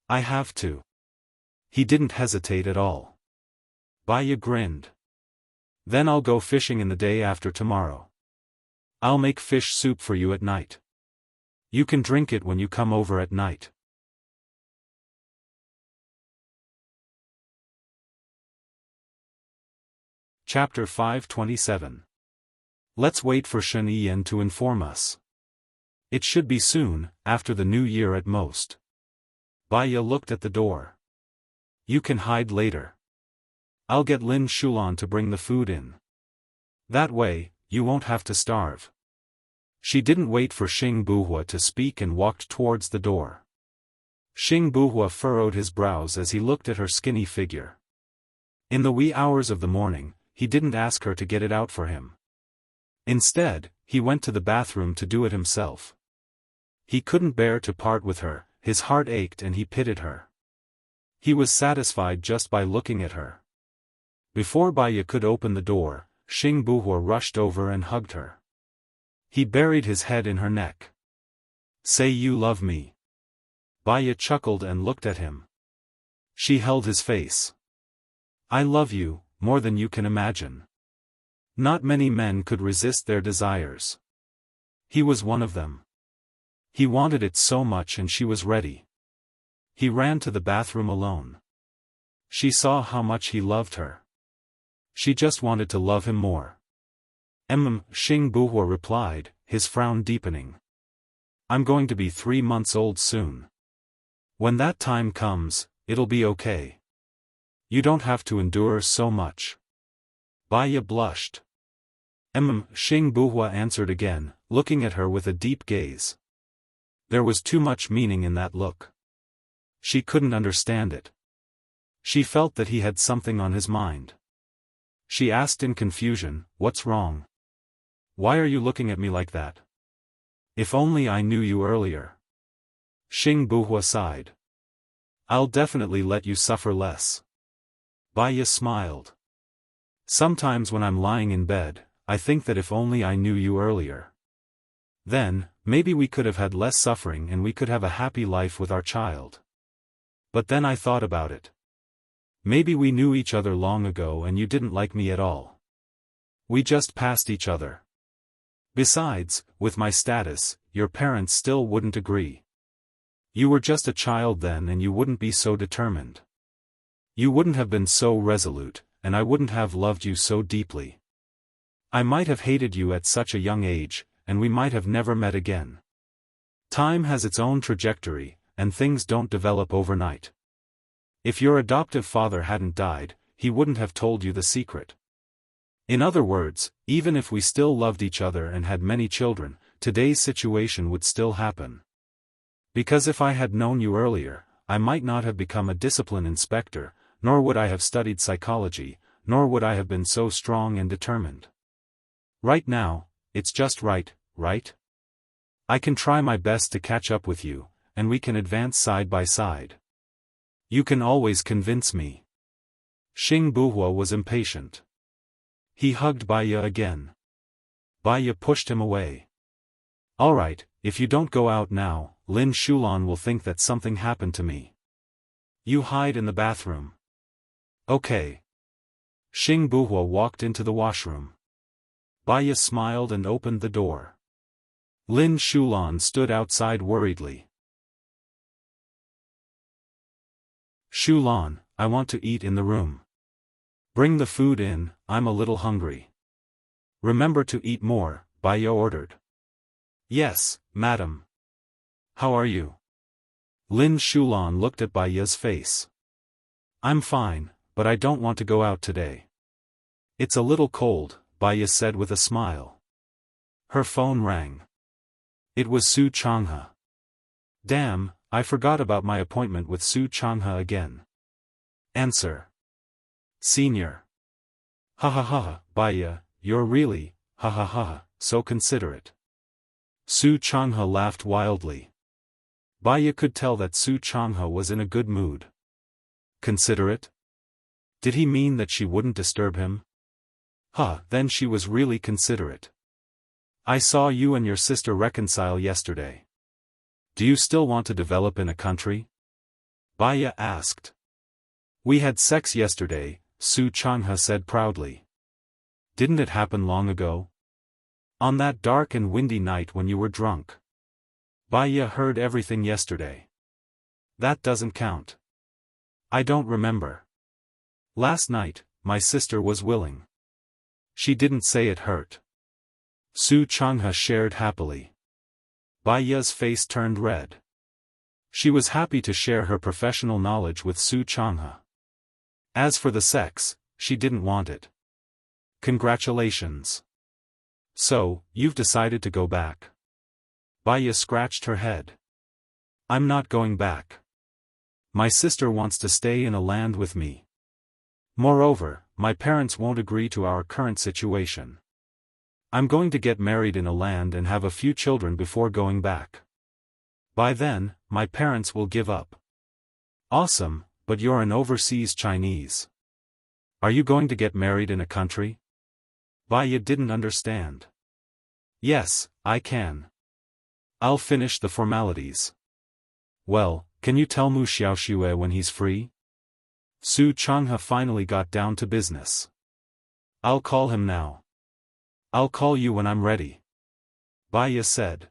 I have to. He didn't hesitate at all. Baya grinned. Then I'll go fishing in the day after tomorrow. I'll make fish soup for you at night. You can drink it when you come over at night. Chapter 527. Let's wait for Shen Yan to inform us. It should be soon, after the new year at most. Baya looked at the door. You can hide later. I'll get Lin Shulan to bring the food in. That way, you won't have to starve. She didn't wait for Xing Buhua to speak and walked towards the door. Xing Buhua furrowed his brows as he looked at her skinny figure. In the wee hours of the morning, he didn't ask her to get it out for him. Instead, he went to the bathroom to do it himself. He couldn't bear to part with her, his heart ached and he pitied her. He was satisfied just by looking at her. Before Baya could open the door, Xing Buhua rushed over and hugged her. He buried his head in her neck. Say you love me. Baya chuckled and looked at him. She held his face. I love you, more than you can imagine. Not many men could resist their desires. He was one of them. He wanted it so much and she was ready. He ran to the bathroom alone. She saw how much he loved her. She just wanted to love him more. Xing Buhua replied, his frown deepening. I'm going to be 3 months old soon. When that time comes, it'll be okay. You don't have to endure so much. Baya blushed. Xing Buhua answered again, looking at her with a deep gaze. There was too much meaning in that look. She couldn't understand it. She felt that he had something on his mind. She asked in confusion, what's wrong? Why are you looking at me like that? If only I knew you earlier. Xing Buhua sighed. I'll definitely let you suffer less. Baya smiled. Sometimes when I'm lying in bed, I think that if only I knew you earlier. Then, maybe we could have had less suffering and we could have a happy life with our child. But then I thought about it. Maybe we knew each other long ago and you didn't like me at all. We just passed each other. Besides, with my status, your parents still wouldn't agree. You were just a child then and you wouldn't be so determined. You wouldn't have been so resolute, and I wouldn't have loved you so deeply. I might have hated you at such a young age, and we might have never met again. Time has its own trajectory, and things don't develop overnight. If your adoptive father hadn't died, he wouldn't have told you the secret. In other words, even if we still loved each other and had many children, today's situation would still happen. Because if I had known you earlier, I might not have become a discipline inspector, nor would I have studied psychology, nor would I have been so strong and determined. Right now, it's just right? I can try my best to catch up with you, and we can advance side by side. You can always convince me. Xing Buhua was impatient. He hugged Baiya again. Baiya pushed him away. All right, if you don't go out now, Lin Shulan will think that something happened to me. You hide in the bathroom. Okay. Xing Buhua walked into the washroom. Baiya smiled and opened the door. Lin Shulan stood outside worriedly. Shulan, I want to eat in the room. Bring the food in, I'm a little hungry. Remember to eat more, Baiya ordered. Yes, madam. How are you? Lin Shulan looked at Baiya's face. I'm fine, but I don't want to go out today. It's a little cold, Baiya said with a smile. Her phone rang. It was Su Changhe. Damn, I forgot about my appointment with Su Changhe again. Answer. Senior. Ha ha ha, Baiya, you're really, ha ha ha, so considerate. Su Changhe laughed wildly. Baiya could tell that Su Changhe was in a good mood. Considerate? Did he mean that she wouldn't disturb him? Then she was really considerate. I saw you and your sister reconcile yesterday. Do you still want to develop in a country? Baiya asked. We had sex yesterday, Su Changhe said proudly. Didn't it happen long ago? On that dark and windy night when you were drunk. Baiya heard everything yesterday. That doesn't count. I don't remember. Last night, my sister was willing. She didn't say it hurt. Su Changhe shared happily. Baiya's face turned red. She was happy to share her professional knowledge with Su Changhe. As for the sex, she didn't want it. Congratulations. So, you've decided to go back. Baiya scratched her head. I'm not going back. My sister wants to stay in a land with me. Moreover, my parents won't agree to our current situation. I'm going to get married in a land and have a few children before going back. By then, my parents will give up. Awesome, but you're an overseas Chinese. Are you going to get married in a country? Baiya didn't understand. Yes, I can. I'll finish the formalities. Well, can you tell Mu Xiaoxue when he's free? Su Changhe finally got down to business. I'll call him now. I'll call you when I'm ready. Baiya said.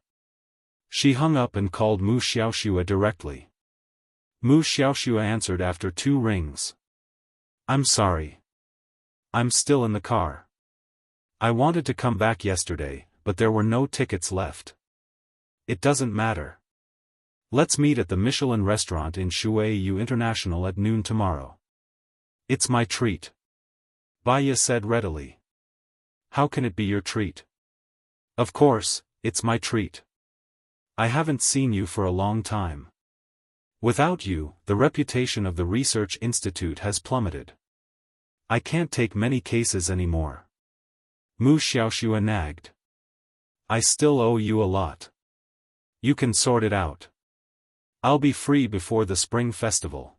She hung up and called Mu Xiaoxue directly. Mu Xiaoxue answered after 2 rings. I'm sorry. I'm still in the car. I wanted to come back yesterday, but there were no tickets left. It doesn't matter. Let's meet at the Michelin restaurant in Shuaiyu International at noon tomorrow. It's my treat. Baiya said readily. How can it be your treat? Of course, it's my treat. I haven't seen you for a long time. Without you, the reputation of the research institute has plummeted. I can't take many cases anymore. Mu Xiaoxue nagged. I still owe you a lot. You can sort it out. I'll be free before the spring festival.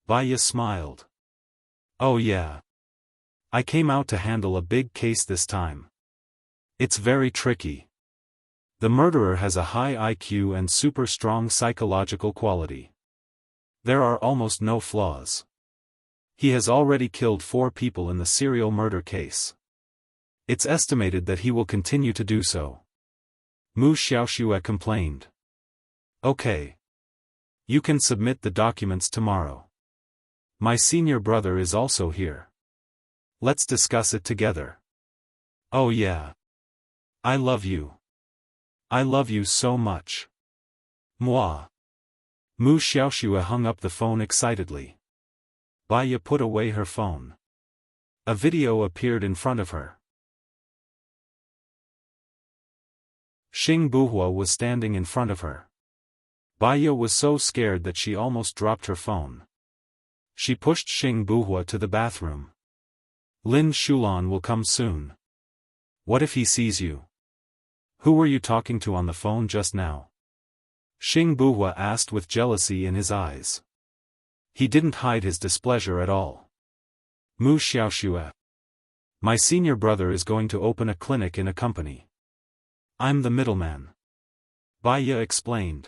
Baiya smiled. Oh yeah. I came out to handle a big case this time. It's very tricky. The murderer has a high IQ and super strong psychological quality. There are almost no flaws. He has already killed 4 people in the serial murder case. It's estimated that he will continue to do so. Mu Xiaoxue complained. Okay. You can submit the documents tomorrow. My senior brother is also here. Let's discuss it together. Oh yeah. I love you. I love you so much. Moi. Mu Xiaoxue hung up the phone excitedly. Baya put away her phone. A video appeared in front of her. Xing Buhua was standing in front of her. Baya was so scared that she almost dropped her phone. She pushed Xing Buhua to the bathroom. Lin Shulan will come soon. What if he sees you? Who were you talking to on the phone just now? Xing Buhua asked with jealousy in his eyes. He didn't hide his displeasure at all. Mu Xiaoxue. My senior brother is going to open a clinic in a company. I'm the middleman. Baya explained.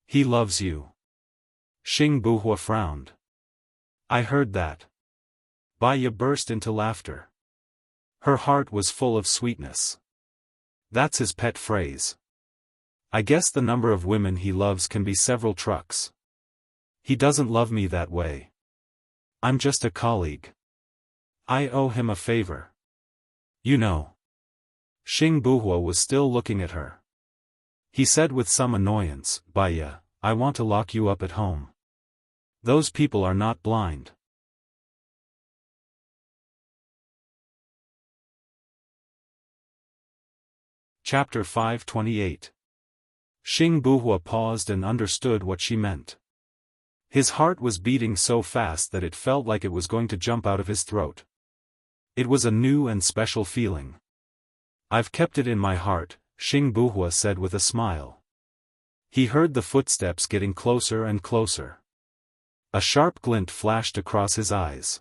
He loves you. Xing Buhua frowned. I heard that. Baya burst into laughter. Her heart was full of sweetness. That's his pet phrase. I guess the number of women he loves can be several trucks. He doesn't love me that way. I'm just a colleague. I owe him a favor. You know. Xing Buhua was still looking at her. He said with some annoyance, Baya, I want to lock you up at home. Those people are not blind. Chapter 528. Xing Buhua paused and understood what she meant. His heart was beating so fast that it felt like it was going to jump out of his throat. It was a new and special feeling. I've kept it in my heart, Xing Buhua said with a smile. He heard the footsteps getting closer and closer. A sharp glint flashed across his eyes.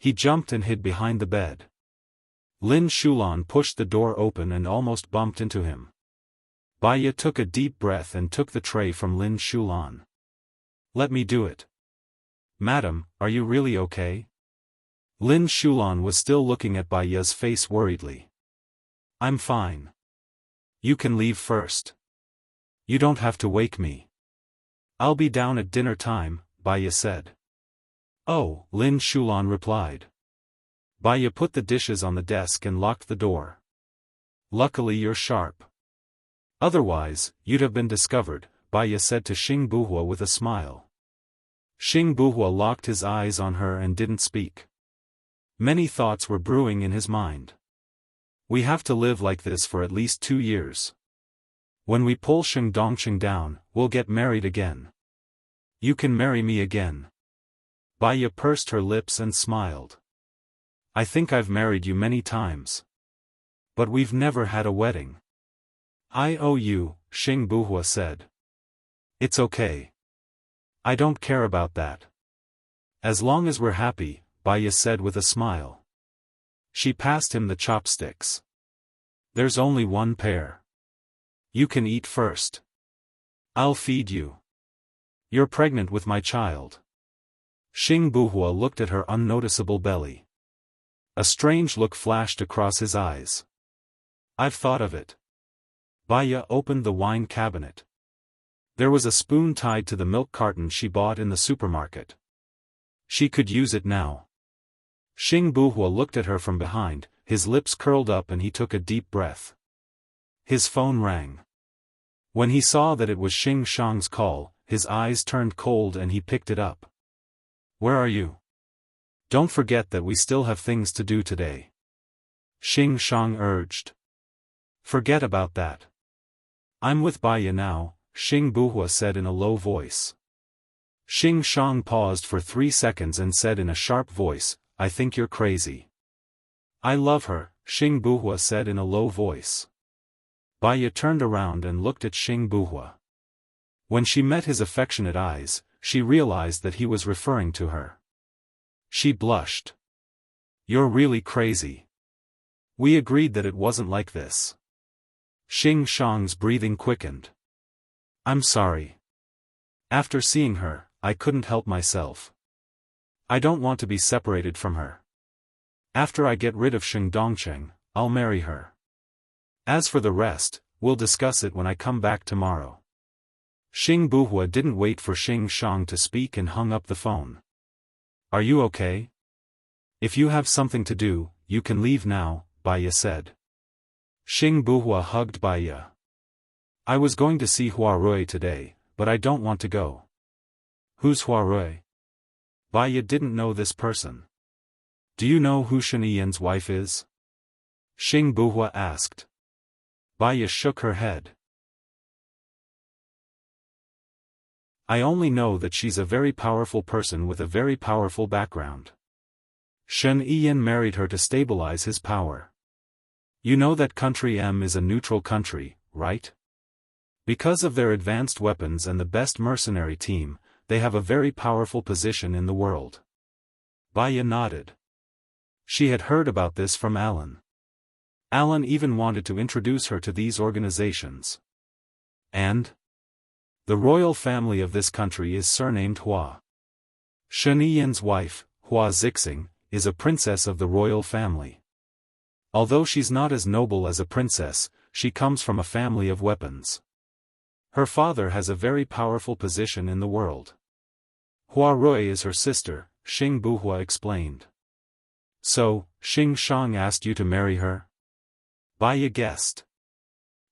He jumped and hid behind the bed. Lin Shulan pushed the door open and almost bumped into him. Baya took a deep breath and took the tray from Lin Shulan. Let me do it. Madam, are you really okay? Lin Shulan was still looking at Baya's face worriedly. I'm fine. You can leave first. You don't have to wake me. I'll be down at dinner time, Baya said. Oh, Lin Shulan replied. Baya put the dishes on the desk and locked the door. Luckily you're sharp. Otherwise, you'd have been discovered, Baya said to Xing Buhua with a smile. Xing Buhua locked his eyes on her and didn't speak. Many thoughts were brewing in his mind. We have to live like this for at least 2 years. When we pull Shengdongqing down, we'll get married again. You can marry me again. Baya pursed her lips and smiled. I think I've married you many times. But we've never had a wedding. I owe you, Xing Buhua said. It's okay. I don't care about that. As long as we're happy, Baya said with a smile. She passed him the chopsticks. There's only one pair. You can eat first. I'll feed you. You're pregnant with my child. Xing Buhua looked at her unnoticeable belly. A strange look flashed across his eyes. I've thought of it. Baya opened the wine cabinet. There was a spoon tied to the milk carton she bought in the supermarket. She could use it now. Xing Buhua looked at her from behind, his lips curled up and he took a deep breath. His phone rang. When he saw that it was Xing Shang's call, his eyes turned cold and he picked it up. Where are you? Don't forget that we still have things to do today. Xing Shang urged. Forget about that. I'm with Baya now, Xing Buhua said in a low voice. Xing Shang paused for 3 seconds and said in a sharp voice, I think you're crazy. I love her, Xing Buhua said in a low voice. Baya turned around and looked at Xing Buhua. When she met his affectionate eyes, she realized that he was referring to her. She blushed. You're really crazy. We agreed that it wasn't like this. Xing Shang's breathing quickened. I'm sorry. After seeing her, I couldn't help myself. I don't want to be separated from her. After I get rid of Shengdongqing, I'll marry her. As for the rest, we'll discuss it when I come back tomorrow. Xing Buhua didn't wait for Xing Shang to speak and hung up the phone. Are you okay? If you have something to do, you can leave now, Baya said. Xing Buhua hugged Baya. I was going to see Huarui today, but I don't want to go. Who's Huarui? Baya didn't know this person. Do you know who Shen Yiyan's wife is? Xing Buhua asked. Baya shook her head. I only know that she's a very powerful person with a very powerful background. Shen Yiyan married her to stabilize his power. You know that country M is a neutral country, right? Because of their advanced weapons and the best mercenary team, they have a very powerful position in the world. Baya nodded. She had heard about this from Alan. Alan even wanted to introduce her to these organizations. And? The royal family of this country is surnamed Hua. Shen Yiyan's wife, Hua Zixing, is a princess of the royal family. Although she's not as noble as a princess, she comes from a family of weapons. Her father has a very powerful position in the world. Hua Rui is her sister, Xing Buhua explained. So, Xing Shang asked you to marry her? Baya guessed.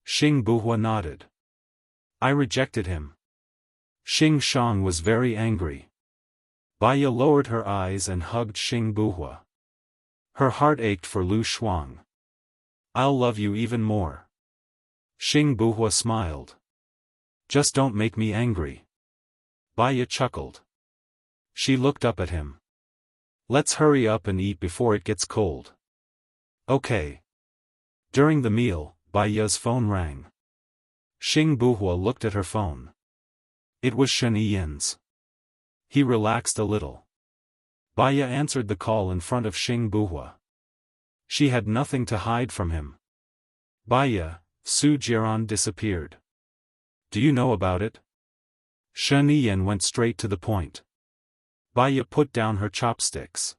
Xing Buhua nodded. I rejected him. Xing Shang was very angry. Baya lowered her eyes and hugged Xing Buhua. Her heart ached for Lu Shuang. I'll love you even more. Xing Buhua smiled. Just don't make me angry. Baya chuckled. She looked up at him. Let's hurry up and eat before it gets cold. Okay. During the meal, Baya's phone rang. Xing Buhua looked at her phone. It was Shen Yiyan's. He relaxed a little. Baya answered the call in front of Xing Buhua. She had nothing to hide from him. Baya, Su Jiran disappeared. Do you know about it? Shen Yiyan went straight to the point. Baya put down her chopsticks.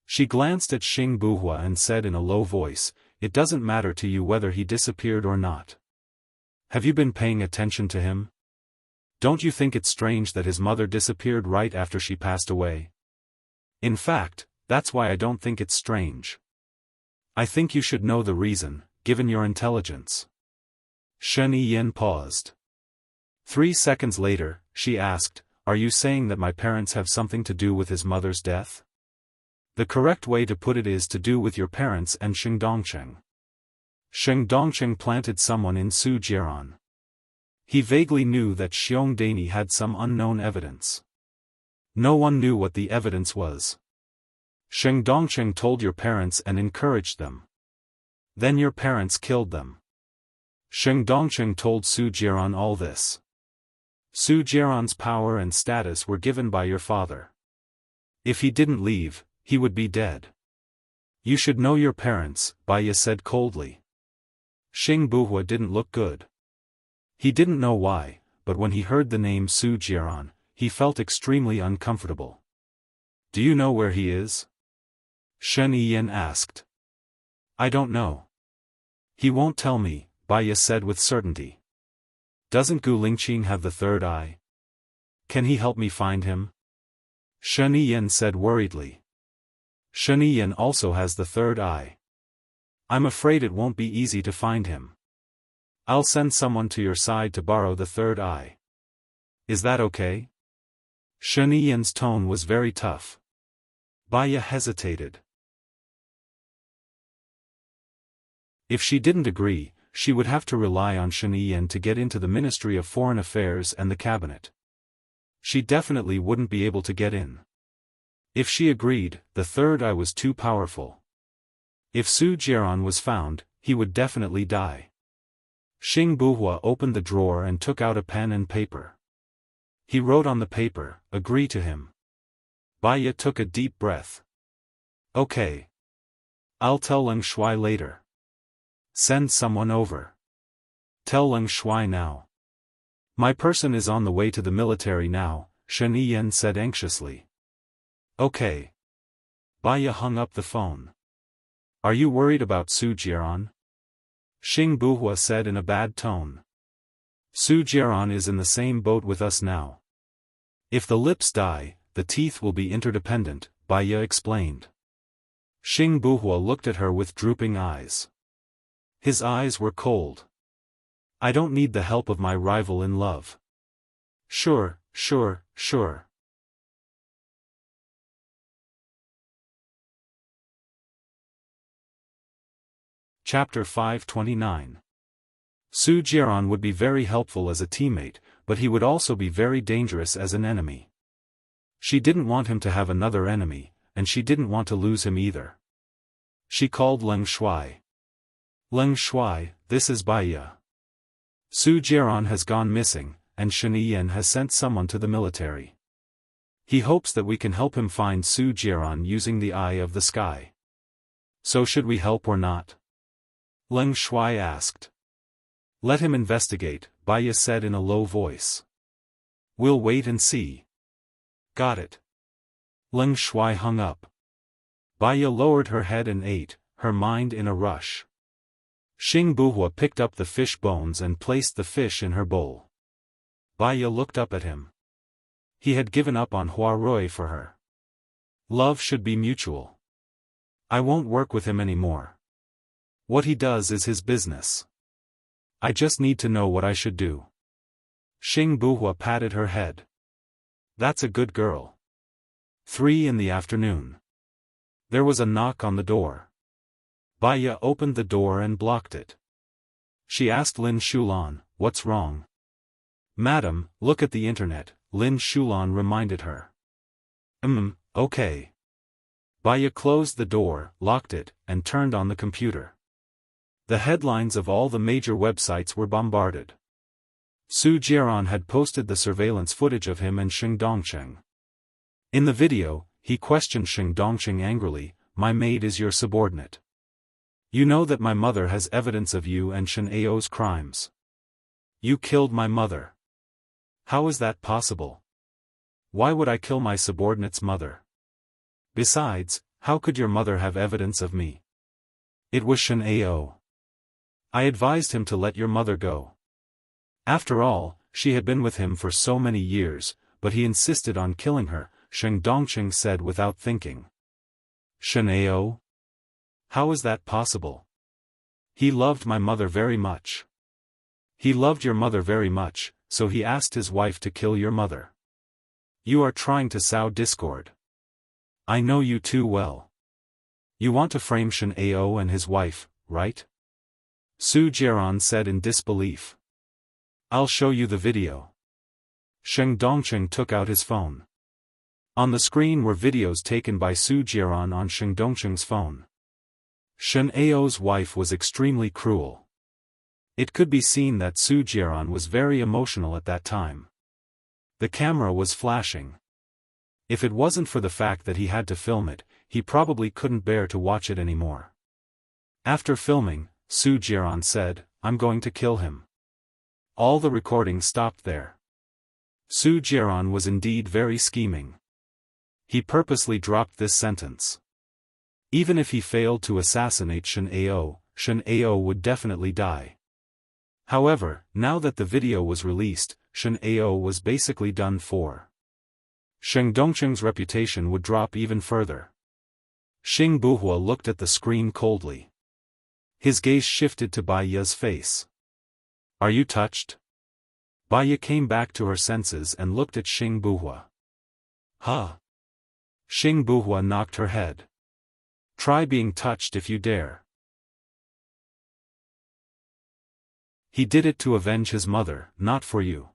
She glanced at Xing Buhua and said in a low voice, It doesn't matter to you whether he disappeared or not. Have you been paying attention to him? Don't you think it's strange that his mother disappeared right after she passed away? In fact, that's why I don't think it's strange. I think you should know the reason, given your intelligence. Shen Yiyan paused. 3 seconds later, she asked, Are you saying that my parents have something to do with his mother's death? The correct way to put it is to do with your parents and Sheng Dongcheng. Sheng Dongcheng planted someone in Su Jiran. He vaguely knew that Xiong Dani had some unknown evidence. No one knew what the evidence was. Sheng Dongcheng told your parents and encouraged them. Then your parents killed them. Sheng Dongcheng told Su Jiran all this. Su Jiran's power and status were given by your father. If he didn't leave, he would be dead. You should know your parents, Baya said coldly. Xing Buhua didn't look good. He didn't know why, but when he heard the name Su Jiran, he felt extremely uncomfortable. Do you know where he is? Shen Yiyan asked. I don't know. He won't tell me, Baya said with certainty. Doesn't Gu Lingqing have the third eye? Can he help me find him? Shen Yiyan said worriedly. Shen Yiyan also has the third eye. I'm afraid it won't be easy to find him. I'll send someone to your side to borrow the third eye. Is that okay? Shen Yiyan's tone was very tough. Baya hesitated. If she didn't agree, she would have to rely on Shen Yiyan to get into the Ministry of Foreign Affairs and the cabinet. She definitely wouldn't be able to get in. If she agreed, the third eye was too powerful. If Su Jiran was found, he would definitely die. Xing Buhua opened the drawer and took out a pen and paper. He wrote on the paper, Agree to him. Baya took a deep breath. Okay. I'll tell Leng Shuai later. Send someone over. Tell Leng Shuai now. My person is on the way to the military now, Shen Yiyan said anxiously. Okay. Baya hung up the phone. Are you worried about Su Jiran? Xing Buhua said in a bad tone. Su Jiaran is in the same boat with us now. If the lips die, the teeth will be interdependent, Bai Ye explained. Xing Buhua looked at her with drooping eyes. His eyes were cold. I don't need the help of my rival in love. Sure. Chapter 529. Su Jiaran would be very helpful as a teammate, but he would also be very dangerous as an enemy. She didn't want him to have another enemy, and she didn't want to lose him either. She called Leng Shuai. Leng Shuai, this is Bai Ye. Su Jiaran has gone missing, and Shen Yan has sent someone to the military. He hopes that we can help him find Su Jiaran using the eye of the sky. So should we help or not? Leng Shuai asked. Let him investigate, Bai Ye said in a low voice. We'll wait and see. Got it. Leng Shuai hung up. Bai Ye lowered her head and ate, her mind in a rush. Xing Buhua picked up the fish bones and placed the fish in her bowl. Bai Ye looked up at him. He had given up on Hua Rui for her. Love should be mutual. I won't work with him anymore. What he does is his business. I just need to know what I should do. Xing Buhua patted her head. That's a good girl. 3 in the afternoon. There was a knock on the door. Bai Ye opened the door and blocked it. She asked Lin Shulan, what's wrong? Madam, look at the internet, Lin Shulan reminded her. Okay. Bai Ye closed the door, locked it, and turned on the computer. The headlines of all the major websites were bombarded. Su Jiaran had posted the surveillance footage of him and Sheng Dongcheng. In the video, he questioned Sheng Dongcheng angrily, my maid is your subordinate. You know that my mother has evidence of you and Shen Ao's crimes. You killed my mother. How is that possible? Why would I kill my subordinate's mother? Besides, how could your mother have evidence of me? It was Shen Ao. I advised him to let your mother go. After all, she had been with him for so many years, but he insisted on killing her, Sheng Dongcheng said without thinking. Shen Ao? How is that possible? He loved my mother very much. He loved your mother very much, so he asked his wife to kill your mother. You are trying to sow discord. I know you too well. You want to frame Shen Ao and his wife, right? Su Jiaran said in disbelief. I'll show you the video. Sheng Dongcheng took out his phone. On the screen were videos taken by Su Jiaran on Sheng Dongcheng's phone. Shen Ao's wife was extremely cruel. It could be seen that Su Jiaran was very emotional at that time. The camera was flashing. If it wasn't for the fact that he had to film it, he probably couldn't bear to watch it anymore. After filming, Su Jiaran said, I'm going to kill him. All the recording stopped there. Su Jiaran was indeed very scheming. He purposely dropped this sentence. Even if he failed to assassinate Shen Ao would definitely die. However, now that the video was released, Shen Ao was basically done for. Sheng Dongcheng's reputation would drop even further. Xing Buhua looked at the screen coldly. His gaze shifted to Bai Ye's face. Are you touched? Bai Ye came back to her senses and looked at Xing Buhua. Huh? Xing Buhua knocked her head. Try being touched if you dare. He did it to avenge his mother, not for you.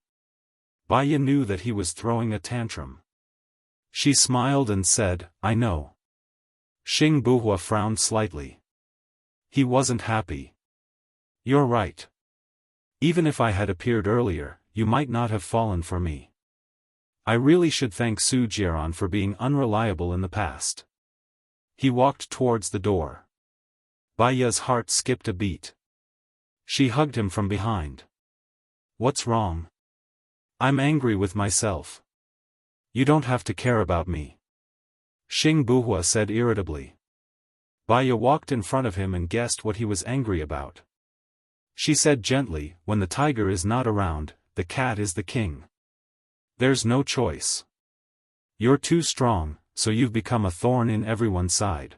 Bai Ye knew that he was throwing a tantrum. She smiled and said, I know. Xing Buhua frowned slightly. He wasn't happy. You're right. Even if I had appeared earlier, you might not have fallen for me. I really should thank Su Jiaran for being unreliable in the past. He walked towards the door. Bai Ye's heart skipped a beat. She hugged him from behind. What's wrong? I'm angry with myself. You don't have to care about me. Xing Buhua said irritably. Bai Ye walked in front of him and guessed what he was angry about. She said gently, when the tiger is not around, the cat is the king. There's no choice. You're too strong, so you've become a thorn in everyone's side.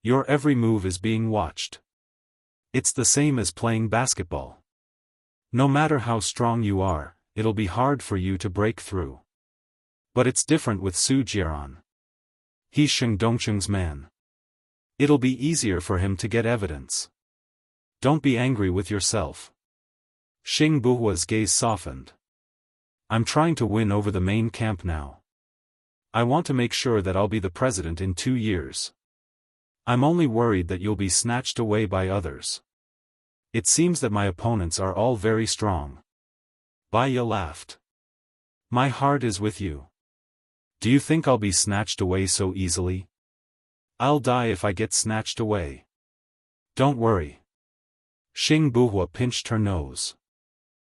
Your every move is being watched. It's the same as playing basketball. No matter how strong you are, it'll be hard for you to break through. But it's different with Su Jiaran. He's Sheng Dongcheng's man. It'll be easier for him to get evidence. Don't be angry with yourself. Xing Buhua's gaze softened. I'm trying to win over the main camp now. I want to make sure that I'll be the president in 2 years. I'm only worried that you'll be snatched away by others. It seems that my opponents are all very strong. Baiya laughed. My heart is with you. Do you think I'll be snatched away so easily? I'll die if I get snatched away. Don't worry. Xing Buhua pinched her nose.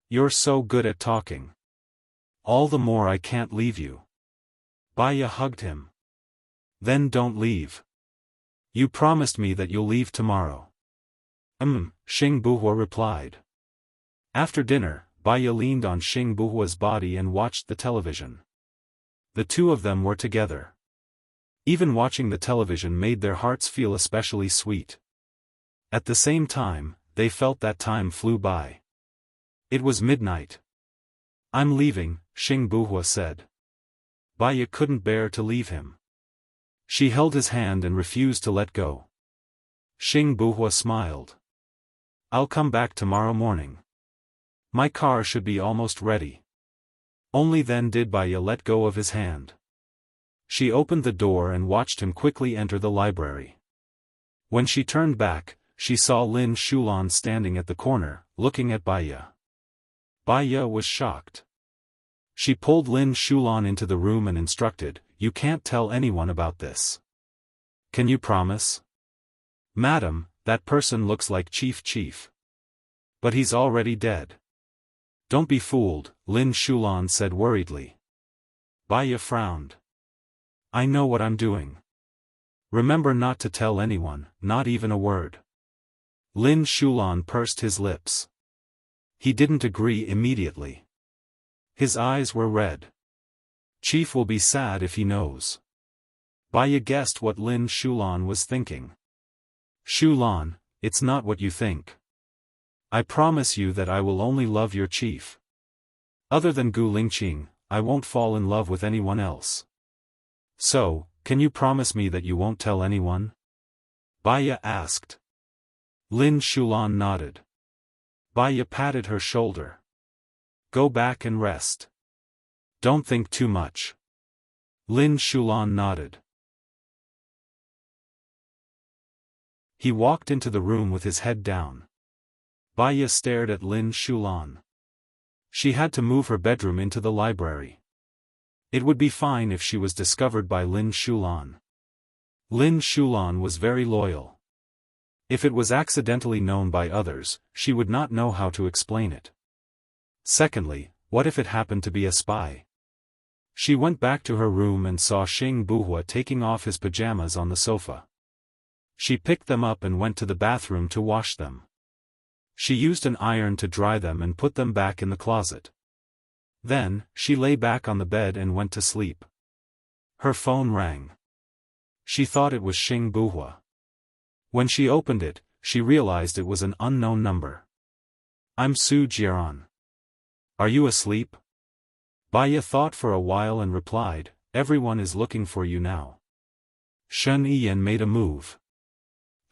You're so good at talking. All the more I can't leave you. Baiya hugged him. Then don't leave. You promised me that you'll leave tomorrow. Xing Buhua replied. After dinner, Baiya leaned on Xing Buhua's body and watched the television. The two of them were together. Even watching the television made their hearts feel especially sweet. At the same time, they felt that time flew by. It was midnight. I'm leaving, Xing Buhua said. Baiya couldn't bear to leave him. She held his hand and refused to let go. Xing Buhua smiled. I'll come back tomorrow morning. My car should be almost ready. Only then did Baiya let go of his hand. She opened the door and watched him quickly enter the library. When she turned back, she saw Lin Shulan standing at the corner, looking at Baiya. Baiya was shocked. She pulled Lin Shulan into the room and instructed, You can't tell anyone about this. Can you promise? Madam, that person looks like Chief. But he's already dead. Don't be fooled, Lin Shulan said worriedly. Baiya frowned. I know what I'm doing. Remember not to tell anyone, not even a word. Lin Shulan pursed his lips. He didn't agree immediately. His eyes were red. Chief will be sad if he knows. Baiya guessed what Lin Shulan was thinking. Shulan, it's not what you think. I promise you that I will only love your chief. Other than Gu Lingqing, I won't fall in love with anyone else. So, can you promise me that you won't tell anyone? Baiya asked. Lin Shulan nodded. Baiya patted her shoulder. Go back and rest. Don't think too much. Lin Shulan nodded. He walked into the room with his head down. Baiya stared at Lin Shulan. She had to move her bedroom into the library. It would be fine if she was discovered by Lin Shulan. Lin Shulan was very loyal. If it was accidentally known by others, she would not know how to explain it. Secondly, what if it happened to be a spy? She went back to her room and saw Xing Buhua taking off his pajamas on the sofa. She picked them up and went to the bathroom to wash them. She used an iron to dry them and put them back in the closet. Then, she lay back on the bed and went to sleep. Her phone rang. She thought it was Xing Buhua. When she opened it, she realized it was an unknown number. I'm Su Jiaran. Are you asleep? Baiya thought for a while and replied, Everyone is looking for you now. Shen Yiyan made a move.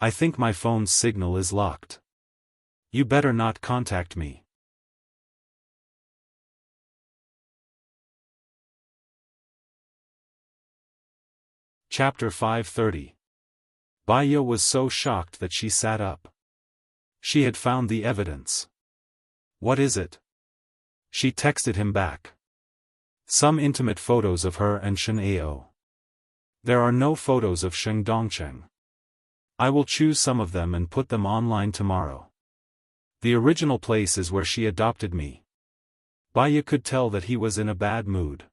I think my phone's signal is locked. You better not contact me. Chapter 530. Baiya was so shocked that she sat up. She had found the evidence. What is it? She texted him back. Some intimate photos of her and Shen Ao. There are no photos of Sheng Dongcheng. I will choose some of them and put them online tomorrow. The original place is where she adopted me. Baiya could tell that he was in a bad mood.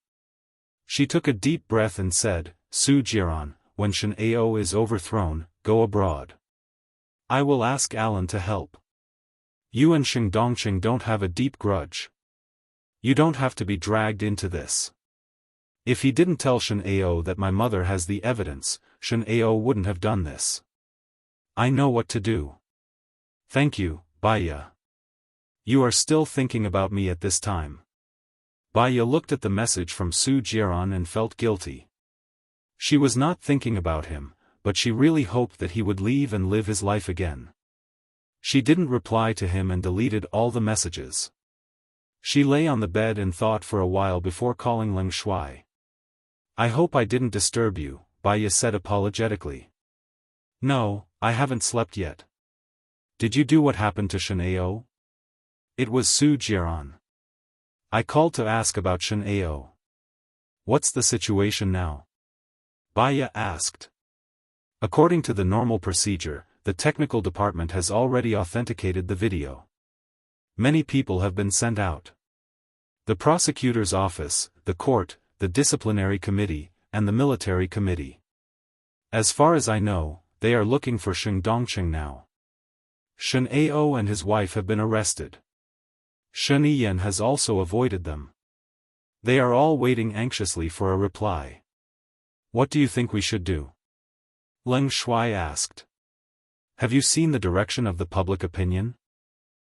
She took a deep breath and said, Su Jiaran, when Shen Ao is overthrown, go abroad. I will ask Alan to help. You and Dongqing don't have a deep grudge. You don't have to be dragged into this. If he didn't tell Shen Ao that my mother has the evidence, Shen Ao wouldn't have done this. I know what to do. Thank you, Baya. You are still thinking about me at this time. Baya looked at the message from Su Jiran and felt guilty. She was not thinking about him, but she really hoped that he would leave and live his life again. She didn't reply to him and deleted all the messages. She lay on the bed and thought for a while before calling Leng Shuai. I hope I didn't disturb you, Baya said apologetically. No, I haven't slept yet. Did you do what happened to Shen Ao? It was Su Jiran. I called to ask about Shen Ao. What's the situation now? Baya asked. According to the normal procedure, the technical department has already authenticated the video. Many people have been sent out. The prosecutor's office, the court, the disciplinary committee, and the military committee. As far as I know, they are looking for Shen Dongqing now. Shen Ao and his wife have been arrested. Shen Yiyan has also avoided them. They are all waiting anxiously for a reply. What do you think we should do? Leng Shuai asked. Have you seen the direction of the public opinion?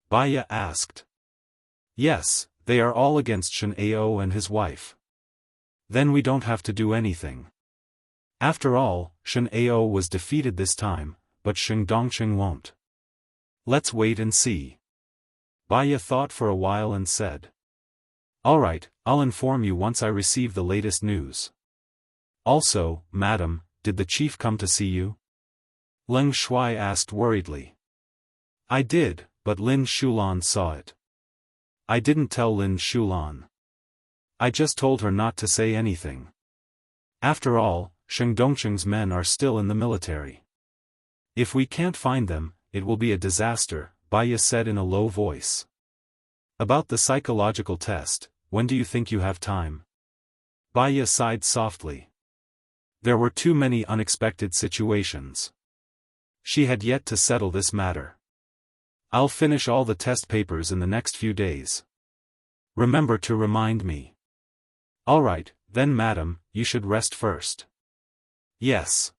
Baya asked. Yes, they are all against Shen Ao and his wife. Then we don't have to do anything. After all, Shen Ao was defeated this time, but Shen Dongqing won't. Let's wait and see. Baya thought for a while and said. All right, I'll inform you once I receive the latest news. Also, madam, did the chief come to see you? Leng Shuai asked worriedly. I did, but Lin Shulan saw it. I didn't tell Lin Shulan. I just told her not to say anything. After all, Shen Dongqing's men are still in the military. If we can't find them, it will be a disaster, Baya said in a low voice. About the psychological test, when do you think you have time? Baya sighed softly. There were too many unexpected situations. She had yet to settle this matter. I'll finish all the test papers in the next few days. Remember to remind me. All right, then madam, you should rest first. Yes.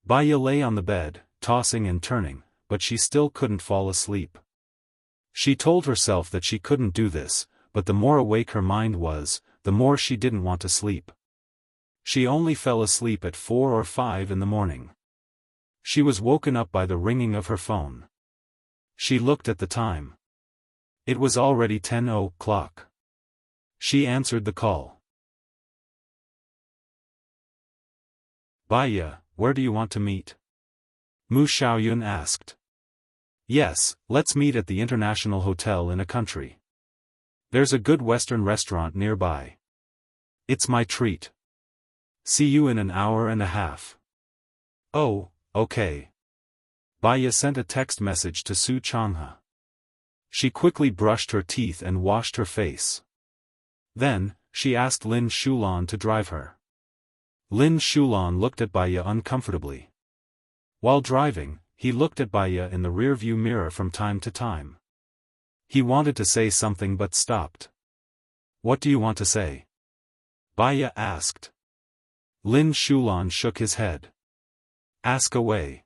Baya lay on the bed, tossing and turning, but she still couldn't fall asleep. She told herself that she couldn't do this, but the more awake her mind was, the more she didn't want to sleep. She only fell asleep at 4 or 5 in the morning. She was woken up by the ringing of her phone. She looked at the time. It was already 10 o'clock. She answered the call. Baya, where do you want to meet? Mu Xiaoyun asked. Yes, let's meet at the International Hotel in a country. There's a good Western restaurant nearby. It's my treat. See you in an hour and a half. Oh, okay. Baya sent a text message to Su Changhe. She quickly brushed her teeth and washed her face. Then, she asked Lin Shulan to drive her. Lin Shulan looked at Baya uncomfortably. While driving, he looked at Baya in the rearview mirror from time to time. He wanted to say something but stopped. What do you want to say? Baya asked. Lin Shulan shook his head. Ask away.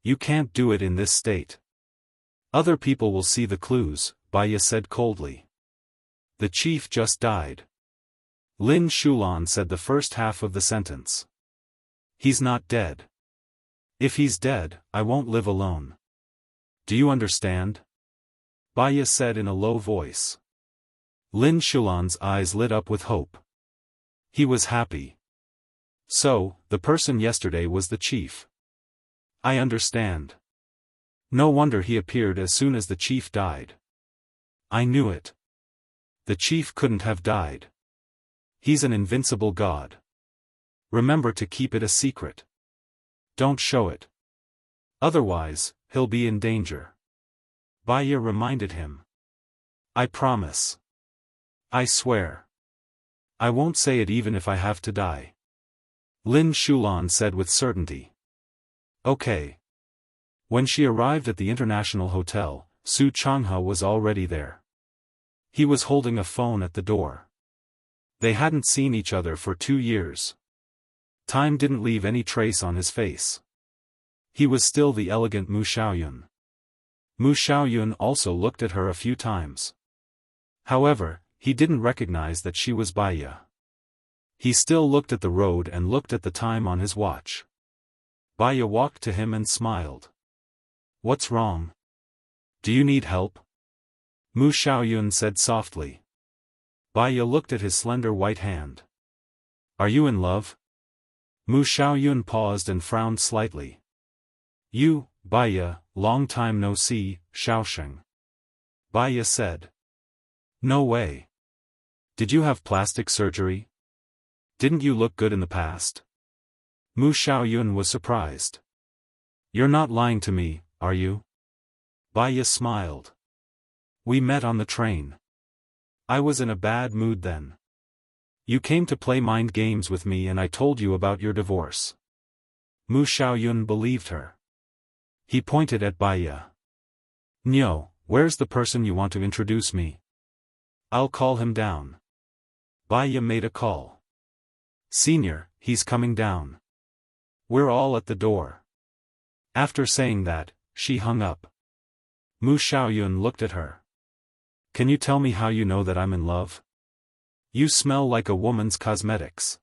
You can't do it in this state. Other people will see the clues, Baya said coldly. The chief just died. Lin Shulan said the first half of the sentence. He's not dead. If he's dead, I won't live alone. Do you understand? Baya said in a low voice. Lin Shulan's eyes lit up with hope. He was happy. So, the person yesterday was the chief. I understand. No wonder he appeared as soon as the chief died. I knew it. The chief couldn't have died. He's an invincible god. Remember to keep it a secret. Don't show it. Otherwise, he'll be in danger. Baya reminded him. I promise. I swear. I won't say it even if I have to die. Lin Shulan said with certainty. Okay. When she arrived at the International Hotel, Su Changha was already there. He was holding a phone at the door. They hadn't seen each other for 2 years. Time didn't leave any trace on his face. He was still the elegant Mu Xiaoyun. Mu Xiaoyun also looked at her a few times. However, he didn't recognize that she was Baiya. He still looked at the road and looked at the time on his watch. Baiya walked to him and smiled. "What's wrong? Do you need help?" Mu Xiaoyun said softly. Baiya looked at his slender white hand. "Are you in love?" Mu Xiaoyun paused and frowned slightly. "You, Baiya, long time no see, Xiaosheng." Baiya said. "No way. Did you have plastic surgery? Didn't you look good in the past?" Mu Xiaoyun was surprised. "You're not lying to me, are you?" Baiya smiled. "We met on the train. I was in a bad mood then. You came to play mind games with me and I told you about your divorce." Mu Xiaoyun believed her. He pointed at Baiya. "Nyo, where's the person you want to introduce me? I'll call him down." Baiya made a call. "Senior, he's coming down. We're all at the door." After saying that, she hung up. Mu Xiaoyun looked at her. "Can you tell me how you know that I'm in love? You smell like a woman's cosmetics.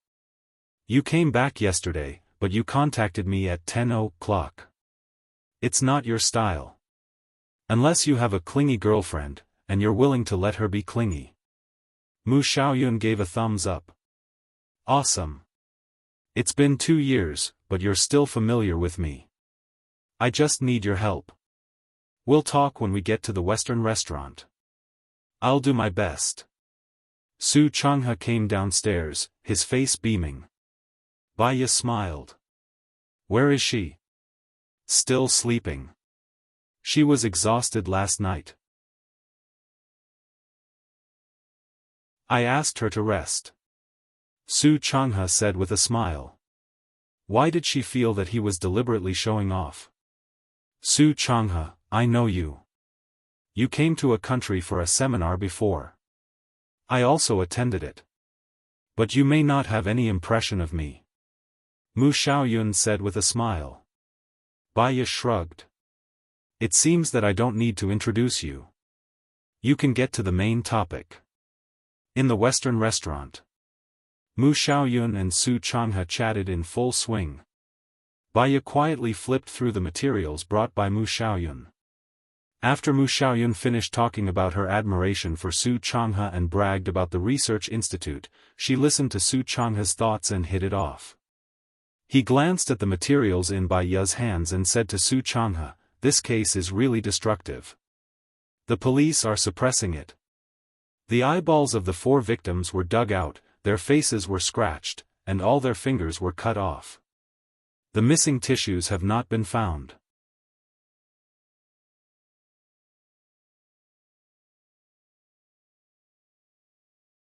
You came back yesterday, but you contacted me at 10 o'clock. It's not your style. Unless you have a clingy girlfriend, and you're willing to let her be clingy." Mu Xiaoyun gave a thumbs up. "Awesome. It's been 2 years, but you're still familiar with me. I just need your help. We'll talk when we get to the Western restaurant. I'll do my best." Su Changha came downstairs, his face beaming. Baiya smiled. "Where is she?" "Still sleeping. She was exhausted last night. I asked her to rest." Su Changha said with a smile. Why did she feel that he was deliberately showing off? "Su Changha, I know you. You came to a country for a seminar before. I also attended it. But you may not have any impression of me." Mu Xiaoyun said with a smile. Baiya shrugged. "It seems that I don't need to introduce you. You can get to the main topic. In the Western restaurant." Mu Xiaoyun and Su Changha chatted in full swing. Baiya quietly flipped through the materials brought by Mu Xiaoyun. After Mu Xiaoyun finished talking about her admiration for Su Changha and bragged about the research institute, she listened to Su Changha's thoughts and hit it off. He glanced at the materials in Baiya's hands and said to Su Changha, "This case is really destructive. The police are suppressing it." The eyeballs of the 4 victims were dug out, their faces were scratched, and all their fingers were cut off. The missing tissues have not been found.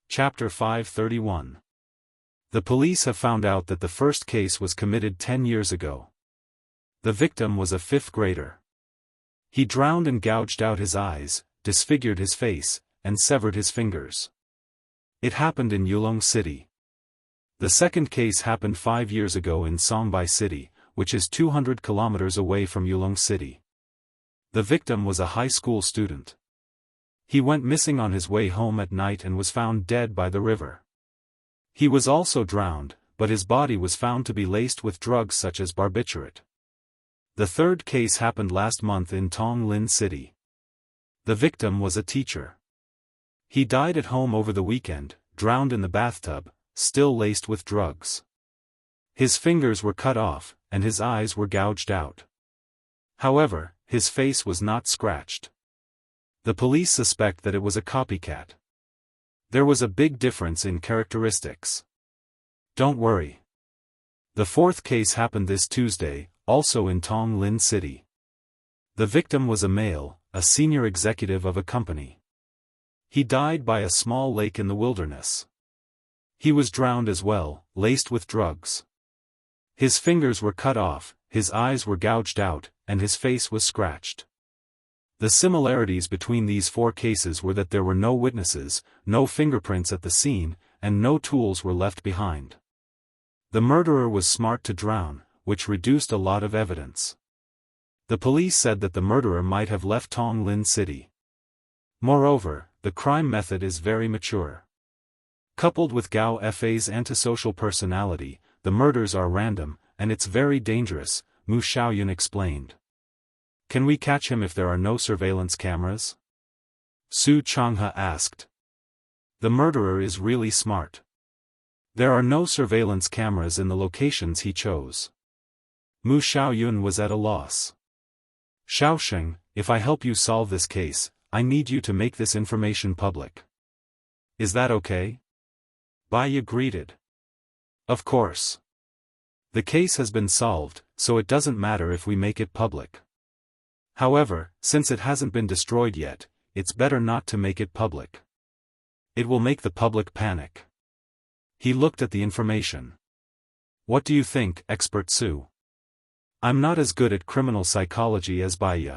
Chapter 531. The police have found out that the first case was committed 10 years ago. The victim was a 5th grader. He drowned and gouged out his eyes, disfigured his face, and severed his fingers. It happened in Yulong City. The second case happened 5 years ago in Songbai City, which is 200 kilometers away from Yulong City. The victim was a high school student. He went missing on his way home at night and was found dead by the river. He was also drowned, but his body was found to be laced with drugs such as barbiturate. The third case happened last month in Tong Lin City. The victim was a teacher. He died at home over the weekend, drowned in the bathtub, still laced with drugs. His fingers were cut off, and his eyes were gouged out. However, his face was not scratched. The police suspect that it was a copycat. There was a big difference in characteristics. Don't worry. The fourth case happened this Tuesday, also in Tong Lin City. The victim was a male, a senior executive of a company. He died by a small lake in the wilderness. He was drowned as well, laced with drugs. His fingers were cut off, his eyes were gouged out, and his face was scratched. The similarities between these 4 cases were that there were no witnesses, no fingerprints at the scene, and no tools were left behind. The murderer was smart to drown, which reduced a lot of evidence. The police said that the murderer might have left Tong Lin City. Moreover, the crime method is very mature. Coupled with Gao Fei's antisocial personality, the murders are random, and it's very dangerous, Mu Xiaoyun explained. Can we catch him if there are no surveillance cameras? Su Changhe asked. The murderer is really smart. There are no surveillance cameras in the locations he chose. Mu Xiaoyun was at a loss. Xiaosheng, if I help you solve this case, I need you to make this information public. Is that okay? Bai Ye greeted. Of course. The case has been solved, so it doesn't matter if we make it public. However, since it hasn't been destroyed yet, it's better not to make it public. It will make the public panic. He looked at the information. What do you think, Expert Su? I'm not as good at criminal psychology as Bai Ye.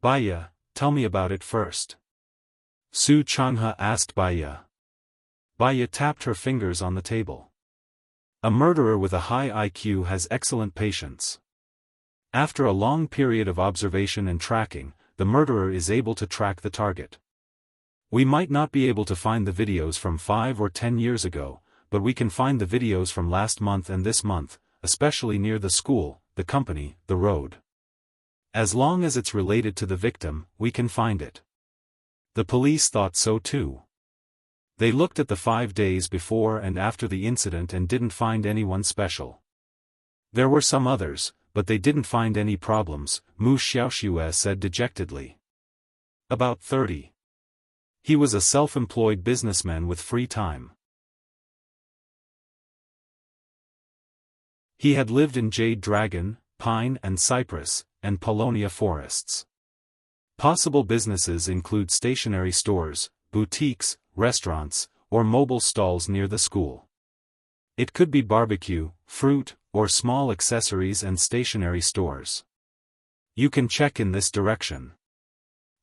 Bai Ye, tell me about it first. Su Changhe asked Bai Ye. Bai Ye tapped her fingers on the table. A murderer with a high IQ has excellent patience. After a long period of observation and tracking, the murderer is able to track the target. We might not be able to find the videos from 5 or 10 years ago, but we can find the videos from last month and this month, especially near the school, the company, the road. As long as it's related to the victim, we can find it. The police thought so too. They looked at the 5 days before and after the incident and didn't find anyone special. There were some others, but they didn't find any problems, Mu Xiaoxue said dejectedly. About 30. He was a self-employed businessman with free time. He had lived in Jade Dragon, Pine and Cypress, and Paulownia forests. Possible businesses include stationery stores, boutiques, restaurants, or mobile stalls near the school. It could be barbecue, fruit, or small accessories and stationery stores. You can check in this direction.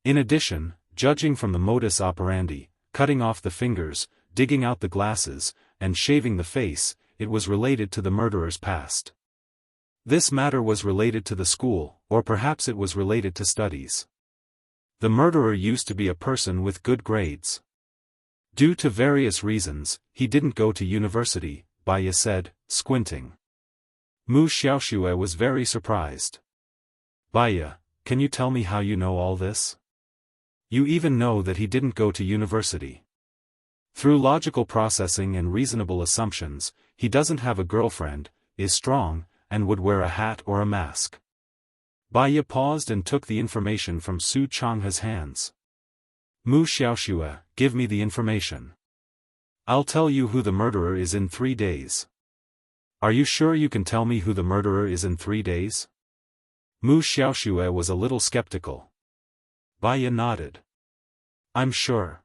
In addition, judging from the modus operandi, cutting off the fingers, digging out the glasses, and shaving the face, it was related to the murderer's past. This matter was related to the school, or perhaps it was related to studies. The murderer used to be a person with good grades. Due to various reasons, he didn't go to university, Bai Ye said, squinting. Mu Xiaoxue was very surprised. Bai Ye, can you tell me how you know all this? You even know that he didn't go to university. Through logical processing and reasonable assumptions, he doesn't have a girlfriend, is strong, and would wear a hat or a mask. Bai Ye paused and took the information from Su Changhe's hands. Mu Xiaoxue, give me the information. I'll tell you who the murderer is in 3 days. Are you sure you can tell me who the murderer is in 3 days? Mu Xiaoxue was a little skeptical. Bai Ye nodded. I'm sure.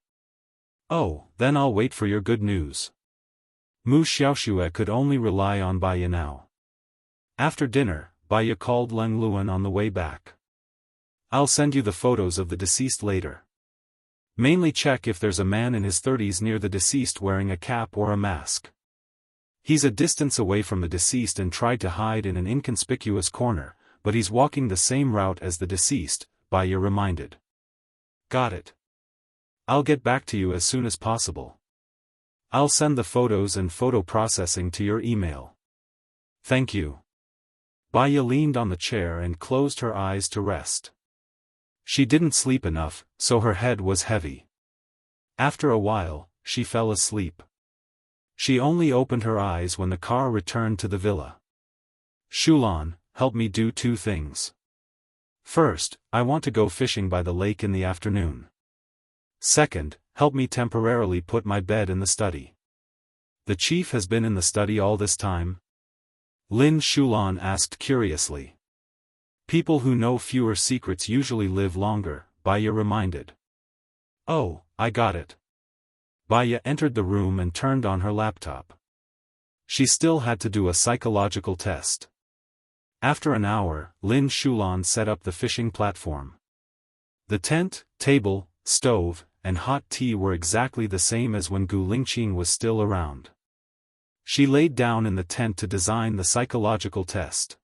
Oh, then I'll wait for your good news. Mu Xiaoxue could only rely on Bai Ye now. After dinner, Bai Ye called Leng Luan on the way back. I'll send you the photos of the deceased later. Mainly check if there's a man in his 30s near the deceased wearing a cap or a mask. He's a distance away from the deceased and tried to hide in an inconspicuous corner, but he's walking the same route as the deceased, Bai Ye reminded. Got it. I'll get back to you as soon as possible. I'll send the photos and photo processing to your email. Thank you. Bai Ye leaned on the chair and closed her eyes to rest. She didn't sleep enough, so her head was heavy. After a while, she fell asleep. She only opened her eyes when the car returned to the villa. Shulan, help me do 2 things. First, I want to go fishing by the lake in the afternoon. Second, help me temporarily put my bed in the study. The chief has been in the study all this time? Lin Shulan asked curiously. People who know fewer secrets usually live longer, Bai Ye reminded. Oh, I got it. Bai Ye entered the room and turned on her laptop. She still had to do a psychological test. After an hour, Lin Shulan set up the fishing platform. The tent, table, stove, and hot tea were exactly the same as when Gu Lingqing was still around. She laid down in the tent to design the psychological test.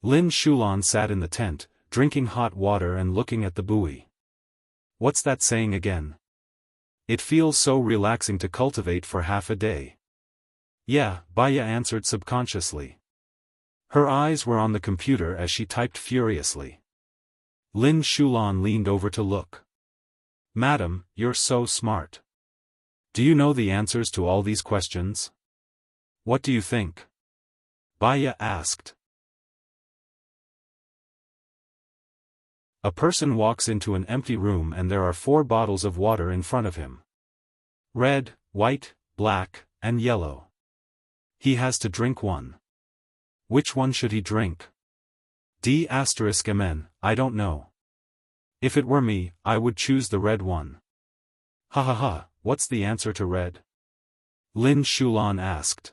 Lin Shulan sat in the tent, drinking hot water and looking at the buoy. What's that saying again? It feels so relaxing to cultivate for half a day. Yeah, Baya answered subconsciously. Her eyes were on the computer as she typed furiously. Lin Shulan leaned over to look. Madam, you're so smart. Do you know the answers to all these questions? What do you think? Baya asked. A person walks into an empty room and there are 4 bottles of water in front of him. Red, white, black, and yellow. He has to drink one. Which one should he drink? D*mn, I don't know. If it were me, I would choose the red one. Ha ha ha, what's the answer to red? Lin Shulan asked.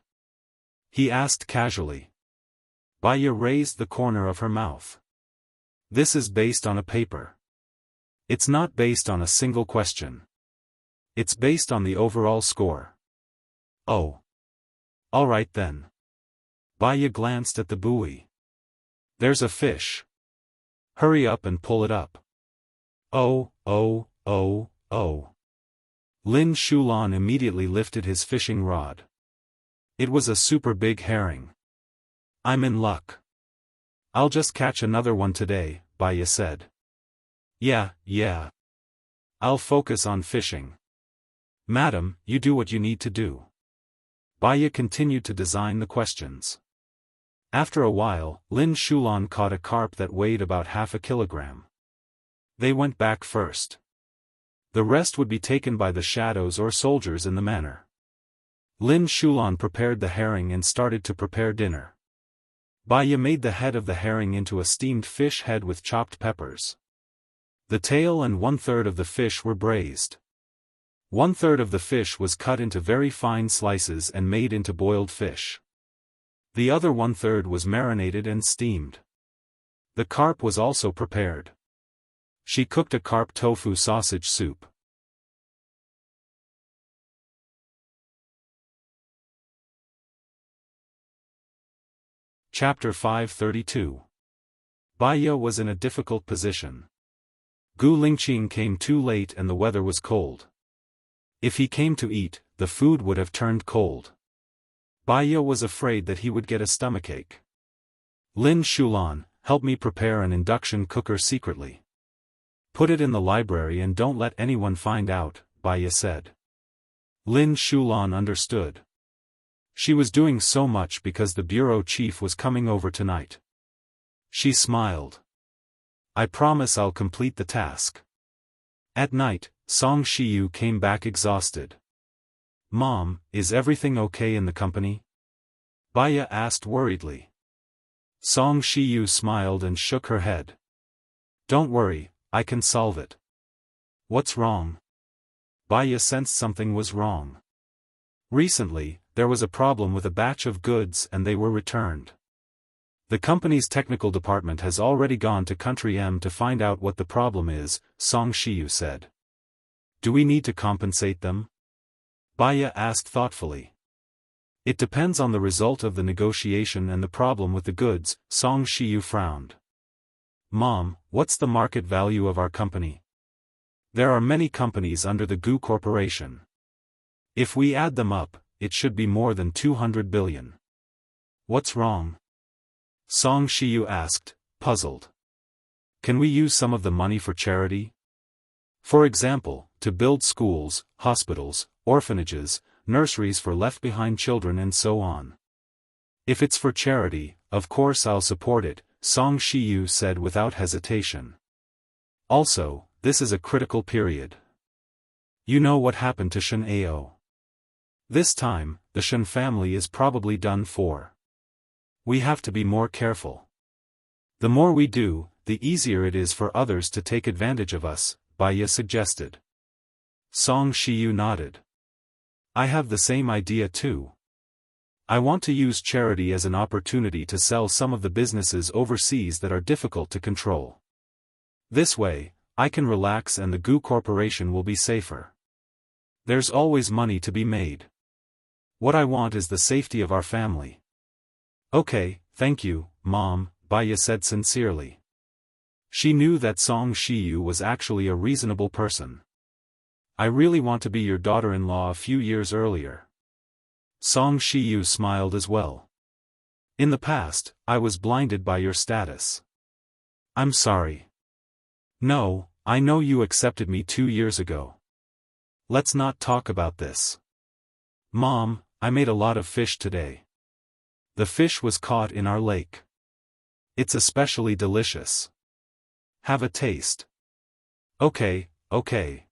He asked casually. Baya raised the corner of her mouth. This is based on a paper. It's not based on a single question. It's based on the overall score. Oh. All right then. Baya glanced at the buoy. There's a fish. Hurry up and pull it up. Oh, oh, oh, oh. Lin Shulan immediately lifted his fishing rod. It was a super big herring. I'm in luck. I'll just catch another one today, Baya said. Yeah. I'll focus on fishing. Madam, you do what you need to do. Baya continued to design the questions. After a while, Lin Shulan caught a carp that weighed about half a kilogram. They went back first. The rest would be taken by the shadows or soldiers in the manor. Lin Shulan prepared the herring and started to prepare dinner. Baya made the head of the herring into a steamed fish head with chopped peppers. The tail and 1/3 of the fish were braised. 1/3 of the fish was cut into very fine slices and made into boiled fish. The other 1/3 was marinated and steamed. The carp was also prepared. She cooked a carp tofu sausage soup. Chapter 532. Baya was in a difficult position. Gu Lingqing came too late and the weather was cold. If he came to eat, the food would have turned cold. Baya was afraid that he would get a stomachache. Lin Shulan, help me prepare an induction cooker secretly. Put it in the library and don't let anyone find out, Baya said. Lin Shulan understood. She was doing so much because the bureau chief was coming over tonight. She smiled. I promise I'll complete the task. At night, Song Shiyu came back exhausted. Mom, is everything okay in the company? Baya asked worriedly. Song Shiyu smiled and shook her head. Don't worry, I can solve it. What's wrong? Baya sensed something was wrong. Recently, there was a problem with a batch of goods and they were returned. The company's technical department has already gone to Country M to find out what the problem is, Song Shiyu said. Do we need to compensate them? Baya asked thoughtfully. It depends on the result of the negotiation and the problem with the goods, Song Shiyu frowned. Mom, what's the market value of our company? There are many companies under the Gu Corporation. If we add them up, it should be more than 200 billion. What's wrong? Song Shiyu asked, puzzled. Can we use some of the money for charity? For example, to build schools, hospitals, orphanages, nurseries for left-behind children and so on. If it's for charity, of course I'll support it, Song Shiyu said without hesitation. Also, this is a critical period. You know what happened to Shen Ao. This time, the Shen family is probably done for. We have to be more careful. The more we do, the easier it is for others to take advantage of us, Baya suggested. Song Shiyu nodded. I have the same idea too. I want to use charity as an opportunity to sell some of the businesses overseas that are difficult to control. This way, I can relax and the Gu Corporation will be safer. There's always money to be made. What I want is the safety of our family. Okay, thank you, Mom, Baya said sincerely. She knew that Song Shiyu was actually a reasonable person. I really want to be your daughter-in-law a few years earlier. Song Shiyu smiled as well. In the past, I was blinded by your status. I'm sorry. No, I know you accepted me 2 years ago. Let's not talk about this. Mom, I made a lot of fish today. The fish was caught in our lake. It's especially delicious. Have a taste. Okay, okay.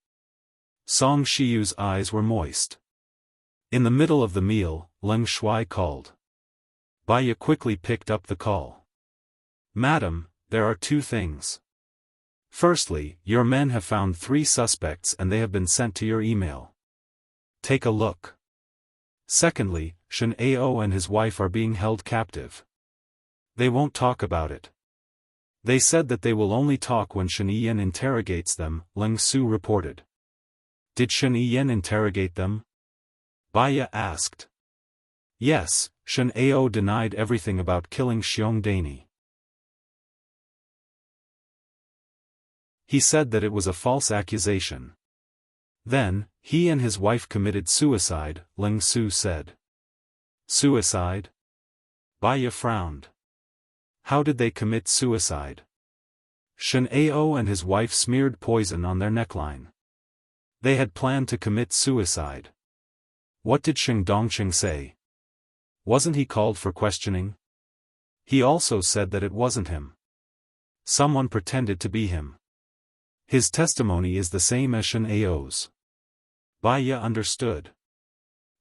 Song Shiyu's eyes were moist. In the middle of the meal, Leng Shuai called. Baya quickly picked up the call. Madam, there are 2 things. Firstly, your men have found 3 suspects and they have been sent to your email. Take a look. Secondly, Shen Ao and his wife are being held captive. They won't talk about it. They said that they will only talk when Shen Yiyan interrogates them, Leng Su reported. Did Shen Yiyan interrogate them? Baya asked. Yes, Shen Ao denied everything about killing Xiong Dani. He said that it was a false accusation. Then, he and his wife committed suicide, Leng Su said. Suicide? Baya frowned. How did they commit suicide? Shen Ao and his wife smeared poison on their neckline. They had planned to commit suicide. What did Sheng Dongqing say? Wasn't he called for questioning? He also said that it wasn't him. Someone pretended to be him. His testimony is the same as Shen Ao's. Baya understood.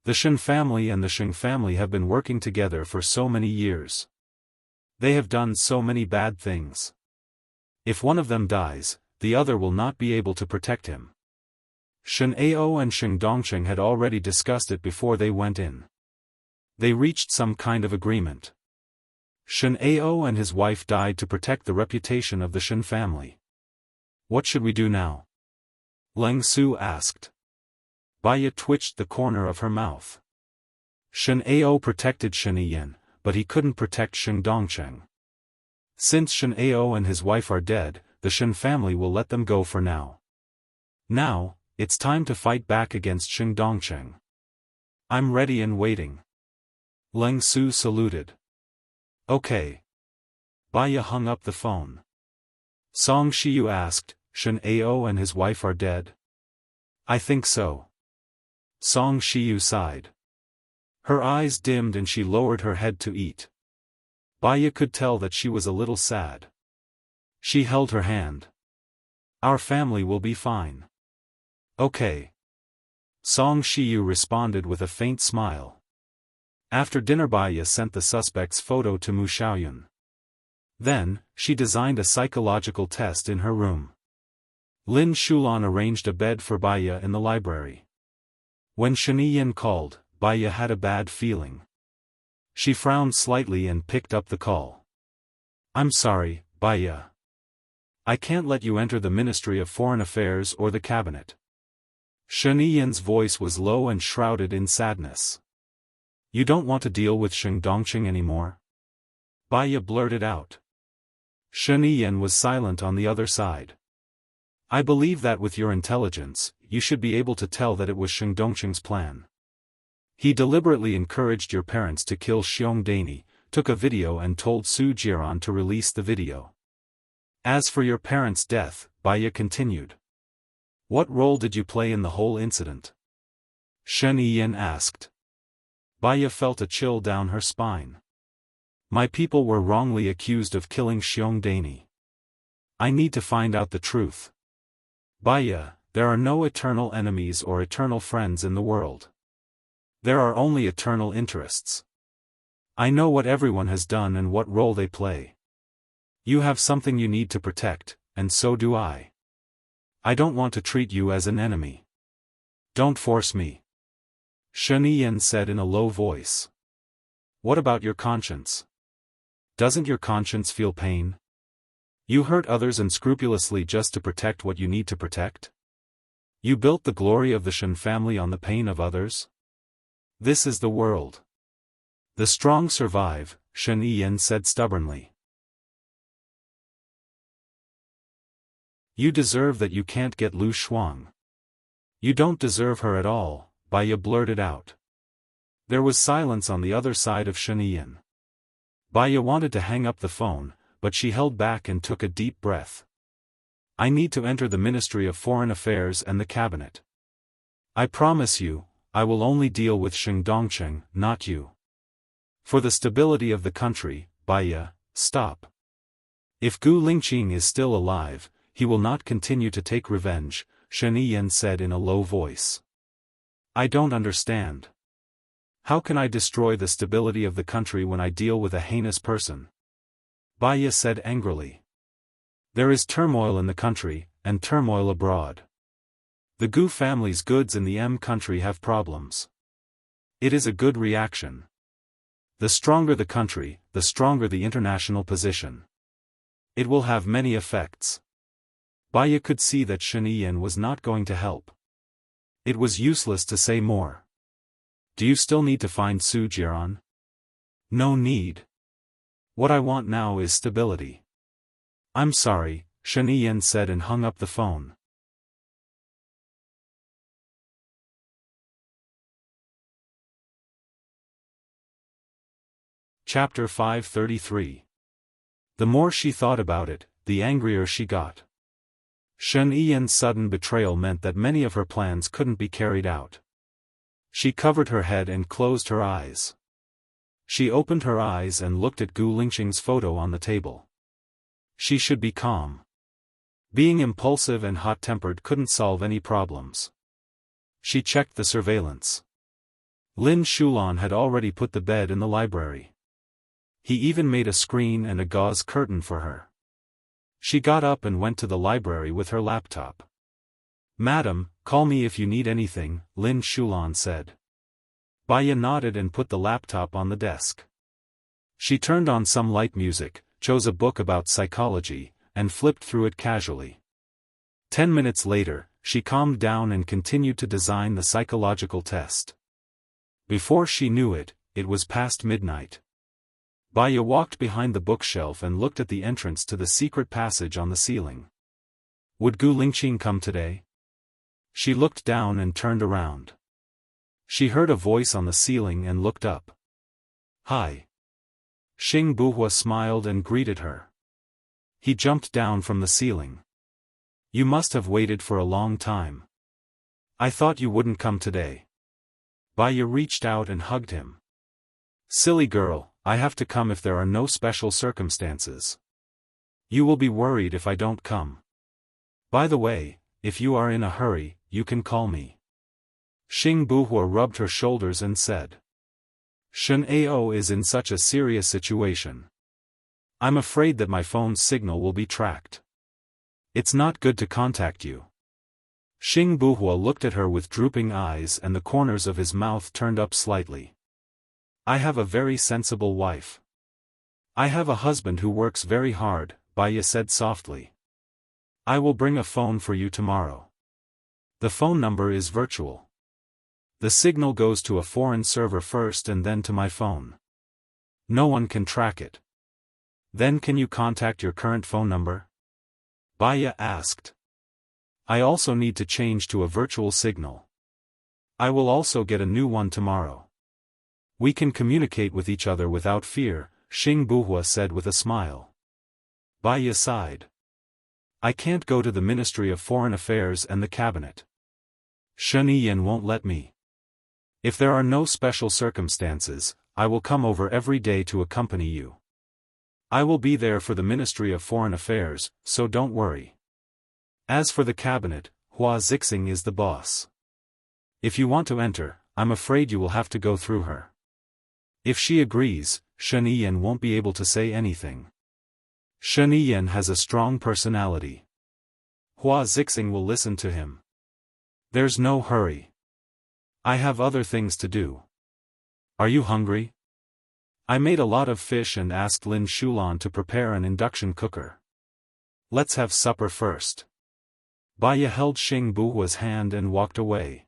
The Shen family and the Sheng family have been working together for so many years. They have done so many bad things. If one of them dies, the other will not be able to protect him. Shen Ao and Sheng Dongqing had already discussed it before they went in. They reached some kind of agreement. Shen Ao and his wife died to protect the reputation of the Shen family. What should we do now? Leng Su asked. Baya twitched the corner of her mouth. Shen Ao protected Shen Yiyan, but he couldn't protect Sheng Dongqing. Since Shen Ao and his wife are dead, the Shen family will let them go for now. Now, it's time to fight back against Sheng Dongqing. I'm ready and waiting. Leng Su saluted. Okay. Baya hung up the phone. Song Shiyu asked, Shen Ao and his wife are dead? I think so. Song Shiyu sighed. Her eyes dimmed and she lowered her head to eat. Baya could tell that she was a little sad. She held her hand. Our family will be fine. Okay. Song Shiyu responded with a faint smile. After dinner Baya sent the suspect's photo to Mu Xiaoyun. Then, she designed a psychological test in her room. Lin Shulan arranged a bed for Baya in the library. When Shen Yiyan called, Baya had a bad feeling. She frowned slightly and picked up the call. I'm sorry, Baya. I can't let you enter the Ministry of Foreign Affairs or the cabinet. Shen Yiyan's voice was low and shrouded in sadness. You don't want to deal with Sheng Dongqing anymore? Baya blurted out. Shen Yiyan was silent on the other side. I believe that with your intelligence, you should be able to tell that it was Sheng Dongqing's plan. He deliberately encouraged your parents to kill Xiong Dani, took a video and told Su Jiran to release the video. As for your parents' death, Baya continued. What role did you play in the whole incident? Shen Yiyan asked. Baya felt a chill down her spine. My people were wrongly accused of killing Xiong Dani. I need to find out the truth. Baya, there are no eternal enemies or eternal friends in the world. There are only eternal interests. I know what everyone has done and what role they play. You have something you need to protect, and so do I. I don't want to treat you as an enemy. Don't force me. Shen Yiyan said in a low voice. What about your conscience? Doesn't your conscience feel pain? You hurt others unscrupulously just to protect what you need to protect? You built the glory of the Shen family on the pain of others? This is the world. The strong survive, Shen Yiyan said stubbornly. You deserve that. You can't get Lu Shuang. You don't deserve her at all, Baiya blurted out. There was silence on the other side of Shen Yiyan. Baiya wanted to hang up the phone, but she held back and took a deep breath. I need to enter the Ministry of Foreign Affairs and the Cabinet. I promise you, I will only deal with Sheng Dongcheng, not you. For the stability of the country, Baiya, stop. If Gu Lingqing is still alive, he will not continue to take revenge, Shen Yiyan said in a low voice. I don't understand. How can I destroy the stability of the country when I deal with a heinous person? Baiya said angrily. There is turmoil in the country, and turmoil abroad. The Gu family's goods in the M country have problems. It is a good reaction. The stronger the country, the stronger the international position. It will have many effects. Baiya could see that Shen Yiyan was not going to help. It was useless to say more. Do you still need to find Su Jiran? No need. What I want now is stability. I'm sorry, Shen Yiyan said and hung up the phone. Chapter 533. The more she thought about it, the angrier she got. Shen Yiyan's sudden betrayal meant that many of her plans couldn't be carried out. She covered her head and closed her eyes. She opened her eyes and looked at Gu Lingqing's photo on the table. She should be calm. Being impulsive and hot-tempered couldn't solve any problems. She checked the surveillance. Lin Shulan had already put the bed in the library. He even made a screen and a gauze curtain for her. She got up and went to the library with her laptop. Madam, call me if you need anything, Lin Shulan said. Baiya nodded and put the laptop on the desk. She turned on some light music, chose a book about psychology, and flipped through it casually. 10 minutes later, she calmed down and continued to design the psychological test. Before she knew it, it was past midnight. Baiya walked behind the bookshelf and looked at the entrance to the secret passage on the ceiling. Would Gu Lingqing come today? She looked down and turned around. She heard a voice on the ceiling and looked up. Hi. Xing Buhua smiled and greeted her. He jumped down from the ceiling. You must have waited for a long time. I thought you wouldn't come today. Baiya reached out and hugged him. Silly girl, I have to come if there are no special circumstances. You will be worried if I don't come. By the way, if you are in a hurry, you can call me. Xing Buhua rubbed her shoulders and said. Shen Ao is in such a serious situation. I'm afraid that my phone's signal will be tracked. It's not good to contact you. Xing Buhua looked at her with drooping eyes and the corners of his mouth turned up slightly. I have a very sensible wife. I have a husband who works very hard, Baiya said softly. I will bring a phone for you tomorrow. The phone number is virtual. The signal goes to a foreign server first and then to my phone. No one can track it. Then can you contact your current phone number? Baiya asked. I also need to change to a virtual signal. I will also get a new one tomorrow. We can communicate with each other without fear, Xing Buhua said with a smile. Baiya sighed. I can't go to the Ministry of Foreign Affairs and the Cabinet. Shen Yiyan won't let me. If there are no special circumstances, I will come over every day to accompany you. I will be there for the Ministry of Foreign Affairs, so don't worry. As for the Cabinet, Hua Zixing is the boss. If you want to enter, I'm afraid you will have to go through her. If she agrees, Shen Yiyan won't be able to say anything. Shen Yiyan has a strong personality. Hua Zixing will listen to him. There's no hurry. I have other things to do. Are you hungry? I made a lot of fish and asked Lin Shulan to prepare an induction cooker. Let's have supper first. Baya held Xing Buhua's hand and walked away.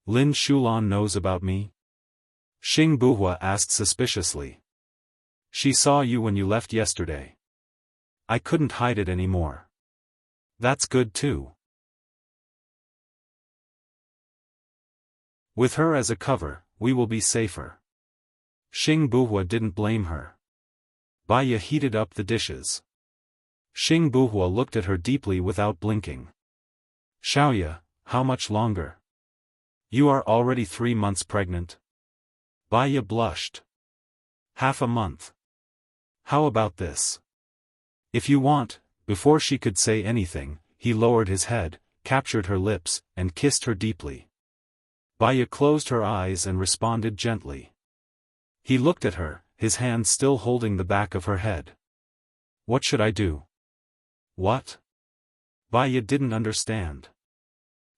Lin Shulan knows about me? Xing Buhua asked suspiciously. She saw you when you left yesterday. I couldn't hide it anymore. That's good too. With her as a cover, we will be safer. Xing Buhua didn't blame her. Baya heated up the dishes. Xing Buhua looked at her deeply without blinking. Xiaoya, how much longer? You are already 3 months pregnant. Baya blushed. Half a month. How about this? If you want. Before she could say anything, he lowered his head, captured her lips, and kissed her deeply. Baya closed her eyes and responded gently. He looked at her, his hand still holding the back of her head. What should I do? What? Baya didn't understand.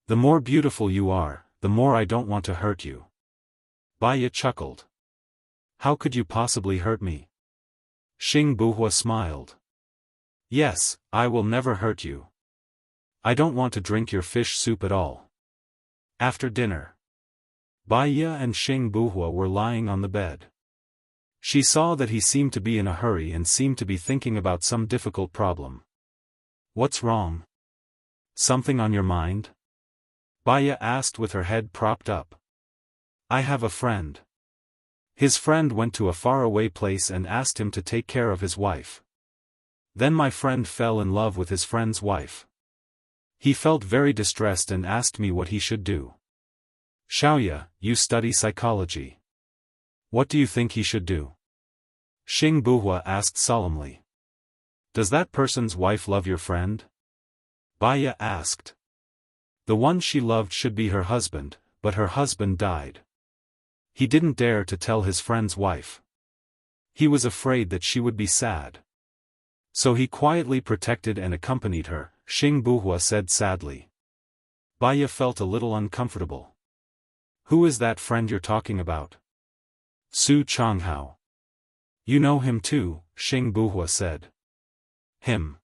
The more beautiful you are, the more I don't want to hurt you. Baya chuckled. How could you possibly hurt me? Xing Buhua smiled. Yes, I will never hurt you. I don't want to drink your fish soup at all. After dinner. Baya and Xing Buhua were lying on the bed. She saw that he seemed to be in a hurry and seemed to be thinking about some difficult problem. What's wrong? Something on your mind? Baya asked with her head propped up. I have a friend. His friend went to a faraway place and asked him to take care of his wife. Then my friend fell in love with his friend's wife. He felt very distressed and asked me what he should do. Xiaoya, you study psychology. What do you think he should do? Xing Buhua asked solemnly. Does that person's wife love your friend? Baya asked. The one she loved should be her husband, but her husband died. He didn't dare to tell his friend's wife. He was afraid that she would be sad. So he quietly protected and accompanied her, Xing Buhua said sadly. Baya felt a little uncomfortable. Who is that friend you're talking about? Su Changhao. You know him too, Xing Buhua said. Him.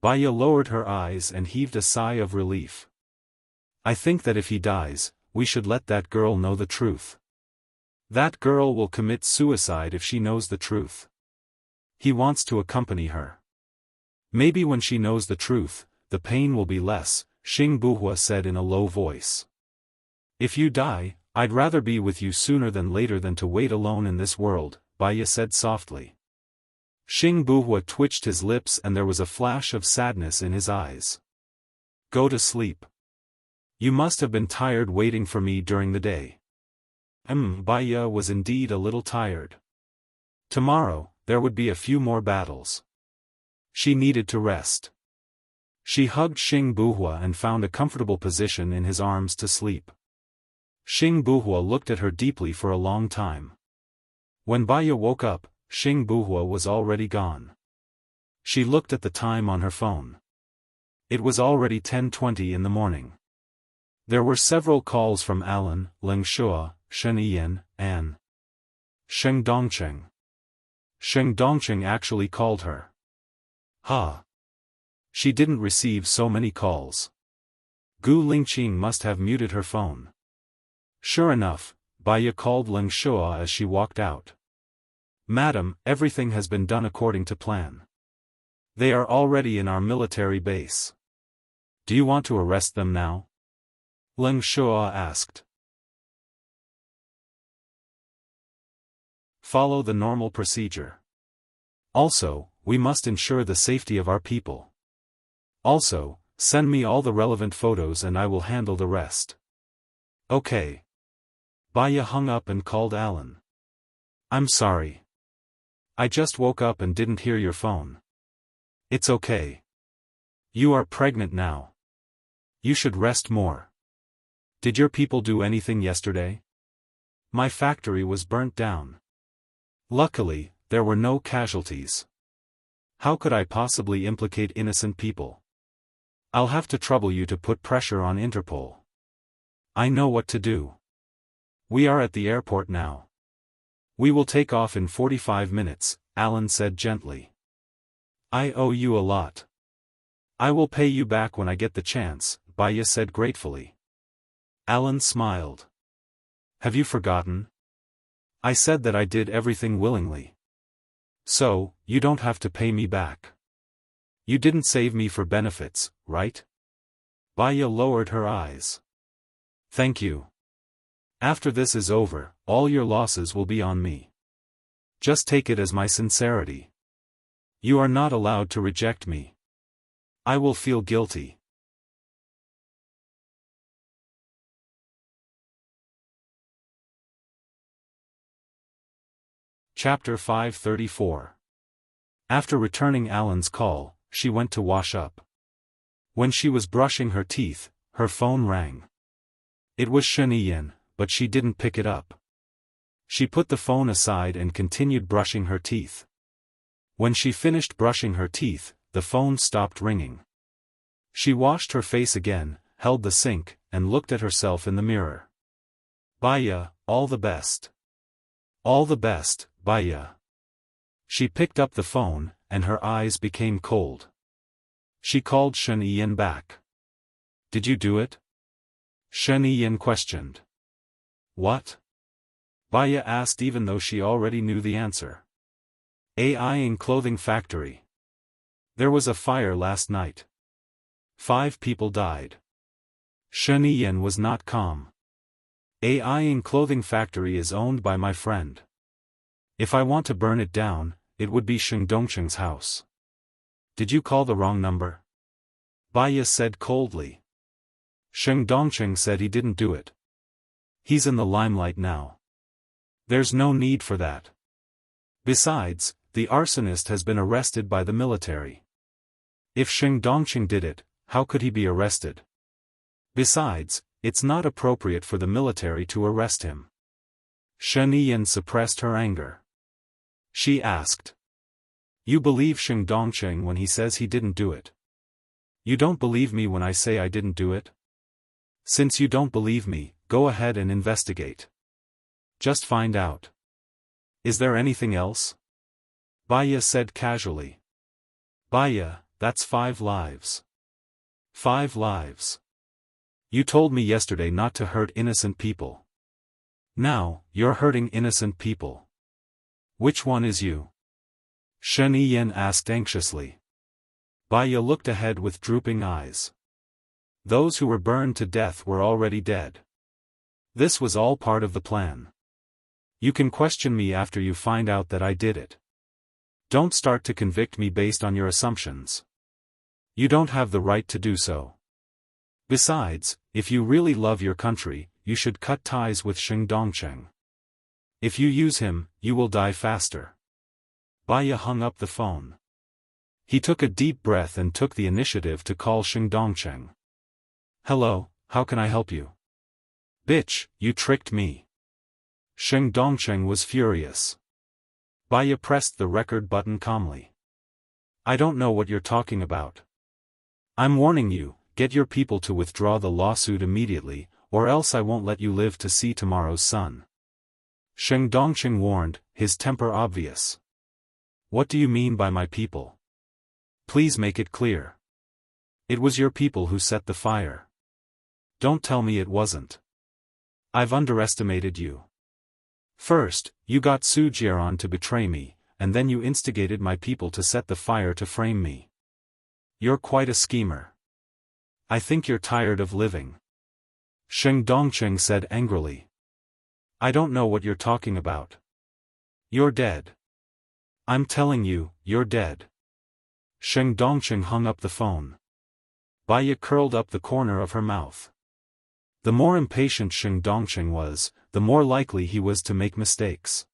Baya lowered her eyes and heaved a sigh of relief. I think that if he dies, we should let that girl know the truth. That girl will commit suicide if she knows the truth. He wants to accompany her. Maybe when she knows the truth, the pain will be less, Xing Buhua said in a low voice. If you die, I'd rather be with you sooner than later than to wait alone in this world, Baya said softly. Xing Buhua twitched his lips and there was a flash of sadness in his eyes. Go to sleep. You must have been tired waiting for me during the day. Baya was indeed a little tired. Tomorrow, there would be a few more battles. She needed to rest. She hugged Xing Buhua and found a comfortable position in his arms to sleep. Xing Buhua looked at her deeply for a long time. When Baya woke up, Xing Buhua was already gone. She looked at the time on her phone. It was already 10:20 in the morning. There were several calls from Alan, Ling Shua, Shen Yiyan, and Sheng Dongcheng. Sheng Dongcheng actually called her. She didn't receive so many calls. Gu Lingqing must have muted her phone. Sure enough, Baya called Ling Shua as she walked out. Madam, everything has been done according to plan. They are already in our military base. Do you want to arrest them now? Ling Shua asked. Follow the normal procedure. Also, we must ensure the safety of our people. Also, send me all the relevant photos and I will handle the rest. Okay. Baya hung up and called Alan. I'm sorry. I just woke up and didn't hear your phone. It's okay. You are pregnant now. You should rest more. Did your people do anything yesterday? My factory was burnt down. Luckily, there were no casualties. How could I possibly implicate innocent people? I'll have to trouble you to put pressure on Interpol. I know what to do. We are at the airport now. We will take off in 45 minutes, Alan said gently. I owe you a lot. I will pay you back when I get the chance, Baya said gratefully. Alan smiled. Have you forgotten? I said that I did everything willingly. So, you don't have to pay me back. You didn't save me for benefits, right? Baya lowered her eyes. Thank you. After this is over, all your losses will be on me. Just take it as my sincerity. You are not allowed to reject me. I will feel guilty. Chapter 534. After returning Alan's call, she went to wash up. When she was brushing her teeth, her phone rang. It was Sheniyen, but she didn't pick it up. She put the phone aside and continued brushing her teeth. When she finished brushing her teeth, the phone stopped ringing. She washed her face again, held the sink, and looked at herself in the mirror. Baya, all the best. All the best, Baya. She picked up the phone, and her eyes became cold. She called Sheniyen back. Did you do it? Sheniyen questioned. What? Baya asked even though she already knew the answer. AI in clothing factory. There was a fire last night. 5 people died. Sheniyen was not calm. AI in clothing factory is owned by my friend. If I want to burn it down, it would be Sheng Dongcheng's house. Did you call the wrong number? Baya said coldly. Sheng Dongcheng said he didn't do it. He's in the limelight now. There's no need for that. Besides, the arsonist has been arrested by the military. If Sheng Dongcheng did it, how could he be arrested? Besides, it's not appropriate for the military to arrest him. Sheniyen suppressed her anger. She asked. You believe Sheng Dongcheng when he says he didn't do it. You don't believe me when I say I didn't do it? Since you don't believe me, go ahead and investigate. Just find out. Is there anything else? Baya said casually. Baya, that's 5 lives. 5 lives. You told me yesterday not to hurt innocent people. Now, you're hurting innocent people. Which one is you? Sheniyen asked anxiously. Baya looked ahead with drooping eyes. Those who were burned to death were already dead. This was all part of the plan. You can question me after you find out that I did it. Don't start to convict me based on your assumptions. You don't have the right to do so. Besides, if you really love your country, you should cut ties with Sheng Dongcheng. If you use him, you will die faster. Baya hung up the phone. He took a deep breath and took the initiative to call Sheng Dongcheng. Hello, how can I help you? Bitch, you tricked me. Sheng Dongcheng was furious. Baya pressed the record button calmly. I don't know what you're talking about. I'm warning you, get your people to withdraw the lawsuit immediately, or else I won't let you live to see tomorrow's sun. Sheng Dongcheng warned, his temper obvious. What do you mean by my people? Please make it clear. It was your people who set the fire. Don't tell me it wasn't. I've underestimated you. First, you got Su Jieran to betray me, and then you instigated my people to set the fire to frame me. You're quite a schemer. I think you're tired of living. Sheng Dongcheng said angrily. I don't know what you're talking about. You're dead. I'm telling you, you're dead. Sheng Dongcheng hung up the phone. Baya curled up the corner of her mouth. The more impatient Sheng Dongcheng was, the more likely he was to make mistakes.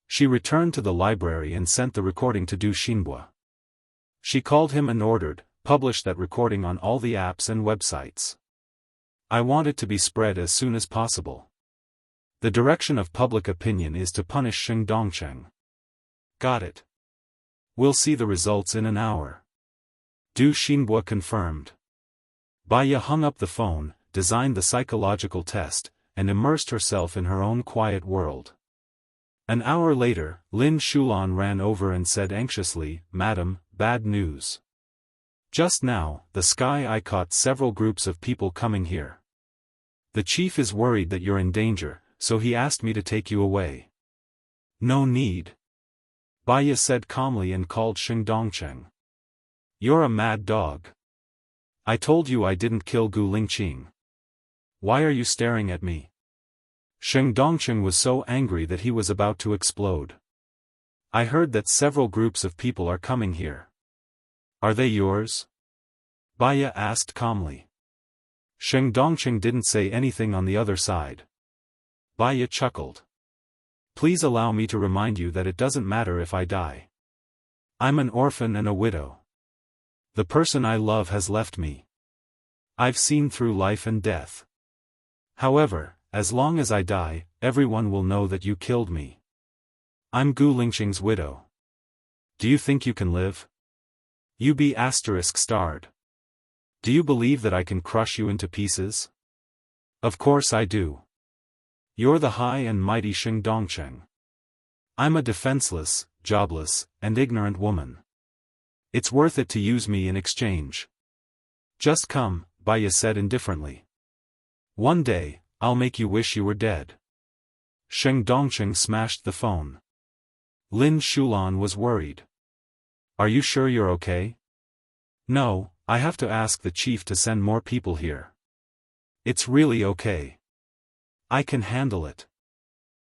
She returned to the library and sent the recording to Du Xinbo. She called him and ordered, publish that recording on all the apps and websites. I want it to be spread as soon as possible. The direction of public opinion is to punish Sheng Dongcheng. Got it. We'll see the results in an hour. Du Xinbo confirmed. Baya hung up the phone, designed the psychological test, and immersed herself in her own quiet world. An hour later, Lin Shulan ran over and said anxiously, "Madam, bad news. Just now, the sky I caught several groups of people coming here. The chief is worried that you're in danger, so he asked me to take you away." "No need," Baya said calmly and called Sheng Dongcheng. "You're a mad dog. I told you I didn't kill Gu Lingqing. Why are you staring at me?" Sheng Dongcheng was so angry that he was about to explode. "I heard that several groups of people are coming here. Are they yours?" Baya asked calmly. Sheng Dongcheng didn't say anything on the other side. Baya chuckled. "Please allow me to remind you that it doesn't matter if I die. I'm an orphan and a widow. The person I love has left me. I've seen through life and death. However, as long as I die, everyone will know that you killed me. I'm Gu Lingqing's widow. Do you think you can live? You be ****. Do you believe that I can crush you into pieces? Of course I do. You're the high and mighty Sheng Dongcheng. I'm a defenseless, jobless, and ignorant woman. It's worth it to use me in exchange. Just come," Baya said indifferently. "One day, I'll make you wish you were dead." Sheng Dongcheng smashed the phone. Lin Shulan was worried. "Are you sure you're okay?" "No, I have to ask the chief to send more people here. It's really okay. I can handle it.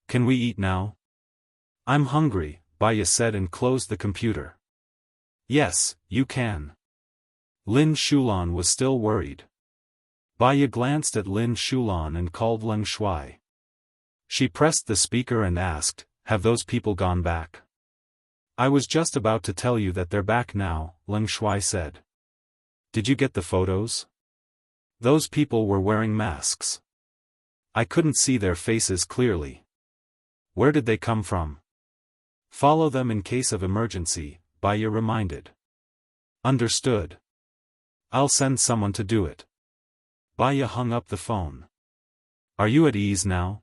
Can we eat now?" "I'm hungry," Baya said and closed the computer. "Yes, you can." Lin Shulan was still worried. Baya glanced at Lin Shulan and called Leng Shuai. She pressed the speaker and asked, "Have those people gone back?" "I was just about to tell you that they're back now," Leng Shuai said. "Did you get the photos? Those people were wearing masks. I couldn't see their faces clearly. Where did they come from?" "Follow them in case of emergency," Baya reminded. "Understood. I'll send someone to do it." Baya hung up the phone. "Are you at ease now?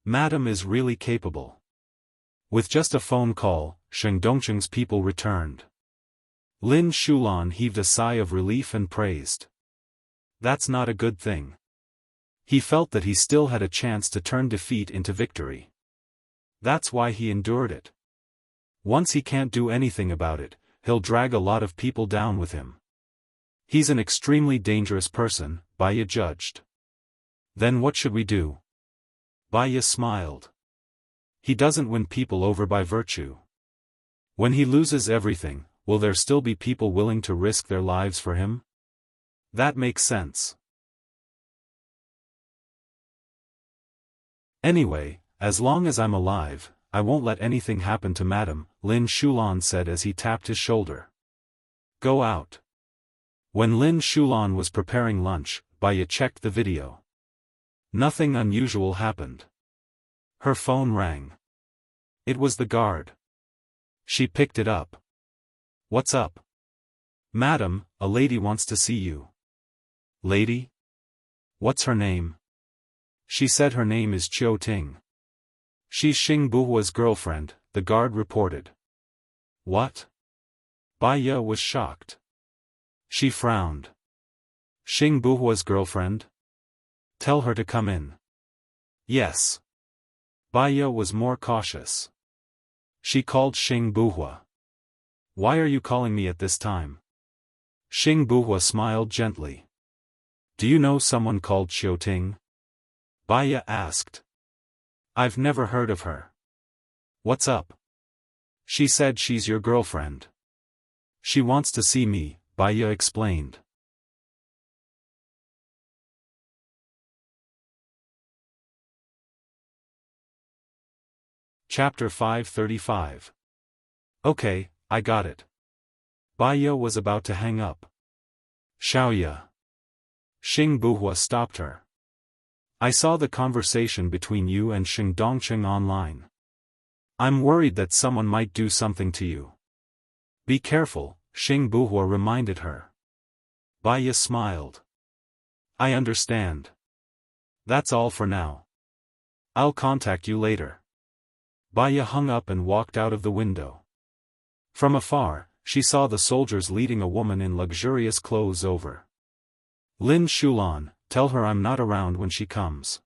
Madam is really capable." With just a phone call, Sheng Dongcheng's people returned. Lin Shulan heaved a sigh of relief and praised. That's not a good thing. He felt that he still had a chance to turn defeat into victory. That's why he endured it. Once he can't do anything about it, he'll drag a lot of people down with him. He's an extremely dangerous person, Baya judged. "Then what should we do?" Baya smiled. "He doesn't win people over by virtue. When he loses everything, will there still be people willing to risk their lives for him? That makes sense. Anyway, as long as I'm alive, I won't let anything happen to Madam," Lin Shulan said as he tapped his shoulder. "Go out." When Lin Shulan was preparing lunch, Baya checked the video. Nothing unusual happened. Her phone rang. It was the guard. She picked it up. "What's up?" "Madam, a lady wants to see you." "Lady? What's her name?" "She said her name is Chiu Ting. She's Xing Buhua's girlfriend," the guard reported. "What?" Baya was shocked. She frowned. "Xing Buhua's girlfriend? Tell her to come in." "Yes." Baya was more cautious. She called Xing Buhua. "Why are you calling me at this time?" Xing Buhua smiled gently. "Do you know someone called Chiu Ting?" Baya asked. "I've never heard of her." "What's up?" "She said she's your girlfriend. She wants to see me," Baya explained. Chapter 535. "Okay, I got it." Baya was about to hang up. "Xiaoya." Xing Buhua stopped her. "I saw the conversation between you and Sheng Dongcheng online. I'm worried that someone might do something to you. Be careful," Xing Buhua reminded her. Baya smiled. "I understand. That's all for now. I'll contact you later." Baya hung up and walked out of the window. From afar, she saw the soldiers leading a woman in luxurious clothes over. Lin Shulan, tell her I'm not around when she comes.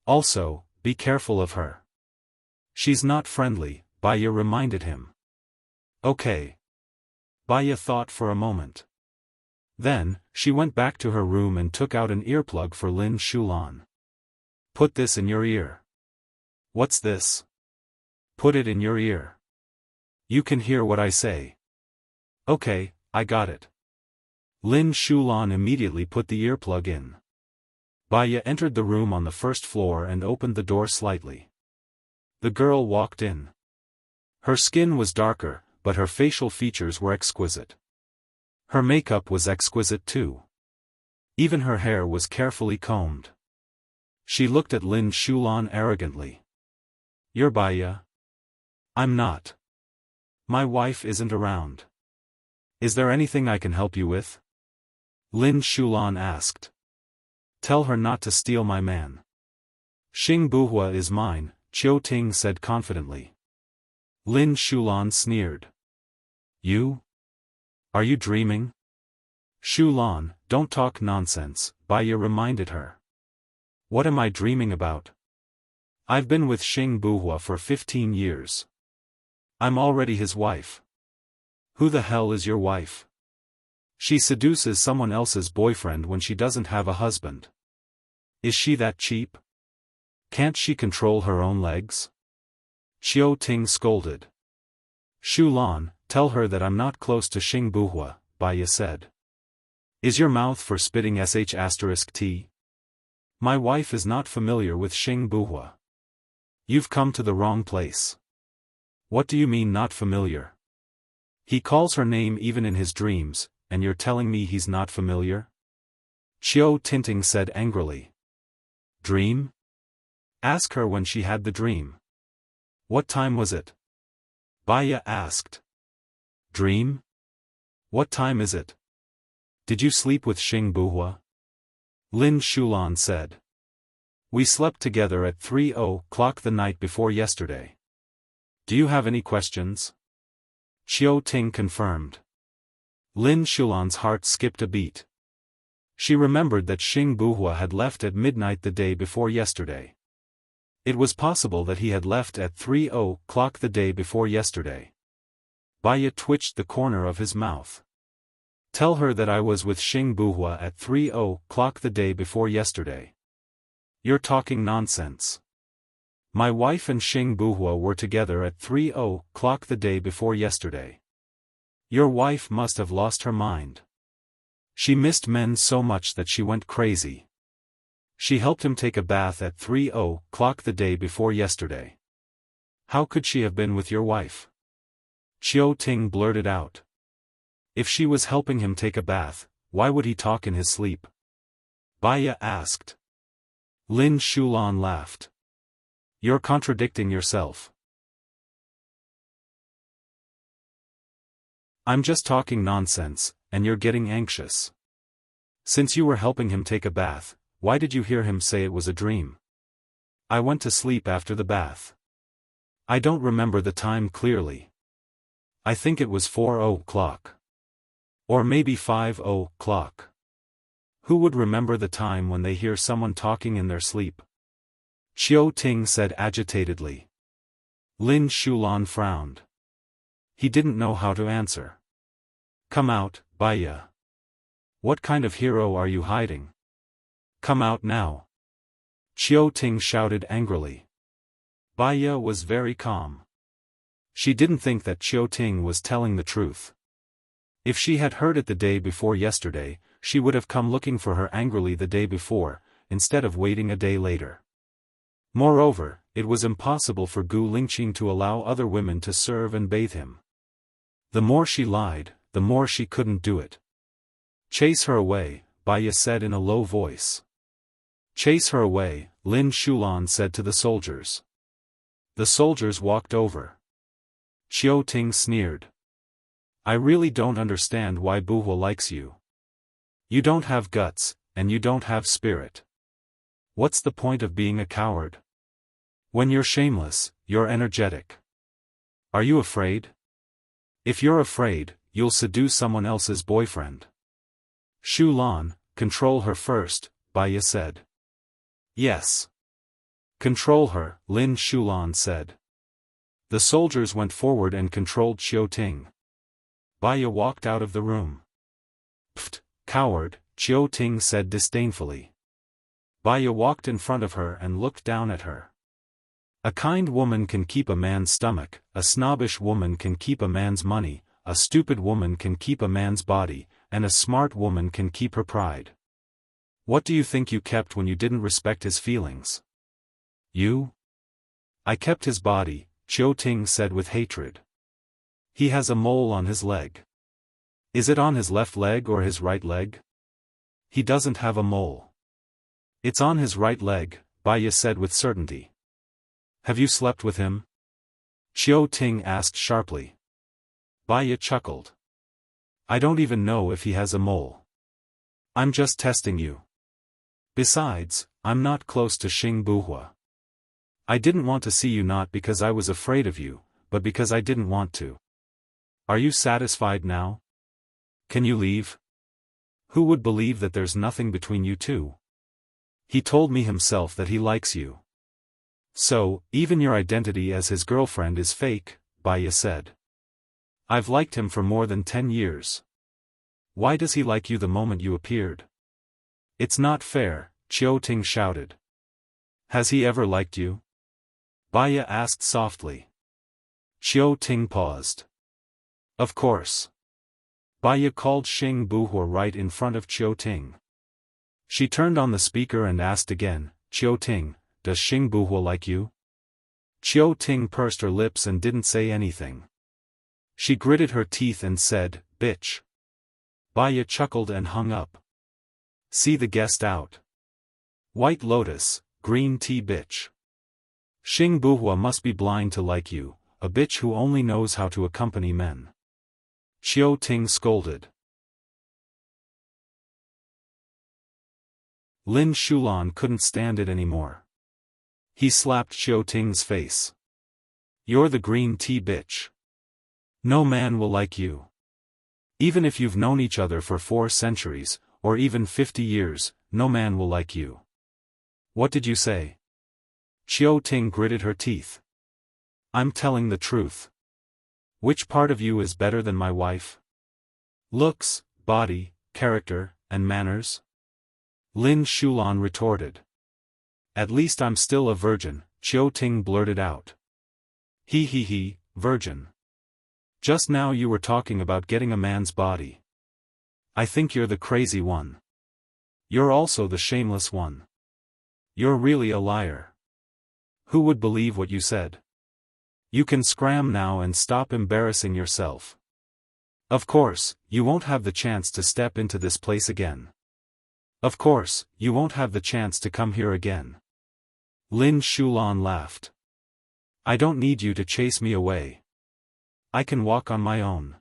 Also, be careful of her. She's not friendly, Baya reminded him. Okay. Baya thought for a moment. Then, she went back to her room and took out an earplug for Lin Shulan. Put this in your ear. What's this? Put it in your ear. You can hear what I say. Okay, I got it. Lin Shulan immediately put the earplug in. Baya entered the room on the first floor and opened the door slightly. The girl walked in. Her skin was darker, but her facial features were exquisite. Her makeup was exquisite too. Even her hair was carefully combed. She looked at Lin Shulan arrogantly. You're Baya? I'm not. My wife isn't around. Is there anything I can help you with? Lin Shulan asked. Tell her not to steal my man. Xing Buhua is mine, Qiu Ting said confidently. Lin Shulan sneered. You? Are you dreaming? Shulan, don't talk nonsense, Baya reminded her. What am I dreaming about? I've been with Xing Buhua for 15 years. I'm already his wife. Who the hell is your wife? She seduces someone else's boyfriend when she doesn't have a husband. Is she that cheap? Can't she control her own legs? Qiu Ting scolded. Shulan, tell her that I'm not close to Xing Buhua, Baya said. Is your mouth for spitting sh*t? My wife is not familiar with Xing Buhua. You've come to the wrong place. What do you mean not familiar? He calls her name even in his dreams, and you're telling me he's not familiar? Qiu Ting said angrily. Dream? Ask her when she had the dream. What time was it? Baya asked. Dream? What time is it? Did you sleep with Xing Buhua? Lin Shulan said. We slept together at 3:00 the night before yesterday. Do you have any questions? Qiu Ting confirmed. Lin Shulan's heart skipped a beat. She remembered that Xing Buhua had left at midnight the day before yesterday. It was possible that he had left at 3:00 the day before yesterday. Baya twitched the corner of his mouth. Tell her that I was with Xing Buhua at 3:00 the day before yesterday. You're talking nonsense. My wife and Xing Buhua were together at 3:00 the day before yesterday. Your wife must have lost her mind. She missed men so much that she went crazy. She helped him take a bath at 3:00 the day before yesterday. How could she have been with your wife? Qiu Ting blurted out. If she was helping him take a bath, why would he talk in his sleep? Baya asked. Lin Shulan laughed. You're contradicting yourself. I'm just talking nonsense, and you're getting anxious. Since you were helping him take a bath, why did you hear him say it was a dream? I went to sleep after the bath. I don't remember the time clearly. I think it was 4:00. Or maybe 5:00. Who would remember the time when they hear someone talking in their sleep? Qiu Ting said agitatedly. Lin Shulan frowned. He didn't know how to answer. Come out, Baya. What kind of hero are you hiding? Come out now. Qiu Ting shouted angrily. Baya was very calm. She didn't think that Qiu Ting was telling the truth. If she had heard it the day before yesterday, she would have come looking for her angrily the day before, instead of waiting a day later. Moreover, it was impossible for Gu Lingqing to allow other women to serve and bathe him. The more she lied, the more she couldn't do it. Chase her away, Baya said in a low voice. Chase her away, Lin Shulan said to the soldiers. The soldiers walked over. Qiu Ting sneered. I really don't understand why Buhua likes you. You don't have guts, and you don't have spirit. What's the point of being a coward? When you're shameless, you're energetic. Are you afraid? If you're afraid, you'll seduce someone else's boyfriend. Shu Lan, control her first, Baya said. Yes. Control her, Lin Shulan said. The soldiers went forward and controlled Qiu Ting. Baya walked out of the room. Pfft, coward, Qiu Ting said disdainfully. Baya walked in front of her and looked down at her. A kind woman can keep a man's stomach, a snobbish woman can keep a man's money, a stupid woman can keep a man's body, and a smart woman can keep her pride. What do you think you kept when you didn't respect his feelings? You? I kept his body, Qiu Ting said with hatred. He has a mole on his leg. Is it on his left leg or his right leg? He doesn't have a mole. It's on his right leg, Baya said with certainty. Have you slept with him? Qiu Ting asked sharply. Baya chuckled. I don't even know if he has a mole. I'm just testing you. Besides, I'm not close to Xing Buhua. I didn't want to see you not because I was afraid of you, but because I didn't want to. Are you satisfied now? Can you leave? Who would believe that there's nothing between you two? He told me himself that he likes you. So, even your identity as his girlfriend is fake, Baya said. I've liked him for more than 10 years. Why does he like you the moment you appeared? It's not fair, Qiu Ting shouted. Has he ever liked you? Baya asked softly. Qiu Ting paused. Of course. Baya called Xing Buhua right in front of Qiu Ting. She turned on the speaker and asked again, Qiu Ting, does Xing Buhua like you? Qiu Ting pursed her lips and didn't say anything. She gritted her teeth and said, bitch. Baya chuckled and hung up. See the guest out. White Lotus, green tea bitch. Xing Buhua must be blind to like you, a bitch who only knows how to accompany men. Qiu Ting scolded. Lin Shulan couldn't stand it anymore. He slapped Qiu Ting's face. You're the green tea bitch. No man will like you. Even if you've known each other for 4 centuries, or even 50 years, no man will like you. What did you say? Qiu Ting gritted her teeth. I'm telling the truth. Which part of you is better than my wife? Looks, body, character, and manners? Lin Shulan retorted. At least I'm still a virgin, Qiu Ting blurted out. He, virgin. Just now you were talking about getting a man's body. I think you're the crazy one. You're also the shameless one. You're really a liar. Who would believe what you said? You can scram now and stop embarrassing yourself. Of course, you won't have the chance to step into this place again. Of course, you won't have the chance to come here again. Lin Shulan laughed. I don't need you to chase me away. I can walk on my own.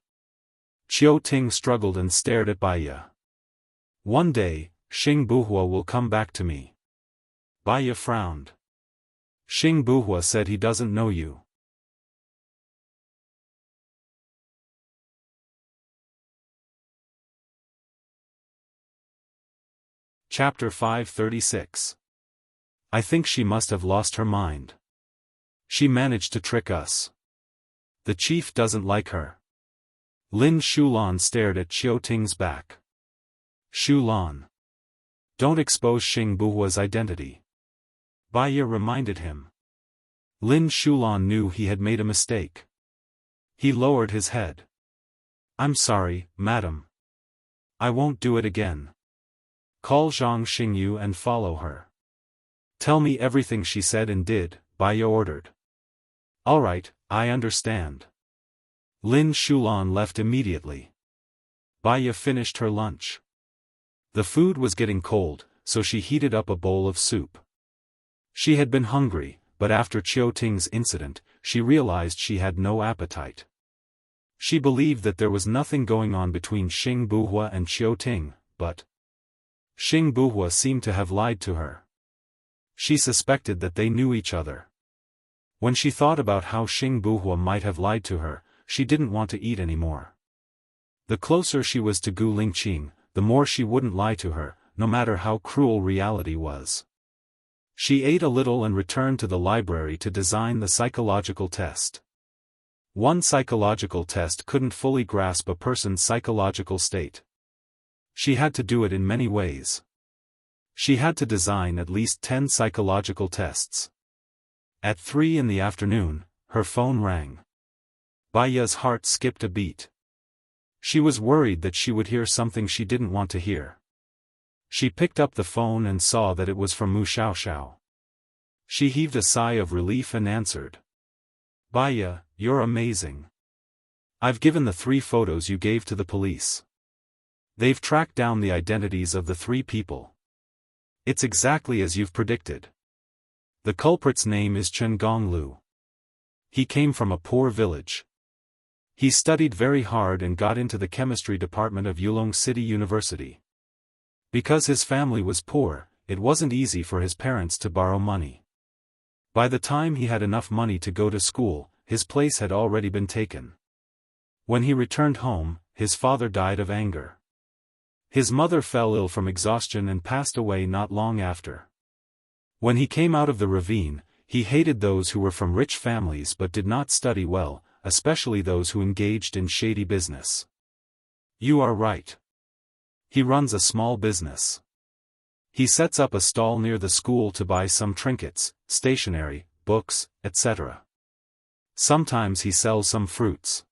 Qiu Ting struggled and stared at Baya. One day, Xing Buhua will come back to me. Baya frowned. Xing Buhua said he doesn't know you. Chapter 536. I think she must have lost her mind. She managed to trick us. The chief doesn't like her. Lin Shulan stared at Qiu Ting's back. Shulan. Don't expose Xing Buhua's identity. Baya reminded him. Lin Shulan knew he had made a mistake. He lowered his head. I'm sorry, madam. I won't do it again. Call Zhang Xingyu and follow her. Tell me everything she said and did, Baya ordered. All right, I understand. Lin Shulan left immediately. Baya finished her lunch. The food was getting cold, so she heated up a bowl of soup. She had been hungry, but after Qiu Ting's incident, she realized she had no appetite. She believed that there was nothing going on between Xing Buhua and Qiu Ting, but Xing Buhua seemed to have lied to her. She suspected that they knew each other. When she thought about how Xing Buhua might have lied to her, she didn't want to eat anymore. The closer she was to Gu Lingqing, the more she wouldn't lie to her, no matter how cruel reality was. She ate a little and returned to the library to design the psychological test. One psychological test couldn't fully grasp a person's psychological state. She had to do it in many ways. She had to design at least 10 psychological tests. At 3 in the afternoon, her phone rang. Baya's heart skipped a beat. She was worried that she would hear something she didn't want to hear. She picked up the phone and saw that it was from Mu Xiaoxiao. She heaved a sigh of relief and answered. Baya, you're amazing. I've given the 3 photos you gave to the police. They've tracked down the identities of the 3 people. It's exactly as you've predicted. The culprit's name is Chen Gonglu. He came from a poor village. He studied very hard and got into the chemistry department of Yulong City University. Because his family was poor, it wasn't easy for his parents to borrow money. By the time he had enough money to go to school, his place had already been taken. When he returned home, his father died of anger. His mother fell ill from exhaustion and passed away not long after. When he came out of the ravine, he hated those who were from rich families but did not study well, especially those who engaged in shady business. You are right. He runs a small business. He sets up a stall near the school to buy some trinkets, stationery, books, etc. Sometimes he sells some fruits.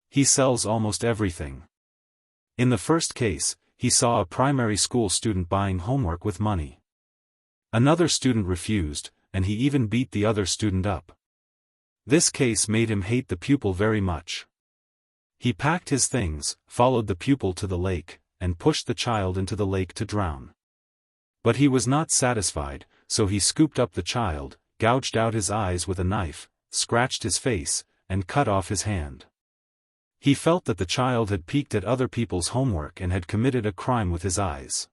He sells almost everything. In the first case, he saw a primary school student buying homework with money. Another student refused, and he even beat the other student up. This case made him hate the pupil very much. He packed his things, followed the pupil to the lake, and pushed the child into the lake to drown. But he was not satisfied, so he scooped up the child, gouged out his eyes with a knife, scratched his face, and cut off his hand. He felt that the child had peeked at other people's homework and had committed a crime with his eyes.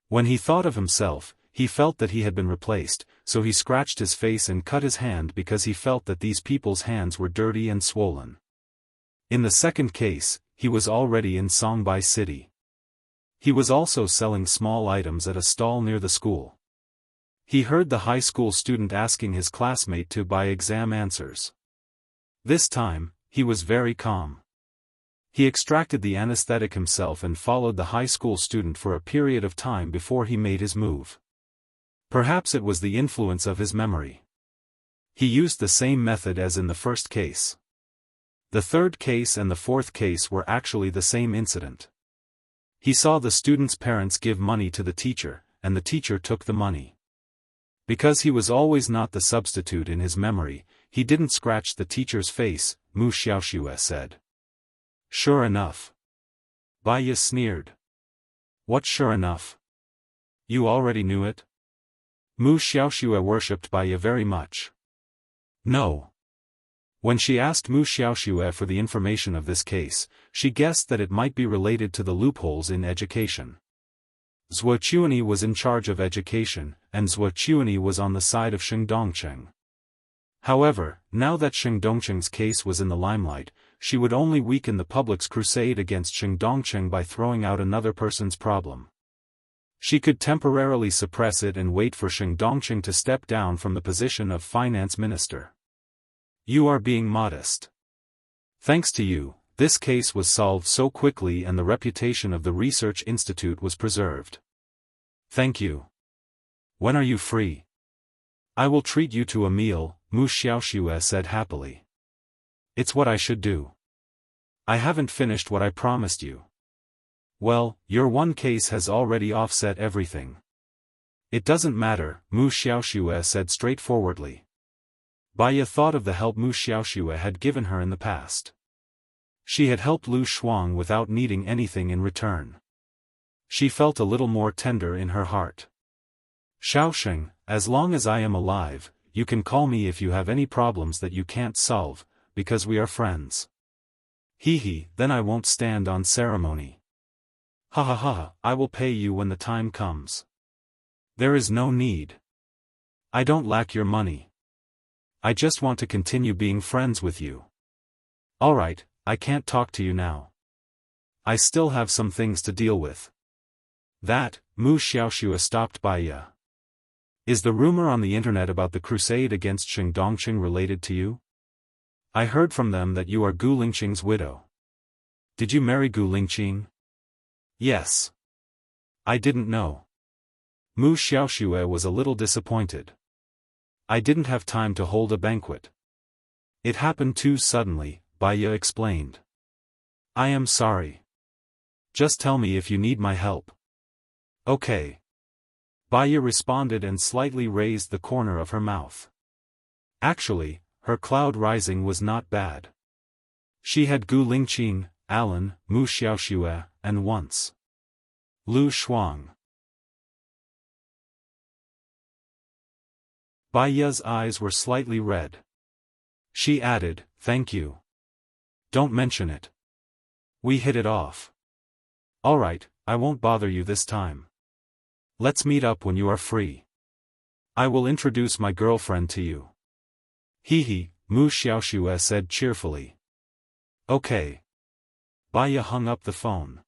When he thought of himself, he felt that he had been replaced, so he scratched his face and cut his hand because he felt that these people's hands were dirty and swollen. In the second case, he was already in Songbai City. He was also selling small items at a stall near the school. He heard the high school student asking his classmate to buy exam answers. This time, he was very calm. He extracted the anesthetic himself and followed the high school student for a period of time before he made his move. Perhaps it was the influence of his memory. He used the same method as in the first case. The third case and the fourth case were actually the same incident. He saw the student's parents give money to the teacher, and the teacher took the money. Because he was always not the substitute in his memory, he didn't scratch the teacher's face, Mu Xiaoxue said. Sure enough. Baya sneered. What sure enough? You already knew it? Mu Xiaoxue worshipped Baya very much. No. When she asked Mu Xiaoxue for the information of this case, she guessed that it might be related to the loopholes in education. Zhuo Chuanyi was in charge of education, and Zhuo Chuanyi was on the side of Sheng Dongcheng. However, now that Sheng Dongcheng's case was in the limelight, she would only weaken the public's crusade against Sheng Dongcheng by throwing out another person's problem. She could temporarily suppress it and wait for Sheng Dongcheng to step down from the position of finance minister. You are being modest. Thanks to you, this case was solved so quickly and the reputation of the research institute was preserved. Thank you. When are you free? I will treat you to a meal, Mu Xiaoxue said happily. It's what I should do. I haven't finished what I promised you. Well, your one case has already offset everything. It doesn't matter, Mu Xiaoxue said straightforwardly. Baya thought of the help Mu Xiaoxue had given her in the past. She had helped Lu Shuang without needing anything in return. She felt a little more tender in her heart. Xiaosheng, as long as I am alive, you can call me if you have any problems that you can't solve, because we are friends. Hee, then I won't stand on ceremony. Ha, I will pay you when the time comes. There is no need. I don't lack your money. I just want to continue being friends with you. Alright, I can't talk to you now. I still have some things to deal with. That, Mu Xiaoxue stopped Baiya. Is the rumor on the internet about the crusade against Xing Dongqing related to you? I heard from them that you are Gu Lingqing's widow. Did you marry Gu Lingqing? Yes. I didn't know. Mu Xiaoxue was a little disappointed. I didn't have time to hold a banquet. It happened too suddenly, Baiya explained. I am sorry. Just tell me if you need my help. Okay. Baiya responded and slightly raised the corner of her mouth. Actually, her cloud rising was not bad. She had Gu Lingqing, Alan, Mu Xiaoxue, and once Lu Shuang. Baiya's eyes were slightly red. She added, thank you. Don't mention it. We hit it off. Alright, I won't bother you this time. Let's meet up when you are free. I will introduce my girlfriend to you. Hee, Mu Xiaoxue said cheerfully. Okay. Baiya hung up the phone.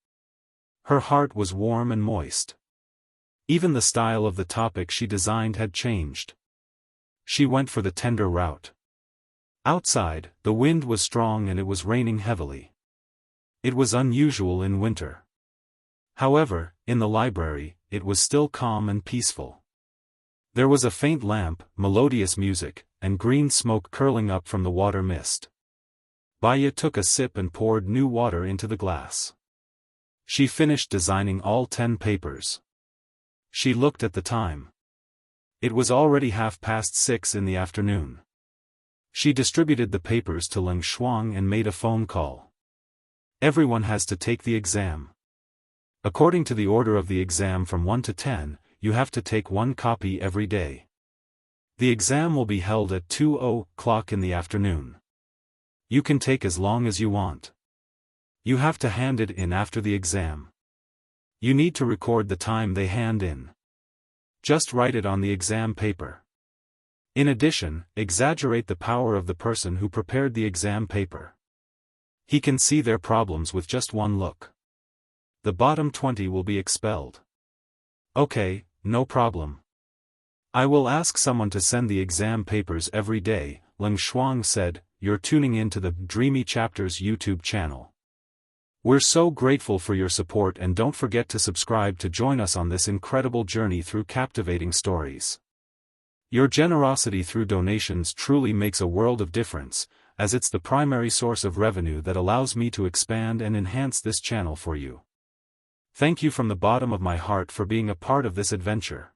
Her heart was warm and moist. Even the style of the topic she designed had changed. She went for the tender route. Outside, the wind was strong and it was raining heavily. It was unusual in winter. However, in the library, it was still calm and peaceful. There was a faint lamp, melodious music, and green smoke curling up from the water mist. Baiya took a sip and poured new water into the glass. She finished designing all 10 papers. She looked at the time. It was already 6:30 in the afternoon. She distributed the papers to Leng Shuang and made a phone call. Everyone has to take the exam. According to the order of the exam from 1 to 10, you have to take 1 copy every day. The exam will be held at 2:00 in the afternoon. You can take as long as you want. You have to hand it in after the exam. You need to record the time they hand in. Just write it on the exam paper. In addition, exaggerate the power of the person who prepared the exam paper. He can see their problems with just one look. The bottom 20 will be expelled. Okay, no problem. I will ask someone to send the exam papers every day, Leng Shuang said. You're tuning in to the Dreamy Chapters YouTube channel. We're so grateful for your support and don't forget to subscribe to join us on this incredible journey through captivating stories. Your generosity through donations truly makes a world of difference, as it's the primary source of revenue that allows me to expand and enhance this channel for you. Thank you from the bottom of my heart for being a part of this adventure.